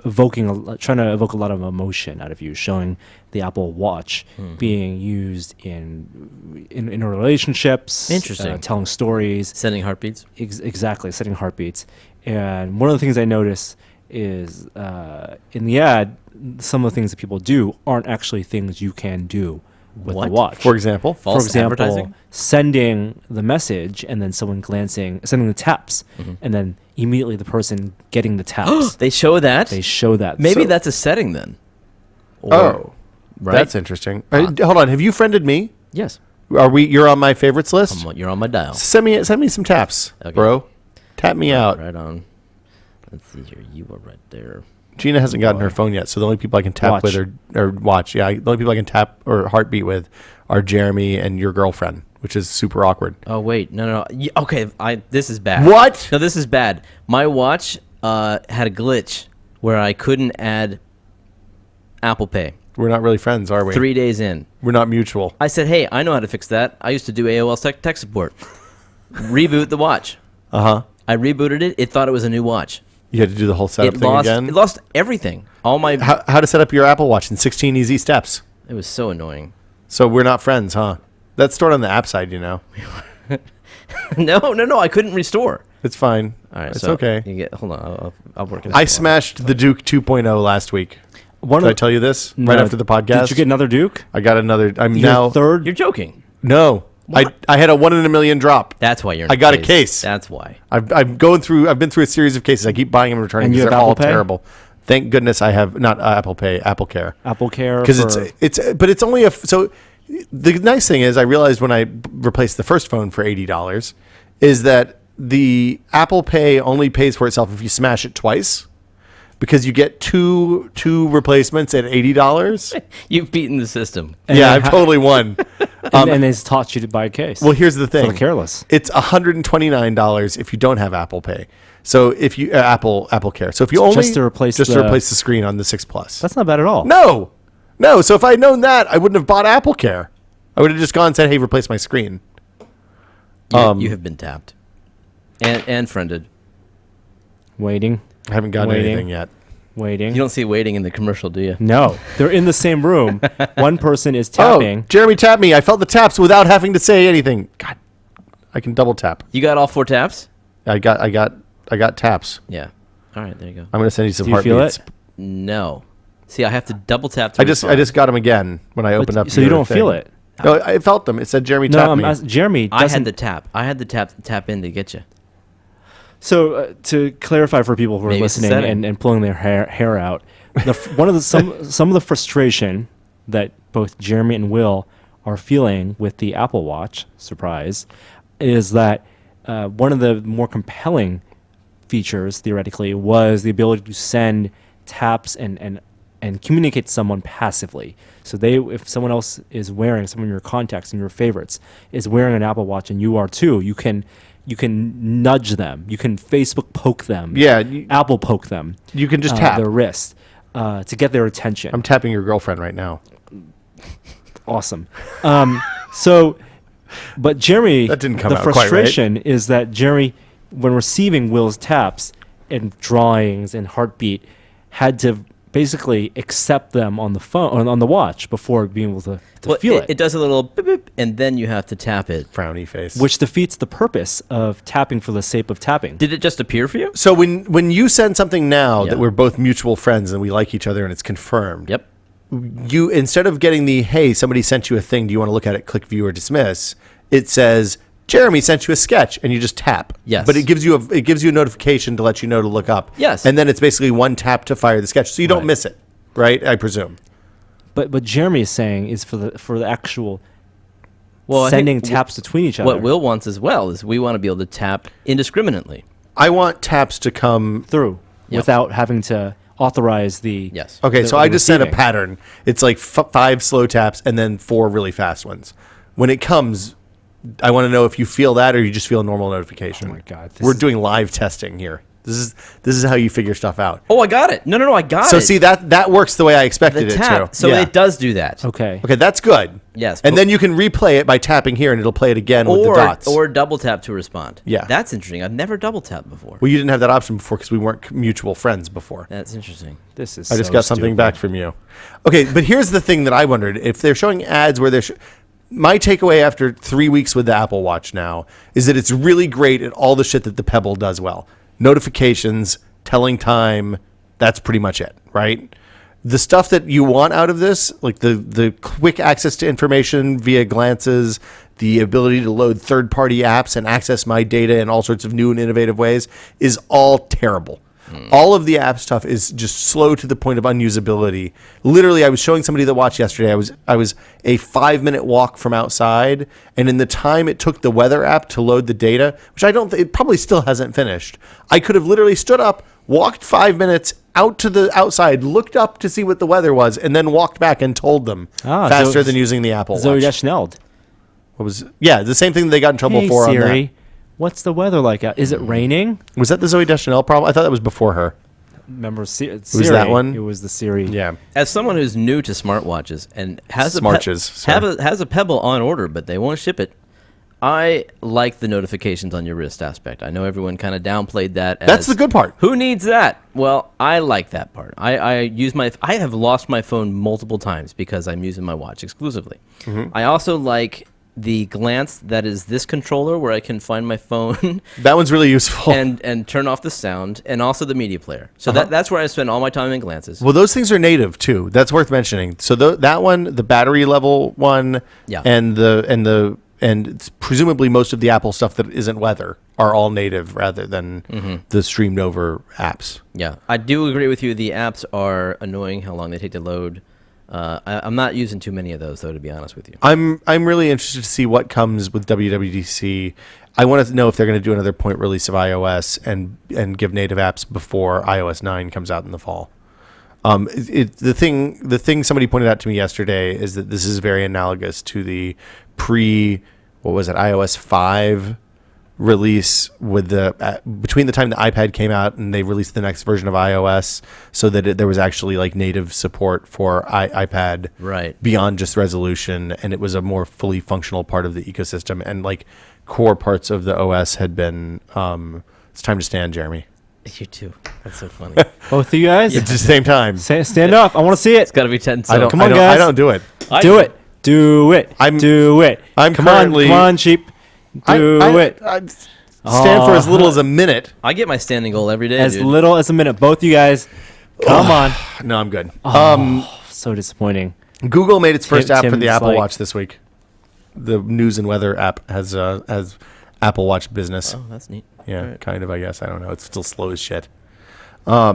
C: trying to evoke a lot of emotion out of you, showing the Apple Watch being used in relationships.
D: Interesting.
C: Telling stories.
D: Sending heartbeats.
C: Exactly, setting heartbeats. And one of the things I noticed is in the ad, some of the things that people do aren't actually things you can do with
D: What?
C: the watch.
B: For example,
D: False advertising?
C: Sending the message and then someone sending the taps, and then immediately the person getting the taps.
D: They show that?
C: They show that.
D: Maybe
C: So-
D: that's a setting then.
B: oh,
D: right?
B: that's interesting. Hold on, have you friended me?
D: Yes.
B: You're on my favorites list?
D: You're on my dial.
B: Send me some taps,
D: Okay.
B: bro. Tap me out.
D: Right on. Let's see here. You are right there.
B: Gina hasn't gotten her phone yet, so the only people I can tap
C: Watch.
B: with or watch. Yeah, the only people I can tap or heartbeat with are Jeremy and your girlfriend, which is super awkward.
D: Oh, wait. No. Okay, this is bad.
B: What?
D: No, this is bad. My watch had a glitch where I couldn't add Apple Pay.
B: We're not really friends, are we?
D: 3 days in.
B: We're not mutual.
D: I said, hey, I know how to fix that. I used to do AOL tech support. Reboot the watch.
B: Uh-huh.
D: I rebooted it. It thought it was a new watch.
B: You had to do the whole setup
D: It
B: thing
D: lost.
B: again?
D: It lost everything. All my.
B: How to set up your Apple Watch in 16 easy steps.
D: It was so annoying.
B: So we're not friends, huh? That's stored on the app side, you know.
D: No. I couldn't restore.
B: It's fine.
D: All right,
B: It's
D: so
B: okay.
D: Hold on. I'll work it out.
B: I smashed the Duke 2.0 last week.
C: One
B: Did I tell you this?
C: No.
B: Right after the podcast?
C: Did you get another Duke?
B: I got another. I'm
C: Your
B: now.
C: third.
D: You're joking.
B: No. I had a 1 in a million drop.
D: That's why you're. In
B: I got a case.
D: That's why.
B: I've been through a series of cases. I keep buying them and returning
C: And you
B: because
C: have
B: they're all
C: Apple Pay?
B: terrible. Thank goodness I have not Apple Pay, Apple Care.
C: Apple Care.
B: Because
C: for-
B: it's only so the nice thing is I realized when I replaced the first phone for $80 is that the Apple Pay only pays for itself if you smash it twice, because you get two replacements at $80.
D: You've beaten the system.
B: Yeah, I've totally won.
C: and it's taught you to buy a case.
B: Well, here's the
C: for
B: thing.
C: the careless.
B: It's $129 if you don't have Apple Pay. So if you Apple Care. So if you only
C: Just to replace
B: to
C: the-
B: replace the screen on the 6 Plus.
C: That's not bad at all.
B: No. So if I'd known that, I wouldn't have bought Apple Care. I would have just gone and said, "Hey, replace my screen."
D: You have been tapped, and friended.
C: Waiting.
B: I haven't gotten
C: Waiting.
B: anything yet.
C: Waiting.
D: You don't see waiting in the commercial, do you?
C: No, they're in the same room. One person is
B: Oh,
C: tapping.
B: Jeremy tapped me. I felt the taps without having to say anything. God, I can double tap.
D: You got all 4 taps?
B: I got taps.
D: Yeah. All right, there you go.
B: I'm gonna send you some
C: Do you feel
B: heartbeats.
C: it?
D: No. See, I have to double tap. To
B: I just
D: respond.
B: got them again when I opened up.
C: So
B: the
C: you
B: other
C: don't feel
B: thing.
C: it.
B: No, I felt them. It said Jeremy
C: No,
B: tapped
C: I'm
B: me.
C: Jeremy.
D: I
C: doesn't-
D: had the tap. I had the tap in to get you.
C: So to clarify for people who are
D: Maybe it's the
C: listening
D: setting.
C: and pulling their hair out, some of the frustration that both Jeremy and Will are feeling with the Apple Watch, surprise, is that one of the more compelling features theoretically was the ability to send taps and communicate to someone passively. So if someone else is wearing, some of your contacts and your favorites is wearing an Apple Watch and you are too, you can nudge them, you can Facebook poke them,
B: Yeah,
C: Apple poke them,
B: you can just tap.
C: their wrist to get their attention.
B: I'm tapping your girlfriend right now.
C: Awesome. But Jeremy,
B: That didn't come
C: the
B: out quite right.
C: frustration is that Jeremy, when receiving Will's taps and drawings and heartbeat, had to basically accept them on the phone on the watch before being able to feel it,
D: It does a little beep, beep, and then you have to tap it.
B: Frowny face.
C: which defeats the purpose of tapping for the sake of tapping.
D: Did it just appear for you?
B: So when you send something now
D: Yeah.
B: that we're both mutual friends and we like each other and it's confirmed,
D: Yep.
B: you, instead of getting the "Hey, somebody sent you a thing, do you want to look at it, click view or dismiss," it says Jeremy sent you a sketch, and you just tap.
D: Yes.
B: But it gives you a notification to let you know to look up.
D: Yes.
B: And then it's basically one tap to fire the sketch, so you don't
D: Right.
B: miss it, right? I presume.
C: But Jeremy is saying is for the actual
D: Well, I think
C: sending taps between each other.
D: What Will wants as well is we want to be able to tap indiscriminately.
B: I want taps to come.
C: through
D: Yep.
C: without having to authorize the
D: Yes.
B: Okay,
C: the-
B: so
C: the
B: I just set a
C: receiving.
B: pattern. It's like 5 slow taps and then 4 really fast ones. When it comes, I want to know if you feel that or you just feel a normal notification.
C: Oh my God, this
B: We're
C: is-
B: doing live testing here. This is how you figure stuff out.
D: Oh, I got it. No, I got it.
B: So see that works the way I expected
D: the
B: it
D: tap.
B: to.
D: So
B: Yeah.
D: it does do that.
C: Okay.
B: Okay, that's good.
D: Yes,
B: And
D: but-
B: then you can replay it by tapping here, and it'll play it again with the dots.
D: Or double tap to respond.
B: Yeah.
D: That's interesting. I've never double tapped before.
B: Well, you didn't have that option before because we weren't mutual friends before.
D: That's interesting.
C: This is.
B: I just
C: so
B: got something
C: stupid.
B: back from you. Okay, but here's the thing that I wondered. If they're showing ads where my takeaway after 3 weeks with the Apple Watch now is that it's really great at all the shit that the Pebble does well. Notifications, telling time, that's pretty much it, right? The stuff that you want out of this, like the quick access to information via glances, the ability to load third-party apps and access my data in all sorts of new and innovative ways, is all terrible. All of the app stuff is just slow to the point of unusability. Literally, I was showing somebody the watch yesterday. I was a 5-minute walk from outside, and in the time it took the weather app to load the data, which it probably still hasn't finished, I could have literally stood up, walked 5 minutes out to the outside, looked up to see what the weather was, and then walked back and told them faster than using the Apple
C: Zoe
B: Watch.
C: Deschanel.
B: The same thing they got in trouble
C: Hey
B: for on that.
C: Siri, what's the weather like out? Is it raining?
B: Was that the Zoe Deschanel problem? I thought that was before her.
C: Remember Siri?
B: that one?
C: It was the Siri.
B: Yeah.
D: As someone who's new to smartwatches and has
B: Smarches,
D: a Pebble on order, but they won't ship it, I like the notifications on your wrist aspect. I know everyone kind of downplayed that.
B: That's the good part.
D: Who needs that? Well, I like that part. I have lost my phone multiple times because I'm using my watch exclusively.
B: Mm-hmm.
D: I also like the glance that is this controller where I can find my phone
B: That one's really useful.
D: and turn off the sound, and also the media player. So that's where I spend all my time in glances.
B: Well, those things are native too. That's worth mentioning. So that one, the battery level one,
D: Yeah.
B: and it's presumably most of the Apple stuff that isn't weather are all native rather than the streamed over apps.
D: Yeah, I do agree with you. The apps are annoying how long they take to load. I'm not using too many of those, though, to be honest with you.
B: I'm really interested to see what comes with WWDC. I want to know if they're going to do another point release of iOS and give native apps before iOS 9 comes out in the fall. The thing somebody pointed out to me yesterday is that this is very analogous to the iOS 5 release with between the time the iPad came out and they released the next version of iOS, so that there was actually like native support for iPad
D: Right.
B: beyond just resolution, and it was a more fully functional part of the ecosystem, and like core parts of the OS had been. It's time to stand, Jeremy.
D: You too. That's so funny.
C: Both of you guys?
B: At the same time.
C: Stand up. I want to see it.
D: It's got to be 10.
B: I don't.
C: Come on,
B: I don't,
C: guys.
B: I don't do it.
C: Do it. Do it.
B: I'm
C: Come
B: currently-
C: on, sheep. Do it.
B: I stand for as little as a minute.
D: I get my standing goal every day,
C: As
D: dude.
C: little as a minute. Both you guys. Come on.
B: No, I'm good.
C: So disappointing.
B: Google made its first app for
C: Tim's
B: the Apple
C: like-
B: Watch this week. The news and weather app has Apple Watch Business.
D: Oh, that's neat.
B: Yeah,
D: Alright.
B: kind of. I guess I don't know. It's still slow as shit. I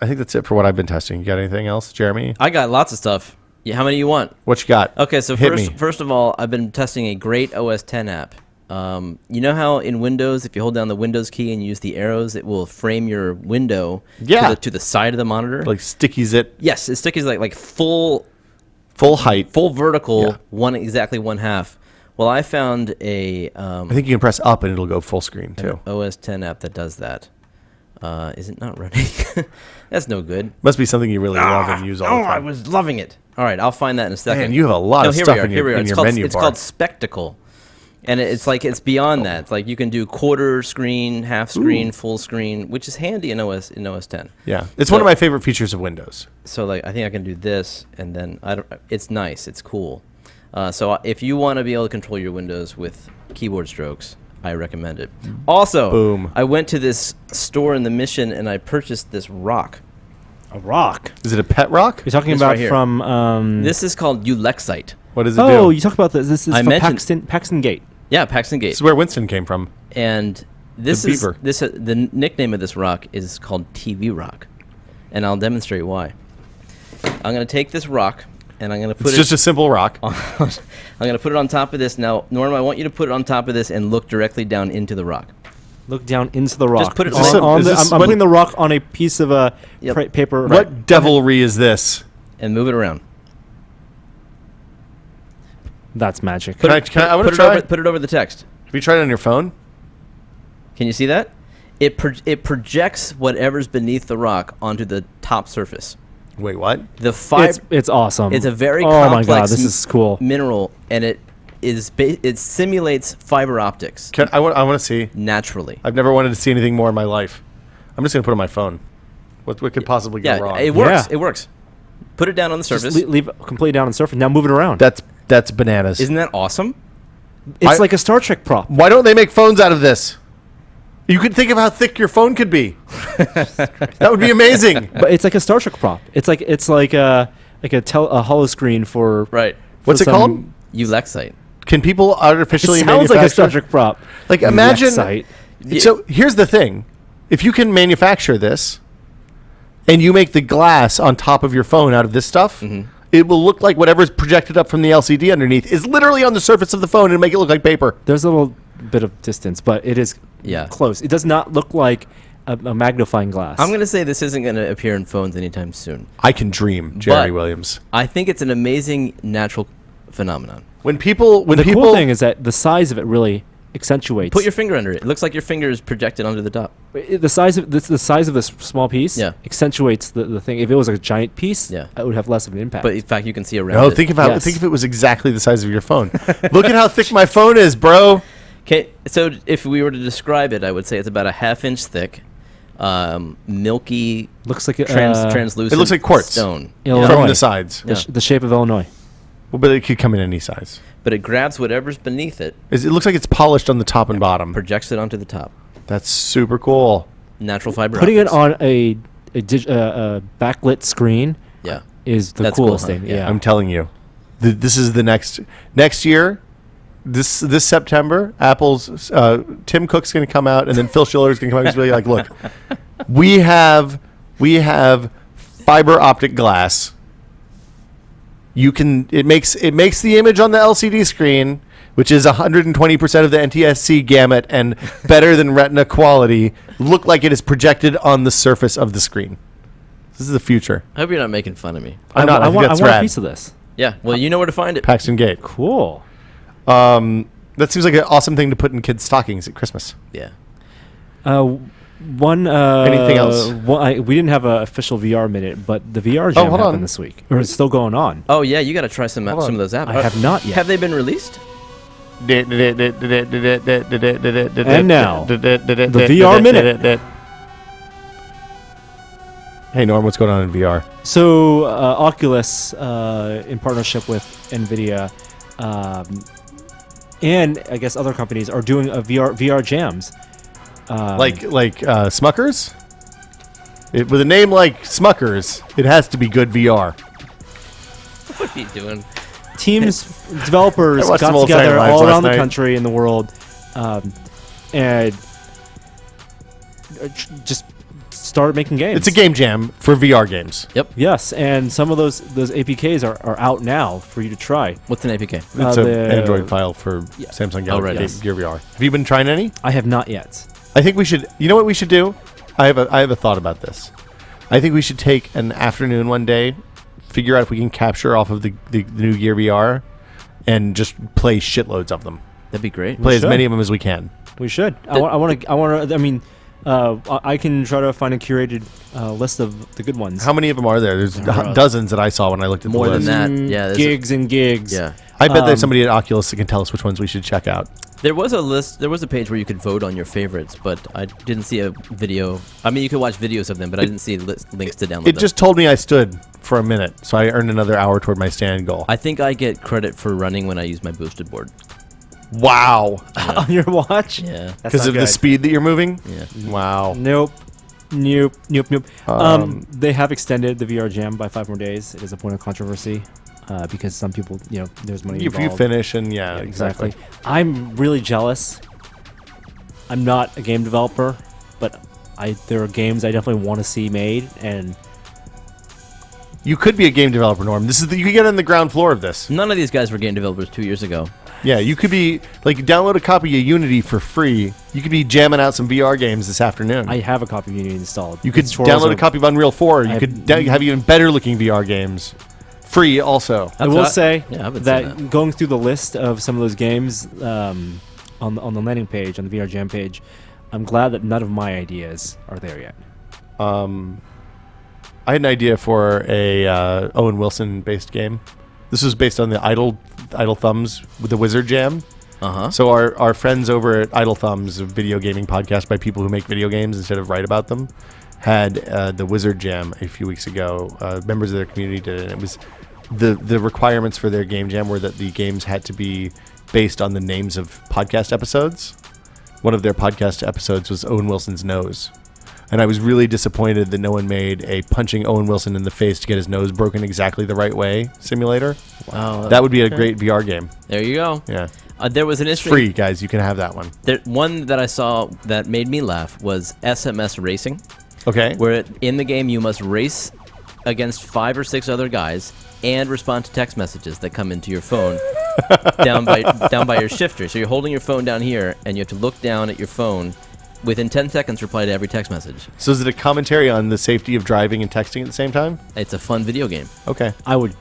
B: think that's it for what I've been testing. You got anything else, Jeremy?
D: I got lots of stuff. Yeah, how many you want?
B: What you got?
D: Okay, so
B: Hit me.
D: first of all, I've been testing a great OS 10 app. You know how in Windows, if you hold down the Windows key and use the arrows, it will frame your window
B: Yeah.
D: to the side of the monitor?
B: Like stickies it
D: Yes, it sticks like full
B: full height.
D: vertical,
B: Yeah.
D: exactly one half. Well, I found
B: I think you can press up and it'll go full screen too.
D: OS 10 app that does that. Is it not running? That's no good.
B: Must be something you really love and use all the
D: Oh, I
B: time.
D: was loving it. All right, I'll find that in a second.
B: Man, you have a lot of
D: here
B: stuff
D: we are,
B: in
D: here we
B: your
D: are.
B: in
D: It's
B: your
D: called,
B: menu
D: it's
B: bar.
D: called Spectacle. And it's beyond that. It's like you can do quarter screen, half screen, full screen, which is handy in OS 10.
B: Yeah, it's
D: So-
B: one of my favorite features of Windows.
D: So like I think I can do this, and then it's nice. It's cool. So if you want to be able to control your Windows with keyboard strokes, I recommend it. Also,
B: Boom.
D: I went to this store in the Mission and I purchased this rock.
C: A rock.
B: Is it a pet rock?
C: You're talking
D: This
C: about
D: right here.
C: from.
D: This is called Ulexite.
B: What does it
C: Oh,
B: do?
C: you talk about this. This is
D: I
C: from
D: mentioned-
C: Paxton Gate.
D: Yeah, Paxton Gate.
B: This is where Winston came from.
D: And this
B: The
D: is
B: beaver.
D: the nickname of this rock is called TV rock, and I'll demonstrate why. I'm gonna take this rock and I'm gonna put
B: It's
D: it.
B: just a simple rock.
D: I'm gonna put it on top of this. Now, Norm, I want you to put it on top of this and look directly down into the rock.
C: Look down into the rock.
D: Just put it
B: Is this
C: on
B: is
C: the,
B: this
C: I'm
B: what-
C: putting the rock on a piece of
D: Yep.
C: paper.
B: What devilry is this?
D: And move it around.
C: That's magic.
B: Can I want to try?
D: Put it over the text.
B: Have you tried it on your phone?
D: Can you see that? It projects whatever's beneath the rock onto the top surface.
B: Wait, what?
D: The fiber.
C: It's awesome.
D: It's a very
C: oh
D: complex
C: my god, this is cool.
D: mineral, and it simulates fiber optics
B: I want to see.
D: naturally.
B: I've never wanted to see anything more in my life. I'm just going to put it on my phone. What could possibly go
D: Yeah,
B: wrong?
D: it works.
C: Yeah.
D: It works. Put it down on the surface.
C: Just leave it completely down on the surface. Now move it around.
B: That's bananas.
D: Isn't that awesome?
C: It's like a Star Trek prop.
B: Why don't they make phones out of this? You could think of how thick your phone could be. That would be amazing.
C: But it's like a Star Trek prop. It's like a holo screen for
D: Right.
B: What's it called?
D: Ulexite.
B: Can people artificially
C: It sounds like a Star
B: manufacture?
C: Trek prop.
B: Like imagine.
C: Site.
B: So here's the thing: if you can manufacture this, and you make the glass on top of your phone out of this stuff, it will look like whatever's projected up from the LCD underneath is literally on the surface of the phone and make it look like paper.
C: There's a little bit of distance, but it is close. It does not look like a magnifying glass.
D: I'm going to say this isn't going to appear in phones anytime soon.
B: I can dream, Jerry
D: But
B: Williams.
D: I think it's an amazing natural phenomenon.
B: When people,
C: the cool thing is that the size of it really accentuates.
D: Put your finger under it. It looks like your finger is projected onto the top.
C: The size of this small piece accentuates the thing. If it was a giant piece, it would have less of an impact.
D: But in fact, you can see around
B: no,
D: it.
B: think if it was exactly the size of your phone. Look at how thick my phone is, bro.
D: Okay, so if we were to describe it, I would say it's about a half-inch thick, milky,
C: looks like
D: translucent.
B: It looks like quartz
D: stone
C: Illinois.
B: from the sides.
C: The shape of Illinois.
B: Well, but it could come in any size.
D: But it grabs whatever's beneath it,
B: It looks like it's polished on the top and bottom.
D: projects it onto the top.
B: That's super cool.
D: Natural fiber.
C: Putting it
D: optics.
C: on a backlit screen
D: Yeah.
C: is the
D: That's
C: coolest
D: cool, huh?
C: thing.
D: Yeah.
C: Yeah,
B: I'm telling you, this is the next year. This September, Apple's Tim Cook's going to come out, and then Phil Schiller's going to come out and be like, "Look, we have fiber optic glass. It makes the image on the LCD screen, which is 120% of the NTSC gamut and better than Retina quality, look like it is projected on the surface of the screen. This is the future.
D: I hope you're not making fun of me.
B: I'm not. I think that's
C: want a
B: rad.
C: piece of this.
D: Yeah. Well, you know where to find it.
B: Paxton Gate.
C: Cool.
B: That seems like an awesome thing to put in kids' stockings at Christmas.
D: Yeah.
C: Anything
B: else?
C: We didn't have an official VR minute, but the VR jam
B: hold
C: happened
B: on.
C: this week, or it's still going on.
D: Oh yeah, you got to try some
B: Hold on.
D: of those apps.
C: I have not yet.
D: Have they been released?
B: And
C: now, the VR minute.
B: Hey Norm, what's going on in VR?
C: So Oculus, in partnership with NVIDIA, and I guess other companies, are doing a VR jams.
B: Like Smuckers? With a name like Smuckers, it has to be good VR.
D: What are you doing?
C: Teams, developers
B: I watched some
C: got
B: old
C: together
B: Saturday Night
C: all
B: Live
C: around the
B: last night.
C: country and the world, and just started making games.
B: It's a game jam for VR games.
C: Yes, and some of those APKs are out now for you to try.
D: What's an APK?
B: It's an
C: the-
B: Android file for Samsung Galaxy
D: right.
C: Yes.
B: Gear VR. Have you been trying any?
C: I have not yet.
B: I think we should. You know what we should do? I have a thought about this. I think we should take an afternoon one day, figure out if we can capture off of the new Gear VR, and just play shitloads of them.
D: That'd be great.
B: Play as
C: should.
B: many of them as we can.
C: We should. I want to. I mean, I can try to find a curated list of the good ones.
B: How many of them are there? There's
C: There are
B: dozens that I saw when I looked at
D: More
B: the
D: than
B: list.
D: that. Yeah. there's
C: gigs and gigs.
D: Yeah.
B: I bet there's somebody at Oculus that can tell us which ones we should check out.
D: There was a list. There was a page where you could vote on your favorites, but I didn't see a video. I mean, you could watch videos of them, but I didn't see links to download
B: It
D: them.
B: just told me I stood for a minute, so I earned another hour toward my stand goal.
D: I think I get credit for running when I use my boosted board.
B: Wow.
C: On your watch.
D: Yeah.
C: That's
B: Because
C: not
B: of the
C: good.
B: speed that you're moving?
D: Yeah.
B: Wow.
C: Nope. They have extended the VR Jam by 5 more days. It is a point of controversy because some people, there's money
B: If you
C: involved.
B: finish and
C: Yeah, exactly. I'm really jealous. I'm not a game developer, but there are games I definitely want to see made, and
B: You could be a game developer, Norm. You could get on the ground floor of this.
D: None of these guys were game developers 2 years ago.
B: Yeah, you could be download a copy of Unity for free. You could be jamming out some VR games this afternoon.
C: I have a copy of Unity installed.
B: You could
C: Its tutorials
B: download
C: are-
B: a copy of Unreal 4. You
C: I
B: could
C: have-
B: have even better looking VR games. Free also.
C: I will say
D: Yeah, I've been
C: that,
D: seeing that.
C: going through the list of some of those games on the landing page, on the VR Jam page, I'm glad that none of my ideas are there yet.
B: I had an idea for a Owen Wilson based game. This was based on the Idle Thumbs with the Wizard Jam. So our friends over at Idle Thumbs, a video gaming podcast by people who make video games instead of write about them, had the Wizard Jam a few weeks ago. Members of their community did it. And it was the requirements for their game jam were that the games had to be based on the names of podcast episodes. One of their podcast episodes was Owen Wilson's nose. And I was really disappointed that no one made a punching Owen Wilson in the face to get his nose broken exactly the right way simulator.
D: Wow.
B: That would be a great VR game.
D: There you go.
B: Yeah.
D: There was an
B: It's
D: interesting...
B: free, guys. You can have that one.
D: One that I saw that made me laugh was SMS Racing,
B: Okay.
D: where in the game you must race against 5 or 6 other guys and respond to text messages that come into your phone down by your shifter. So you're holding your phone down here, and you have to look down at your phone. Within 10 seconds, reply to every text message.
B: So is it a commentary on the safety of driving and texting at the same time?
D: It's a fun video game.
B: Okay.
C: I would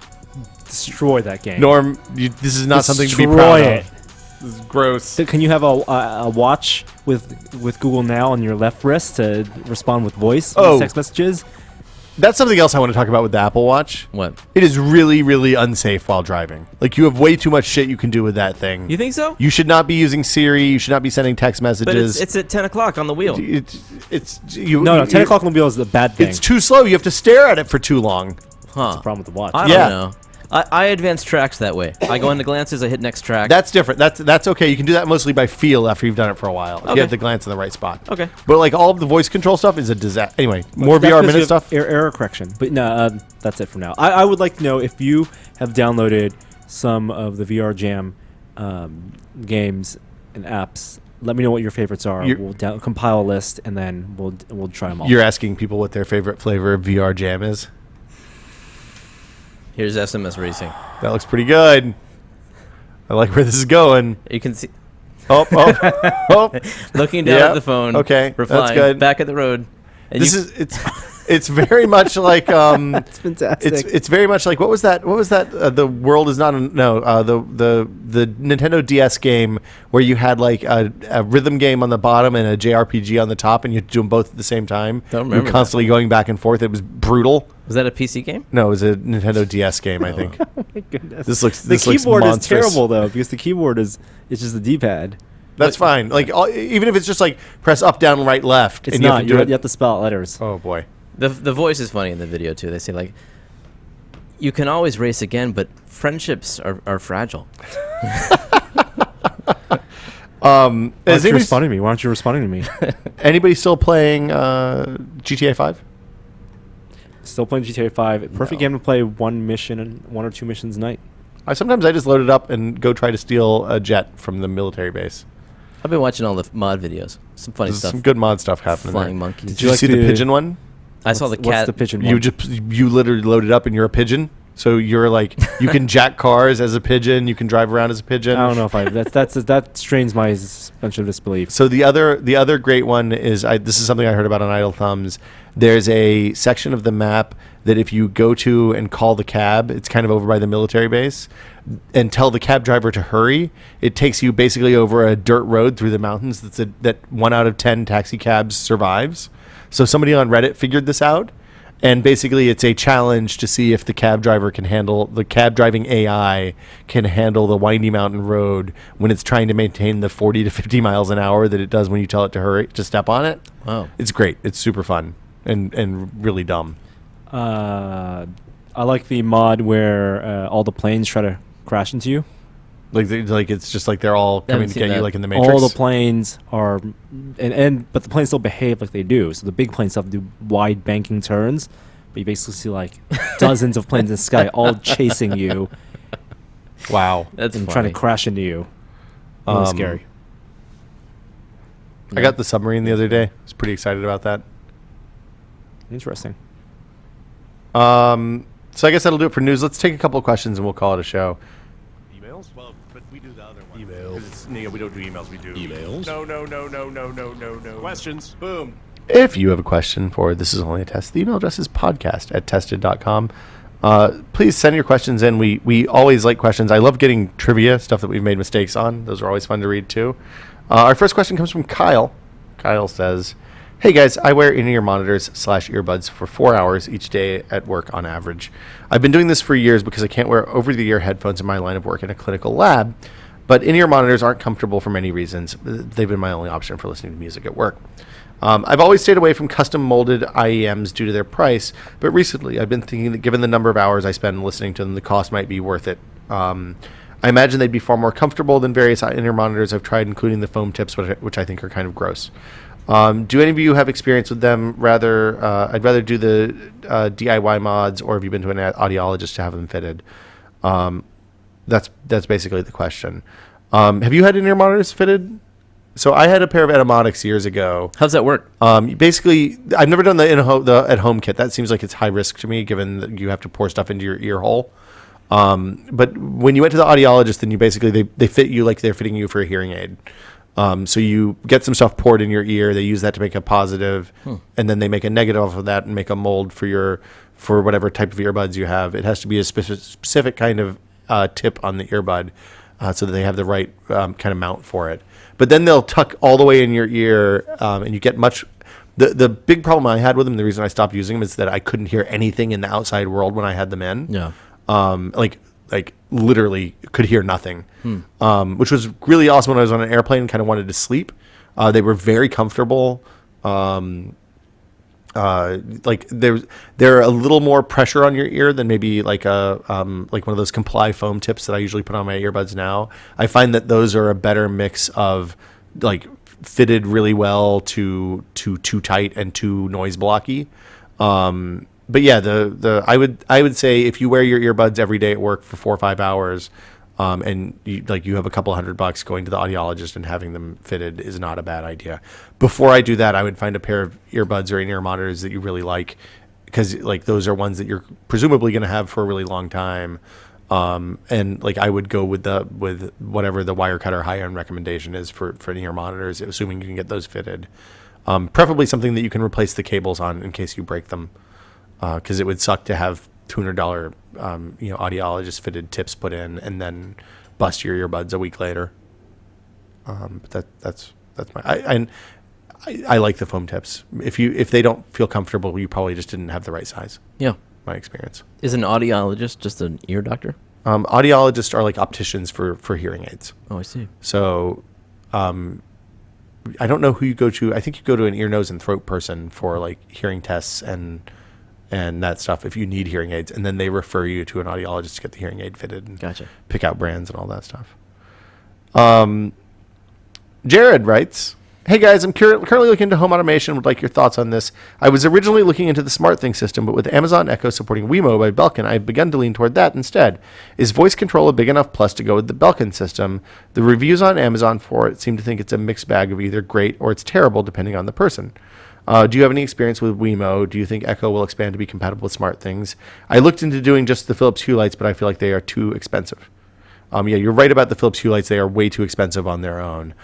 C: destroy that game.
B: Norm, this is not something to be proud
C: Destroy
B: of. This is gross.
C: Can you have a watch with Google Now on your left wrist to respond with voice
B: Oh.
C: text messages?
B: That's something else I want to talk about with the Apple Watch.
D: What?
B: It is really, really unsafe while driving. Like, you have way too much shit you can do with that thing.
D: You think so?
B: You should not be using Siri. You should not be sending text
D: But
B: messages.
D: it's at 10 o'clock on the wheel.
C: No, 10 o'clock on the wheel is the bad thing.
B: It's too slow. You have to stare at it for too long.
D: Huh.
C: the problem with the watch.
D: I
B: Yeah.
D: don't know. I advance tracks that way. I go into glances, I hit next track.
B: That's different. That's okay. You can do that mostly by feel after you've done it for a while. If
D: Okay.
B: you have the glance in the right spot.
D: Okay.
B: But like all of the voice control stuff is a disaster. Anyway, more
C: That's
B: VR
C: because
B: minute
C: you have
B: stuff.
C: Error correction. But no, that's it for now. I would like to know if you have downloaded some of the VR Jam games and apps. Let me know what your favorites are.
B: You're-
C: We'll compile a list, and then we'll try them all.
B: You're asking people what their favorite flavor of VR Jam is.
D: Here's SMS Racing.
B: That looks pretty good. I like where this is going.
D: You can see...
B: Oh, oh.
D: Looking down
B: Yeah,
D: at the phone.
B: okay, that's
D: Replying.
B: good.
D: Back at the road. And
B: It's very much like
C: That's fantastic.
B: it's very much like what was that the world is not the Nintendo DS game where you had like a rhythm game on the bottom and a JRPG on the top and you had to do them both at the same time.
D: Don't
B: You
D: remember
B: were constantly going back and forth. It was brutal.
D: Was that a PC game?
B: No, it was a Nintendo DS game, I think.
C: Oh my goodness.
B: This looks
C: the keyboard is
B: monstrous.
C: terrible though, because the keyboard is just the D-pad.
B: That's fine. Like even if it's just like press up, down, right, left,
C: It's
B: and you have
C: not.
B: to do
C: You
B: it.
C: have to spell out letters.
B: Oh boy.
D: The voice is funny in the video too. They say like, you can always race again, but friendships are fragile.
C: Why
B: Is
C: aren't you
B: anybody,
C: responding to me? Why aren't you responding to me?
B: anybody still playing GTA 5?
C: Still playing GTA 5. Perfect game to play one or two missions a night.
B: Sometimes I just load it up and go try to steal a jet from the military base.
D: I've been watching all the mod videos. Some funny
B: There's
D: stuff.
B: some good mod stuff happening
D: Flying
B: there.
D: monkeys.
B: Did you
C: like
B: see the
C: the-
B: pigeon one?
D: I saw the
C: What's
D: cat.
C: the pigeon
B: You
C: one?
B: you literally load it up and you're a pigeon. So you're like you can jack cars as a pigeon. You can drive around as a pigeon.
C: I don't know if that strains my suspension of disbelief.
B: So the other great one is this is something I heard about on Idle Thumbs. There's a section of the map that if you go to and call the cab, it's kind of over by the military base, and tell the cab driver to hurry, it takes you basically over a dirt road through the mountains. That 1 out of 10 taxi cabs survives. So somebody on Reddit figured this out. And basically, it's a challenge to see if the cab driving AI can handle the windy mountain road when it's trying to maintain the 40 to 50 miles an hour that it does when you tell it to hurry, to step on it.
D: Wow.
B: It's great. It's super fun and really dumb.
C: I like the mod where all the planes try to crash into you.
B: Like it's just like they're all coming to
D: seen
B: get you,
D: that.
B: like in the Matrix.
C: All the planes are, but the planes still behave like they do. So the big planes still have to do wide banking turns, but you basically see like dozens of planes in the sky all chasing you
B: Wow.
D: That's
C: and
D: funny.
C: trying to crash into you. Really scary.
B: I got the submarine the other day. I was pretty excited about that.
C: Interesting.
B: So I guess that'll do it for news. Let's take a couple of questions and we'll call it a show.
A: Emails? Well, but we do the other one. Emails. We don't do emails. We do emails. No. Questions. Boom.
B: If you have a question for This Is Only a Test, the email address is podcast@tested.com. Please send your questions in. We always like questions. I love getting trivia, stuff that we've made mistakes on. Those are always fun to read, too. Our first question comes from Kyle. Kyle says, "Hey guys, I wear in-ear monitors / earbuds for 4 hours each day at work on average. I've been doing this for years because I can't wear over-the-ear headphones in my line of work in a clinical lab, but in-ear monitors aren't comfortable for many reasons. They've been my only option for listening to music at work. I've always stayed away from custom molded IEMs due to their price, but recently I've been thinking that given the number of hours I spend listening to them, the cost might be worth it. I imagine they'd be far more comfortable than various in-ear monitors I've tried, including the foam tips, which I think are kind of gross. Do any of you have experience with them? I'd rather do the DIY mods, or have you been to an audiologist to have them fitted?" That's basically the question. Have you had in-ear monitors fitted? So I had a pair of Etymotics years ago.
D: How's that work?
B: Basically, I've never done the at-home kit. That seems like it's high risk to me, given that you have to pour stuff into your ear hole. But when you went to the audiologist, then they fit you like they're fitting you for a hearing aid. So you get some stuff poured in your ear. They use that to make a positive, and then they make a negative off of that and make a mold for whatever type of earbuds you have. It has to be a specific kind of tip on the earbud, so that they have the right kind of mount for it. But then they'll tuck all the way in your ear, and you get much. The big problem I had with them, the reason I stopped using them, is that I couldn't hear anything in the outside world when I had them in.
D: Yeah.
B: Like literally could hear nothing, which was really awesome when I was on an airplane and kind of wanted to sleep. They were very comfortable. Like they're a little more pressure on your ear than maybe like one of those Comply foam tips that I usually put on my earbuds now. I find that those are a better mix of like fitted really well to too tight and too noise blocky. But yeah, I would say if you wear your earbuds every day at work for 4 or 5 hours, and you have a couple $100, going to the audiologist and having them fitted is not a bad idea. Before I do that, I would find a pair of earbuds or in-ear monitors that you really like, because like those are ones that you're presumably going to have for a really long time. And like I would go with whatever the Wirecutter high-end recommendation is for in-ear monitors, assuming you can get those fitted. Preferably something that you can replace the cables on in case you break them. Because it would suck to have $200 audiologist fitted tips put in and then bust your earbuds a week later. But that's I like the foam tips. If they don't feel comfortable, you probably just didn't have the right size.
D: Yeah,
B: my experience.
D: Is an audiologist just an ear doctor?
B: Audiologists are like opticians for hearing aids.
D: Oh, I see.
B: So, I don't know who you go to. I think you go to an ear, nose, and throat person for like hearing tests and that stuff if you need hearing aids, and then they refer you to an audiologist to get the hearing aid fitted and
D: Gotcha.
B: pick out brands and all that stuff. Jared writes, "Hey guys, I'm currently looking into home automation. Would like your thoughts on this. I was originally looking into the SmartThings system, but with Amazon Echo supporting Wemo by Belkin, I've begun to lean toward that instead. Is voice control a big enough plus to go with the Belkin system? The reviews on Amazon for it seem to think it's a mixed bag of either great or it's terrible, depending on the person. Do you have any experience with Wemo? Do you think Echo will expand to be compatible with SmartThings? I looked into doing just the Philips Hue lights, but I feel like they are too expensive." Yeah, you're right about the Philips Hue lights. They are way too expensive on their own.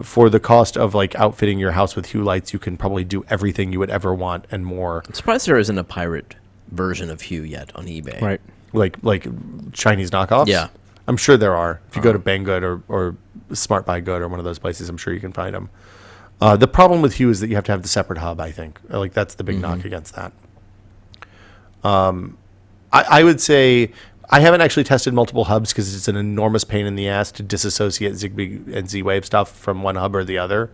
B: For the cost of like outfitting your house with Hue lights, you can probably do everything you would ever want and more.
D: I'm surprised there isn't a pirate version of Hue yet on eBay.
C: Right.
B: Like Chinese knockoffs?
D: Yeah.
B: I'm sure there are. If you go to Banggood or Smart Buy Good or one of those places, I'm sure you can find them. The problem with Hue is that you have to have the separate hub, I think. Like, that's the big knock against that. I would say I haven't actually tested multiple hubs because it's an enormous pain in the ass to disassociate Zigbee and Z-Wave stuff from one hub or the other.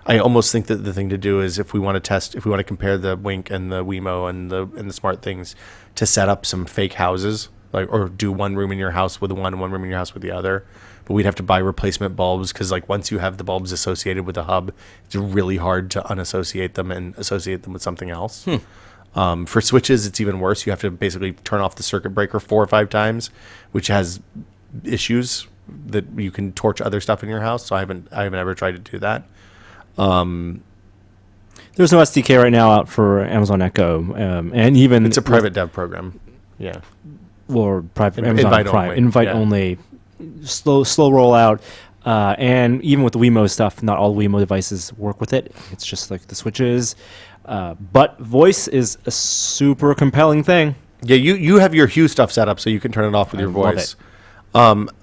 B: I almost think that the thing to do is if we want to compare the Wink and the Wemo and the SmartThings, to set up some fake houses, or do one room in your house with one room in your house with the other. But we'd have to buy replacement bulbs because, like, once you have the bulbs associated with the hub, it's really hard to unassociate them and associate them with something else. For switches, it's even worse. You have to basically turn off the circuit breaker 4 or 5 times, which has issues that you can torch other stuff in your house. So I haven't ever tried to do that.
C: There's no SDK right now out for Amazon Echo, and even
B: it's a private dev program. Yeah,
C: or private Amazon
B: invite
C: Prime,
B: only.
C: invite
B: Yeah.
C: only, slow rollout. And even with the Wemo stuff, not all Wemo devices work with it. It's just like the switches. But voice is a super compelling thing.
B: Yeah, you have your Hue stuff set up so you can turn it off with your
C: love
B: voice.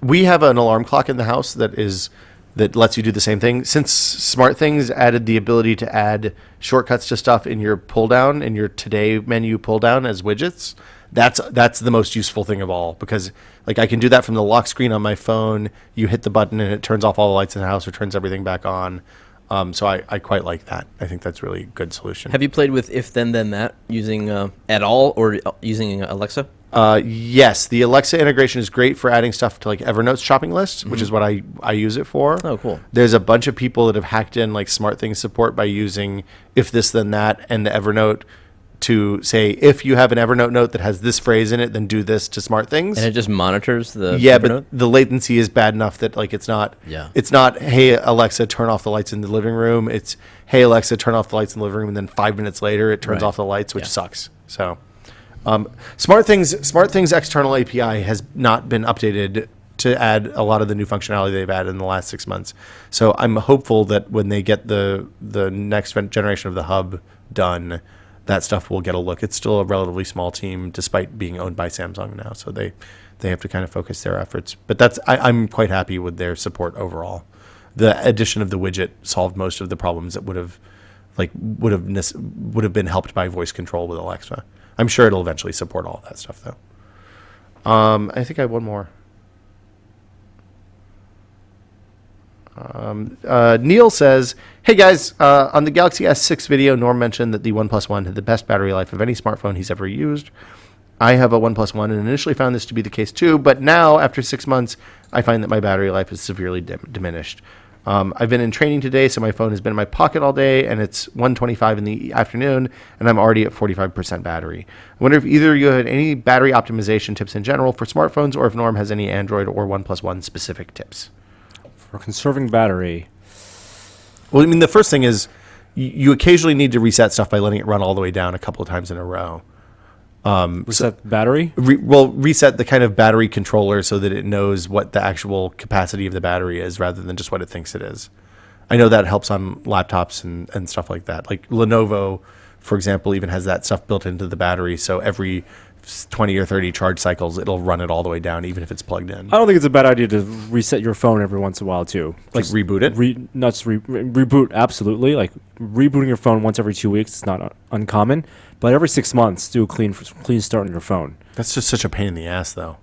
B: We have an alarm clock in the house that is that lets you do the same thing. Since SmartThings added the ability to add shortcuts to stuff in your pull down, in your Today menu pull down as widgets, that's the most useful thing of all, because like I can do that from the lock screen on my phone. You hit the button and it turns off all the lights in the house or turns everything back on. So I quite like that. I think that's really a good solution.
D: Have you played with If Then Then That using at all, or using Alexa?
B: Yes, the Alexa integration is great for adding stuff to like Evernote's shopping list, which is what I use it for.
D: Oh, cool.
B: There's a bunch of people that have hacked in like SmartThings support by using If This Then That and the Evernote to say, if you have an Evernote note that has this phrase in it, then do this to SmartThings.
D: And it just monitors the
B: Yeah,
D: Evernote?
B: but the latency is bad enough that like it's not, hey Alexa, turn off the lights in the living room. It's, hey Alexa, turn off the lights in the living room, and then 5 minutes later it turns off the lights, which sucks. So SmartThings external API has not been updated to add a lot of the new functionality they've added in the last 6 months. So I'm hopeful that when they get the next generation of the hub done, that stuff will get a look. It's still a relatively small team, despite being owned by Samsung now. So they have to kind of focus their efforts. But I'm quite happy with their support overall. The addition of the widget solved most of the problems that would have been helped by voice control with Alexa. I'm sure it'll eventually support all that stuff, though. I think I have one more. Neil says, hey guys, on the Galaxy S6 video, Norm mentioned that the OnePlus One had the best battery life of any smartphone he's ever used. I have a OnePlus One and initially found this to be the case too, but now, after 6 months, I find that my battery life is severely diminished. I've been in training today, so my phone has been in my pocket all day, and it's 1:25 in the afternoon, and I'm already at 45% battery. I wonder if either of you had any battery optimization tips in general for smartphones, or if Norm has any Android or OnePlus One specific tips.
C: For conserving battery.
B: Well, I mean, the first thing is you occasionally need to reset stuff by letting it run all the way down a couple of times in a row.
C: Reset battery?
B: Reset the kind of battery controller so that it knows what the actual capacity of the battery is rather than just what it thinks it is. I know that helps on laptops and stuff like that. Like Lenovo, for example, even has that stuff built into the battery. So every 20 or 30 charge cycles, it'll run it all the way down, even if it's plugged in.
C: I don't think it's a bad idea to reset your phone every once in a while, too.
B: Like reboot it?
C: Reboot, absolutely. Like rebooting your phone once every 2 weeks is not uncommon. But every 6 months, do a clean start on your phone.
B: That's just such a pain in the ass, though.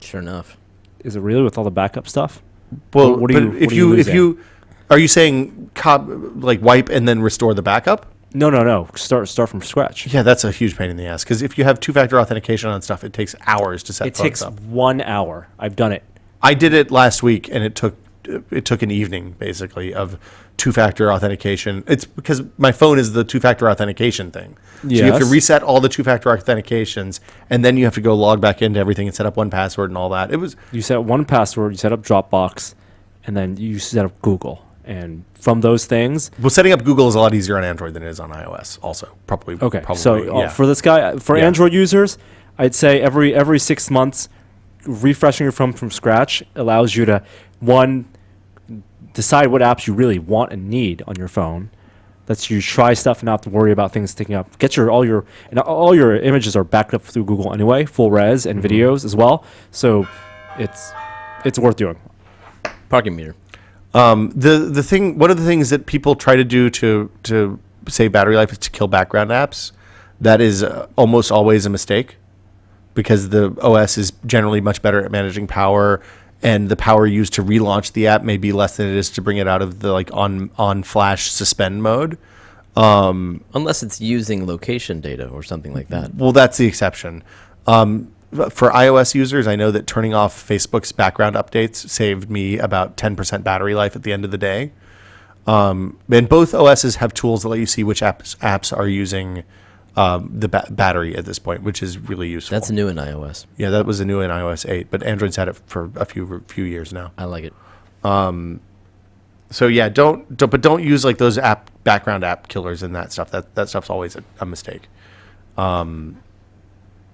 D: Sure enough.
C: Is it really with all the backup stuff?
B: Well, are you saying wipe and then restore the backup?
C: No. Start from scratch.
B: Yeah, that's a huge pain in the ass. Because if you have two-factor authentication on stuff, it takes hours to set phones up.
C: It takes 1 hour. I've done it.
B: I did it last week, and it took an evening, basically, of two-factor authentication. It's because my phone is the two-factor authentication thing. So you have to reset all the two-factor authentications, and then you have to go log back into everything and set up 1Password and all that.
C: You set 1Password, you set up Dropbox, and then you set up Google. And from those things...
B: Well, setting up Google is a lot easier on Android than it is on iOS also. Probably.
C: So for this guy, for Android users, I'd say every 6 months, refreshing your phone from scratch allows you to, one, decide what apps you really want and need on your phone. Lets you try stuff and not have to worry about things sticking up. All your images are backed up through Google anyway, full res and videos as well. So it's worth doing.
D: Parking meter.
B: One of the things that people try to do to save battery life is to kill background apps. That is almost always a mistake, because the OS is generally much better at managing power, and the power used to relaunch the app may be less than it is to bring it out of the on flash suspend mode.
D: Unless it's using location data or something like that.
B: Well, that's the exception. For iOS users, I know that turning off Facebook's background updates saved me about 10% battery life at the end of the day. And both OSs have tools that let you see which apps are using the battery at this point, which is really useful.
D: That's new in iOS.
B: Yeah, that was new in iOS 8, but Android's had it for a few years now.
D: I like it.
B: So yeah, don't use like those background app killers and that stuff. That stuff's always a mistake.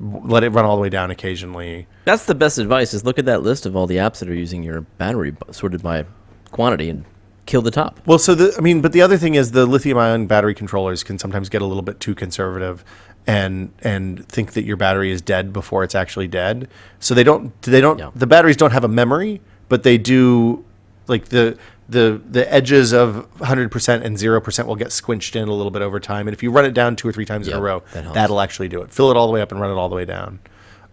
B: Let it run all the way down occasionally.
D: That's the best advice, is look at that list of all the apps that are using your battery sorted by quantity and kill the top.
B: Well, but the other thing is the lithium-ion battery controllers can sometimes get a little bit too conservative and think that your battery is dead before it's actually dead. So the batteries don't have a memory, but they do, like the the edges of 100% and 0% will get squinched in a little bit over time. And if you run it down 2 or 3 times in a row, that'll actually do it. Fill it all the way up and run it all the way down.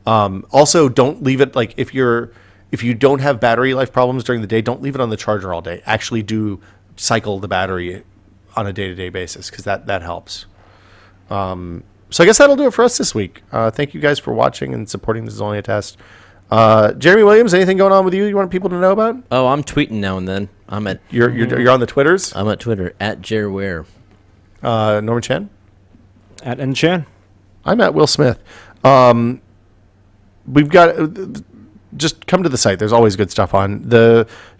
B: Also, don't leave it, like, if you don't have battery life problems during the day, don't leave it on the charger all day. Actually do cycle the battery on a day-to-day basis, because that helps. So I guess that'll do it for us this week. Thank you guys for watching and supporting This Is Only a Test. Jeremy Williams, anything going on with you want people to know about?
D: Oh, I'm tweeting now and then.
B: You're on the Twitters?
D: I'm at Twitter, at JerWare.
B: Norman Chan?
C: At N Chan.
B: I'm at Will Smith. We've got... just come to the site. There's always good stuff on.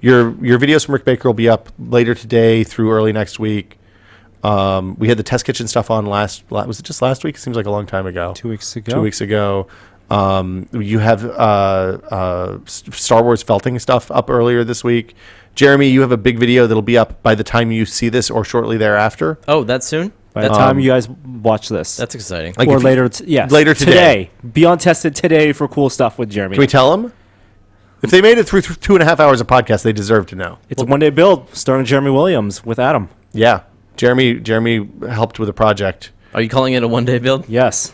B: Your videos from Rick Baker will be up later today through early next week. We had the Test Kitchen stuff on was it just last week? It seems like a long time ago.
C: 2 weeks ago.
B: 2 weeks ago. You have Star Wars felting stuff up earlier this week. Jeremy, you have a big video that'll be up by the time you see this or shortly thereafter.
D: Oh, that's soon?
C: By the time you guys watch this.
D: That's exciting.
B: Like
C: or later. Yes.
B: Later today.
C: Be on Tested today for cool stuff with Jeremy.
B: Can we tell them? If they made it through 2.5 hours of podcast, they deserve to know.
C: It's a one-day build starring Jeremy Williams with Adam.
B: Yeah. Jeremy helped with a project.
D: Are you calling it a one-day build?
C: Yes.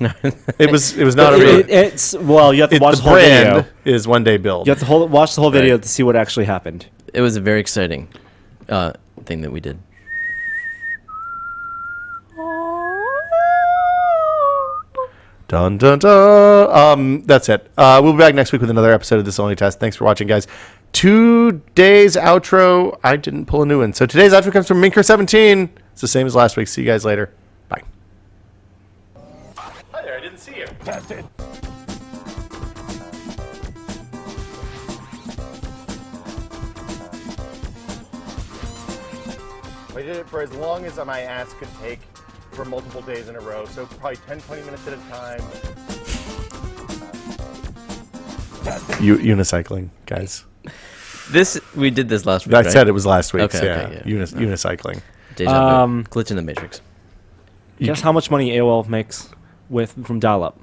B: It was not a real...
C: It's well, you have to watch the whole
B: brand
C: video.
B: Is one day build.
C: You have to watch the whole video to see what actually happened.
D: It was a very exciting thing that we did.
B: Dun, dun, dun. That's it. We'll be back next week with another episode of This Only Test. Thanks for watching, guys. Today's outro, I didn't pull a new one. So today's outro comes from Minker17. It's the same as last week. See you guys later. Bye. Hi there. I didn't see you. Tested. I did it for as long as my ass could take for multiple days in a row, so probably 10, 20 minutes at a time. Unicycling, guys.
D: We did this last week,
B: I
D: right?
B: said it was last week.
D: Okay,
B: yeah.
D: okay,
B: Unicycling.
D: Deja vu. Glitch in the Matrix.
C: Guess how much money AOL makes from dial-up?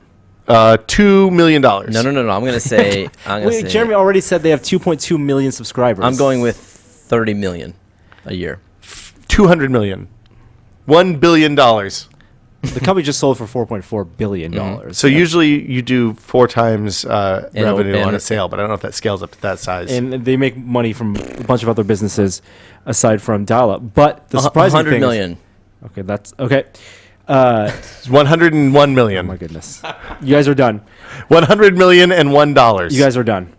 B: $2 million.
D: No. I'm going to say...
C: Wait, Jeremy already said they have 2.2 million subscribers.
D: I'm going with 30 million a year.
B: 200 million. $1 billion.
C: The company just sold for $4.4 billion.
B: So usually you do 4 times revenue on a sale, but I don't know if that scales up to that size.
C: And they make money from a bunch of other businesses aside from dial-up. But the surprising
D: 100
C: thing
D: million.
C: Okay, that's... Okay.
B: 101 million.
C: Oh, my goodness. You guys are done.
B: $100 million and $1.
C: You guys are done.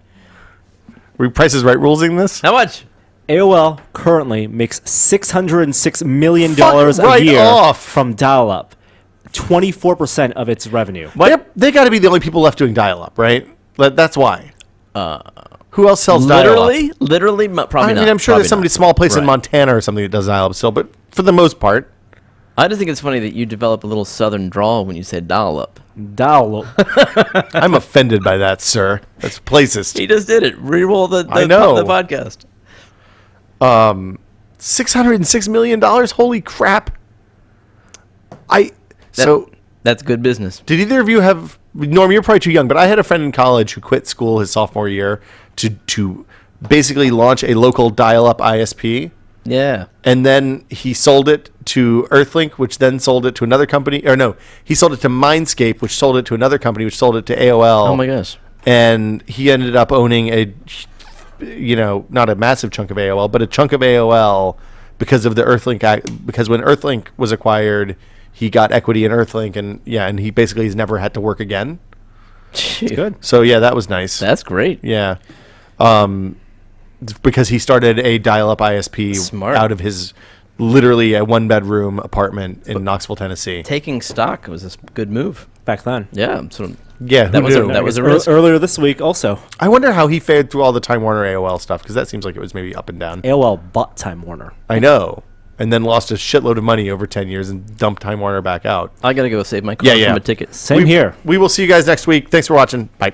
B: Were Price is Right rulesing this?
D: How much?
C: AOL currently makes $606 million a year from dial-up. 24% of its revenue.
B: They got to be the only people left doing dial-up, right? That's why. Who else sells dial-up?
D: Literally, probably not.
B: I mean, I'm sure
D: Probably
B: there's somebody
D: not.
B: small place in
D: Right.
B: Montana or something that does dial-up still, but for the most part.
D: I just think it's funny that you develop a little southern drawl when you say dial-up.
C: Dial-up.
B: I'm offended by that, sir. That's placist.
D: He just did it. Reroll the podcast.
B: $606 million? Holy crap.
D: That's good business.
B: Did either of you have... Norm, you're probably too young, but I had a friend in college who quit school his sophomore year to basically launch a local dial-up ISP.
D: Yeah.
B: And then he sold it to Earthlink, which then sold it to another company. Or no, he sold it to Mindscape, which sold it to another company, which sold it to AOL.
D: Oh, my gosh.
B: And he ended up owning not a massive chunk of AOL, but a chunk of AOL because of the Earthlink. Because when Earthlink was acquired, he got equity in Earthlink, and he basically has never had to work again.
C: Good.
B: So yeah, that was nice.
D: That's great.
B: Yeah. Because he started a dial-up ISP out of his literally a 1-bedroom apartment in Knoxville, Tennessee.
D: Taking stock was a good move
C: back then.
D: Yeah.
B: That
D: was a risk.
C: Earlier this week also.
B: I wonder how he fared through all the Time Warner AOL stuff, because that seems like it was maybe up and down.
C: AOL bought Time Warner.
B: I know. And then lost a shitload of money over 10 years and dumped Time Warner back out.
D: I got to go save my car from a ticket.
C: Same here.
B: We will see you guys next week. Thanks for watching. Bye.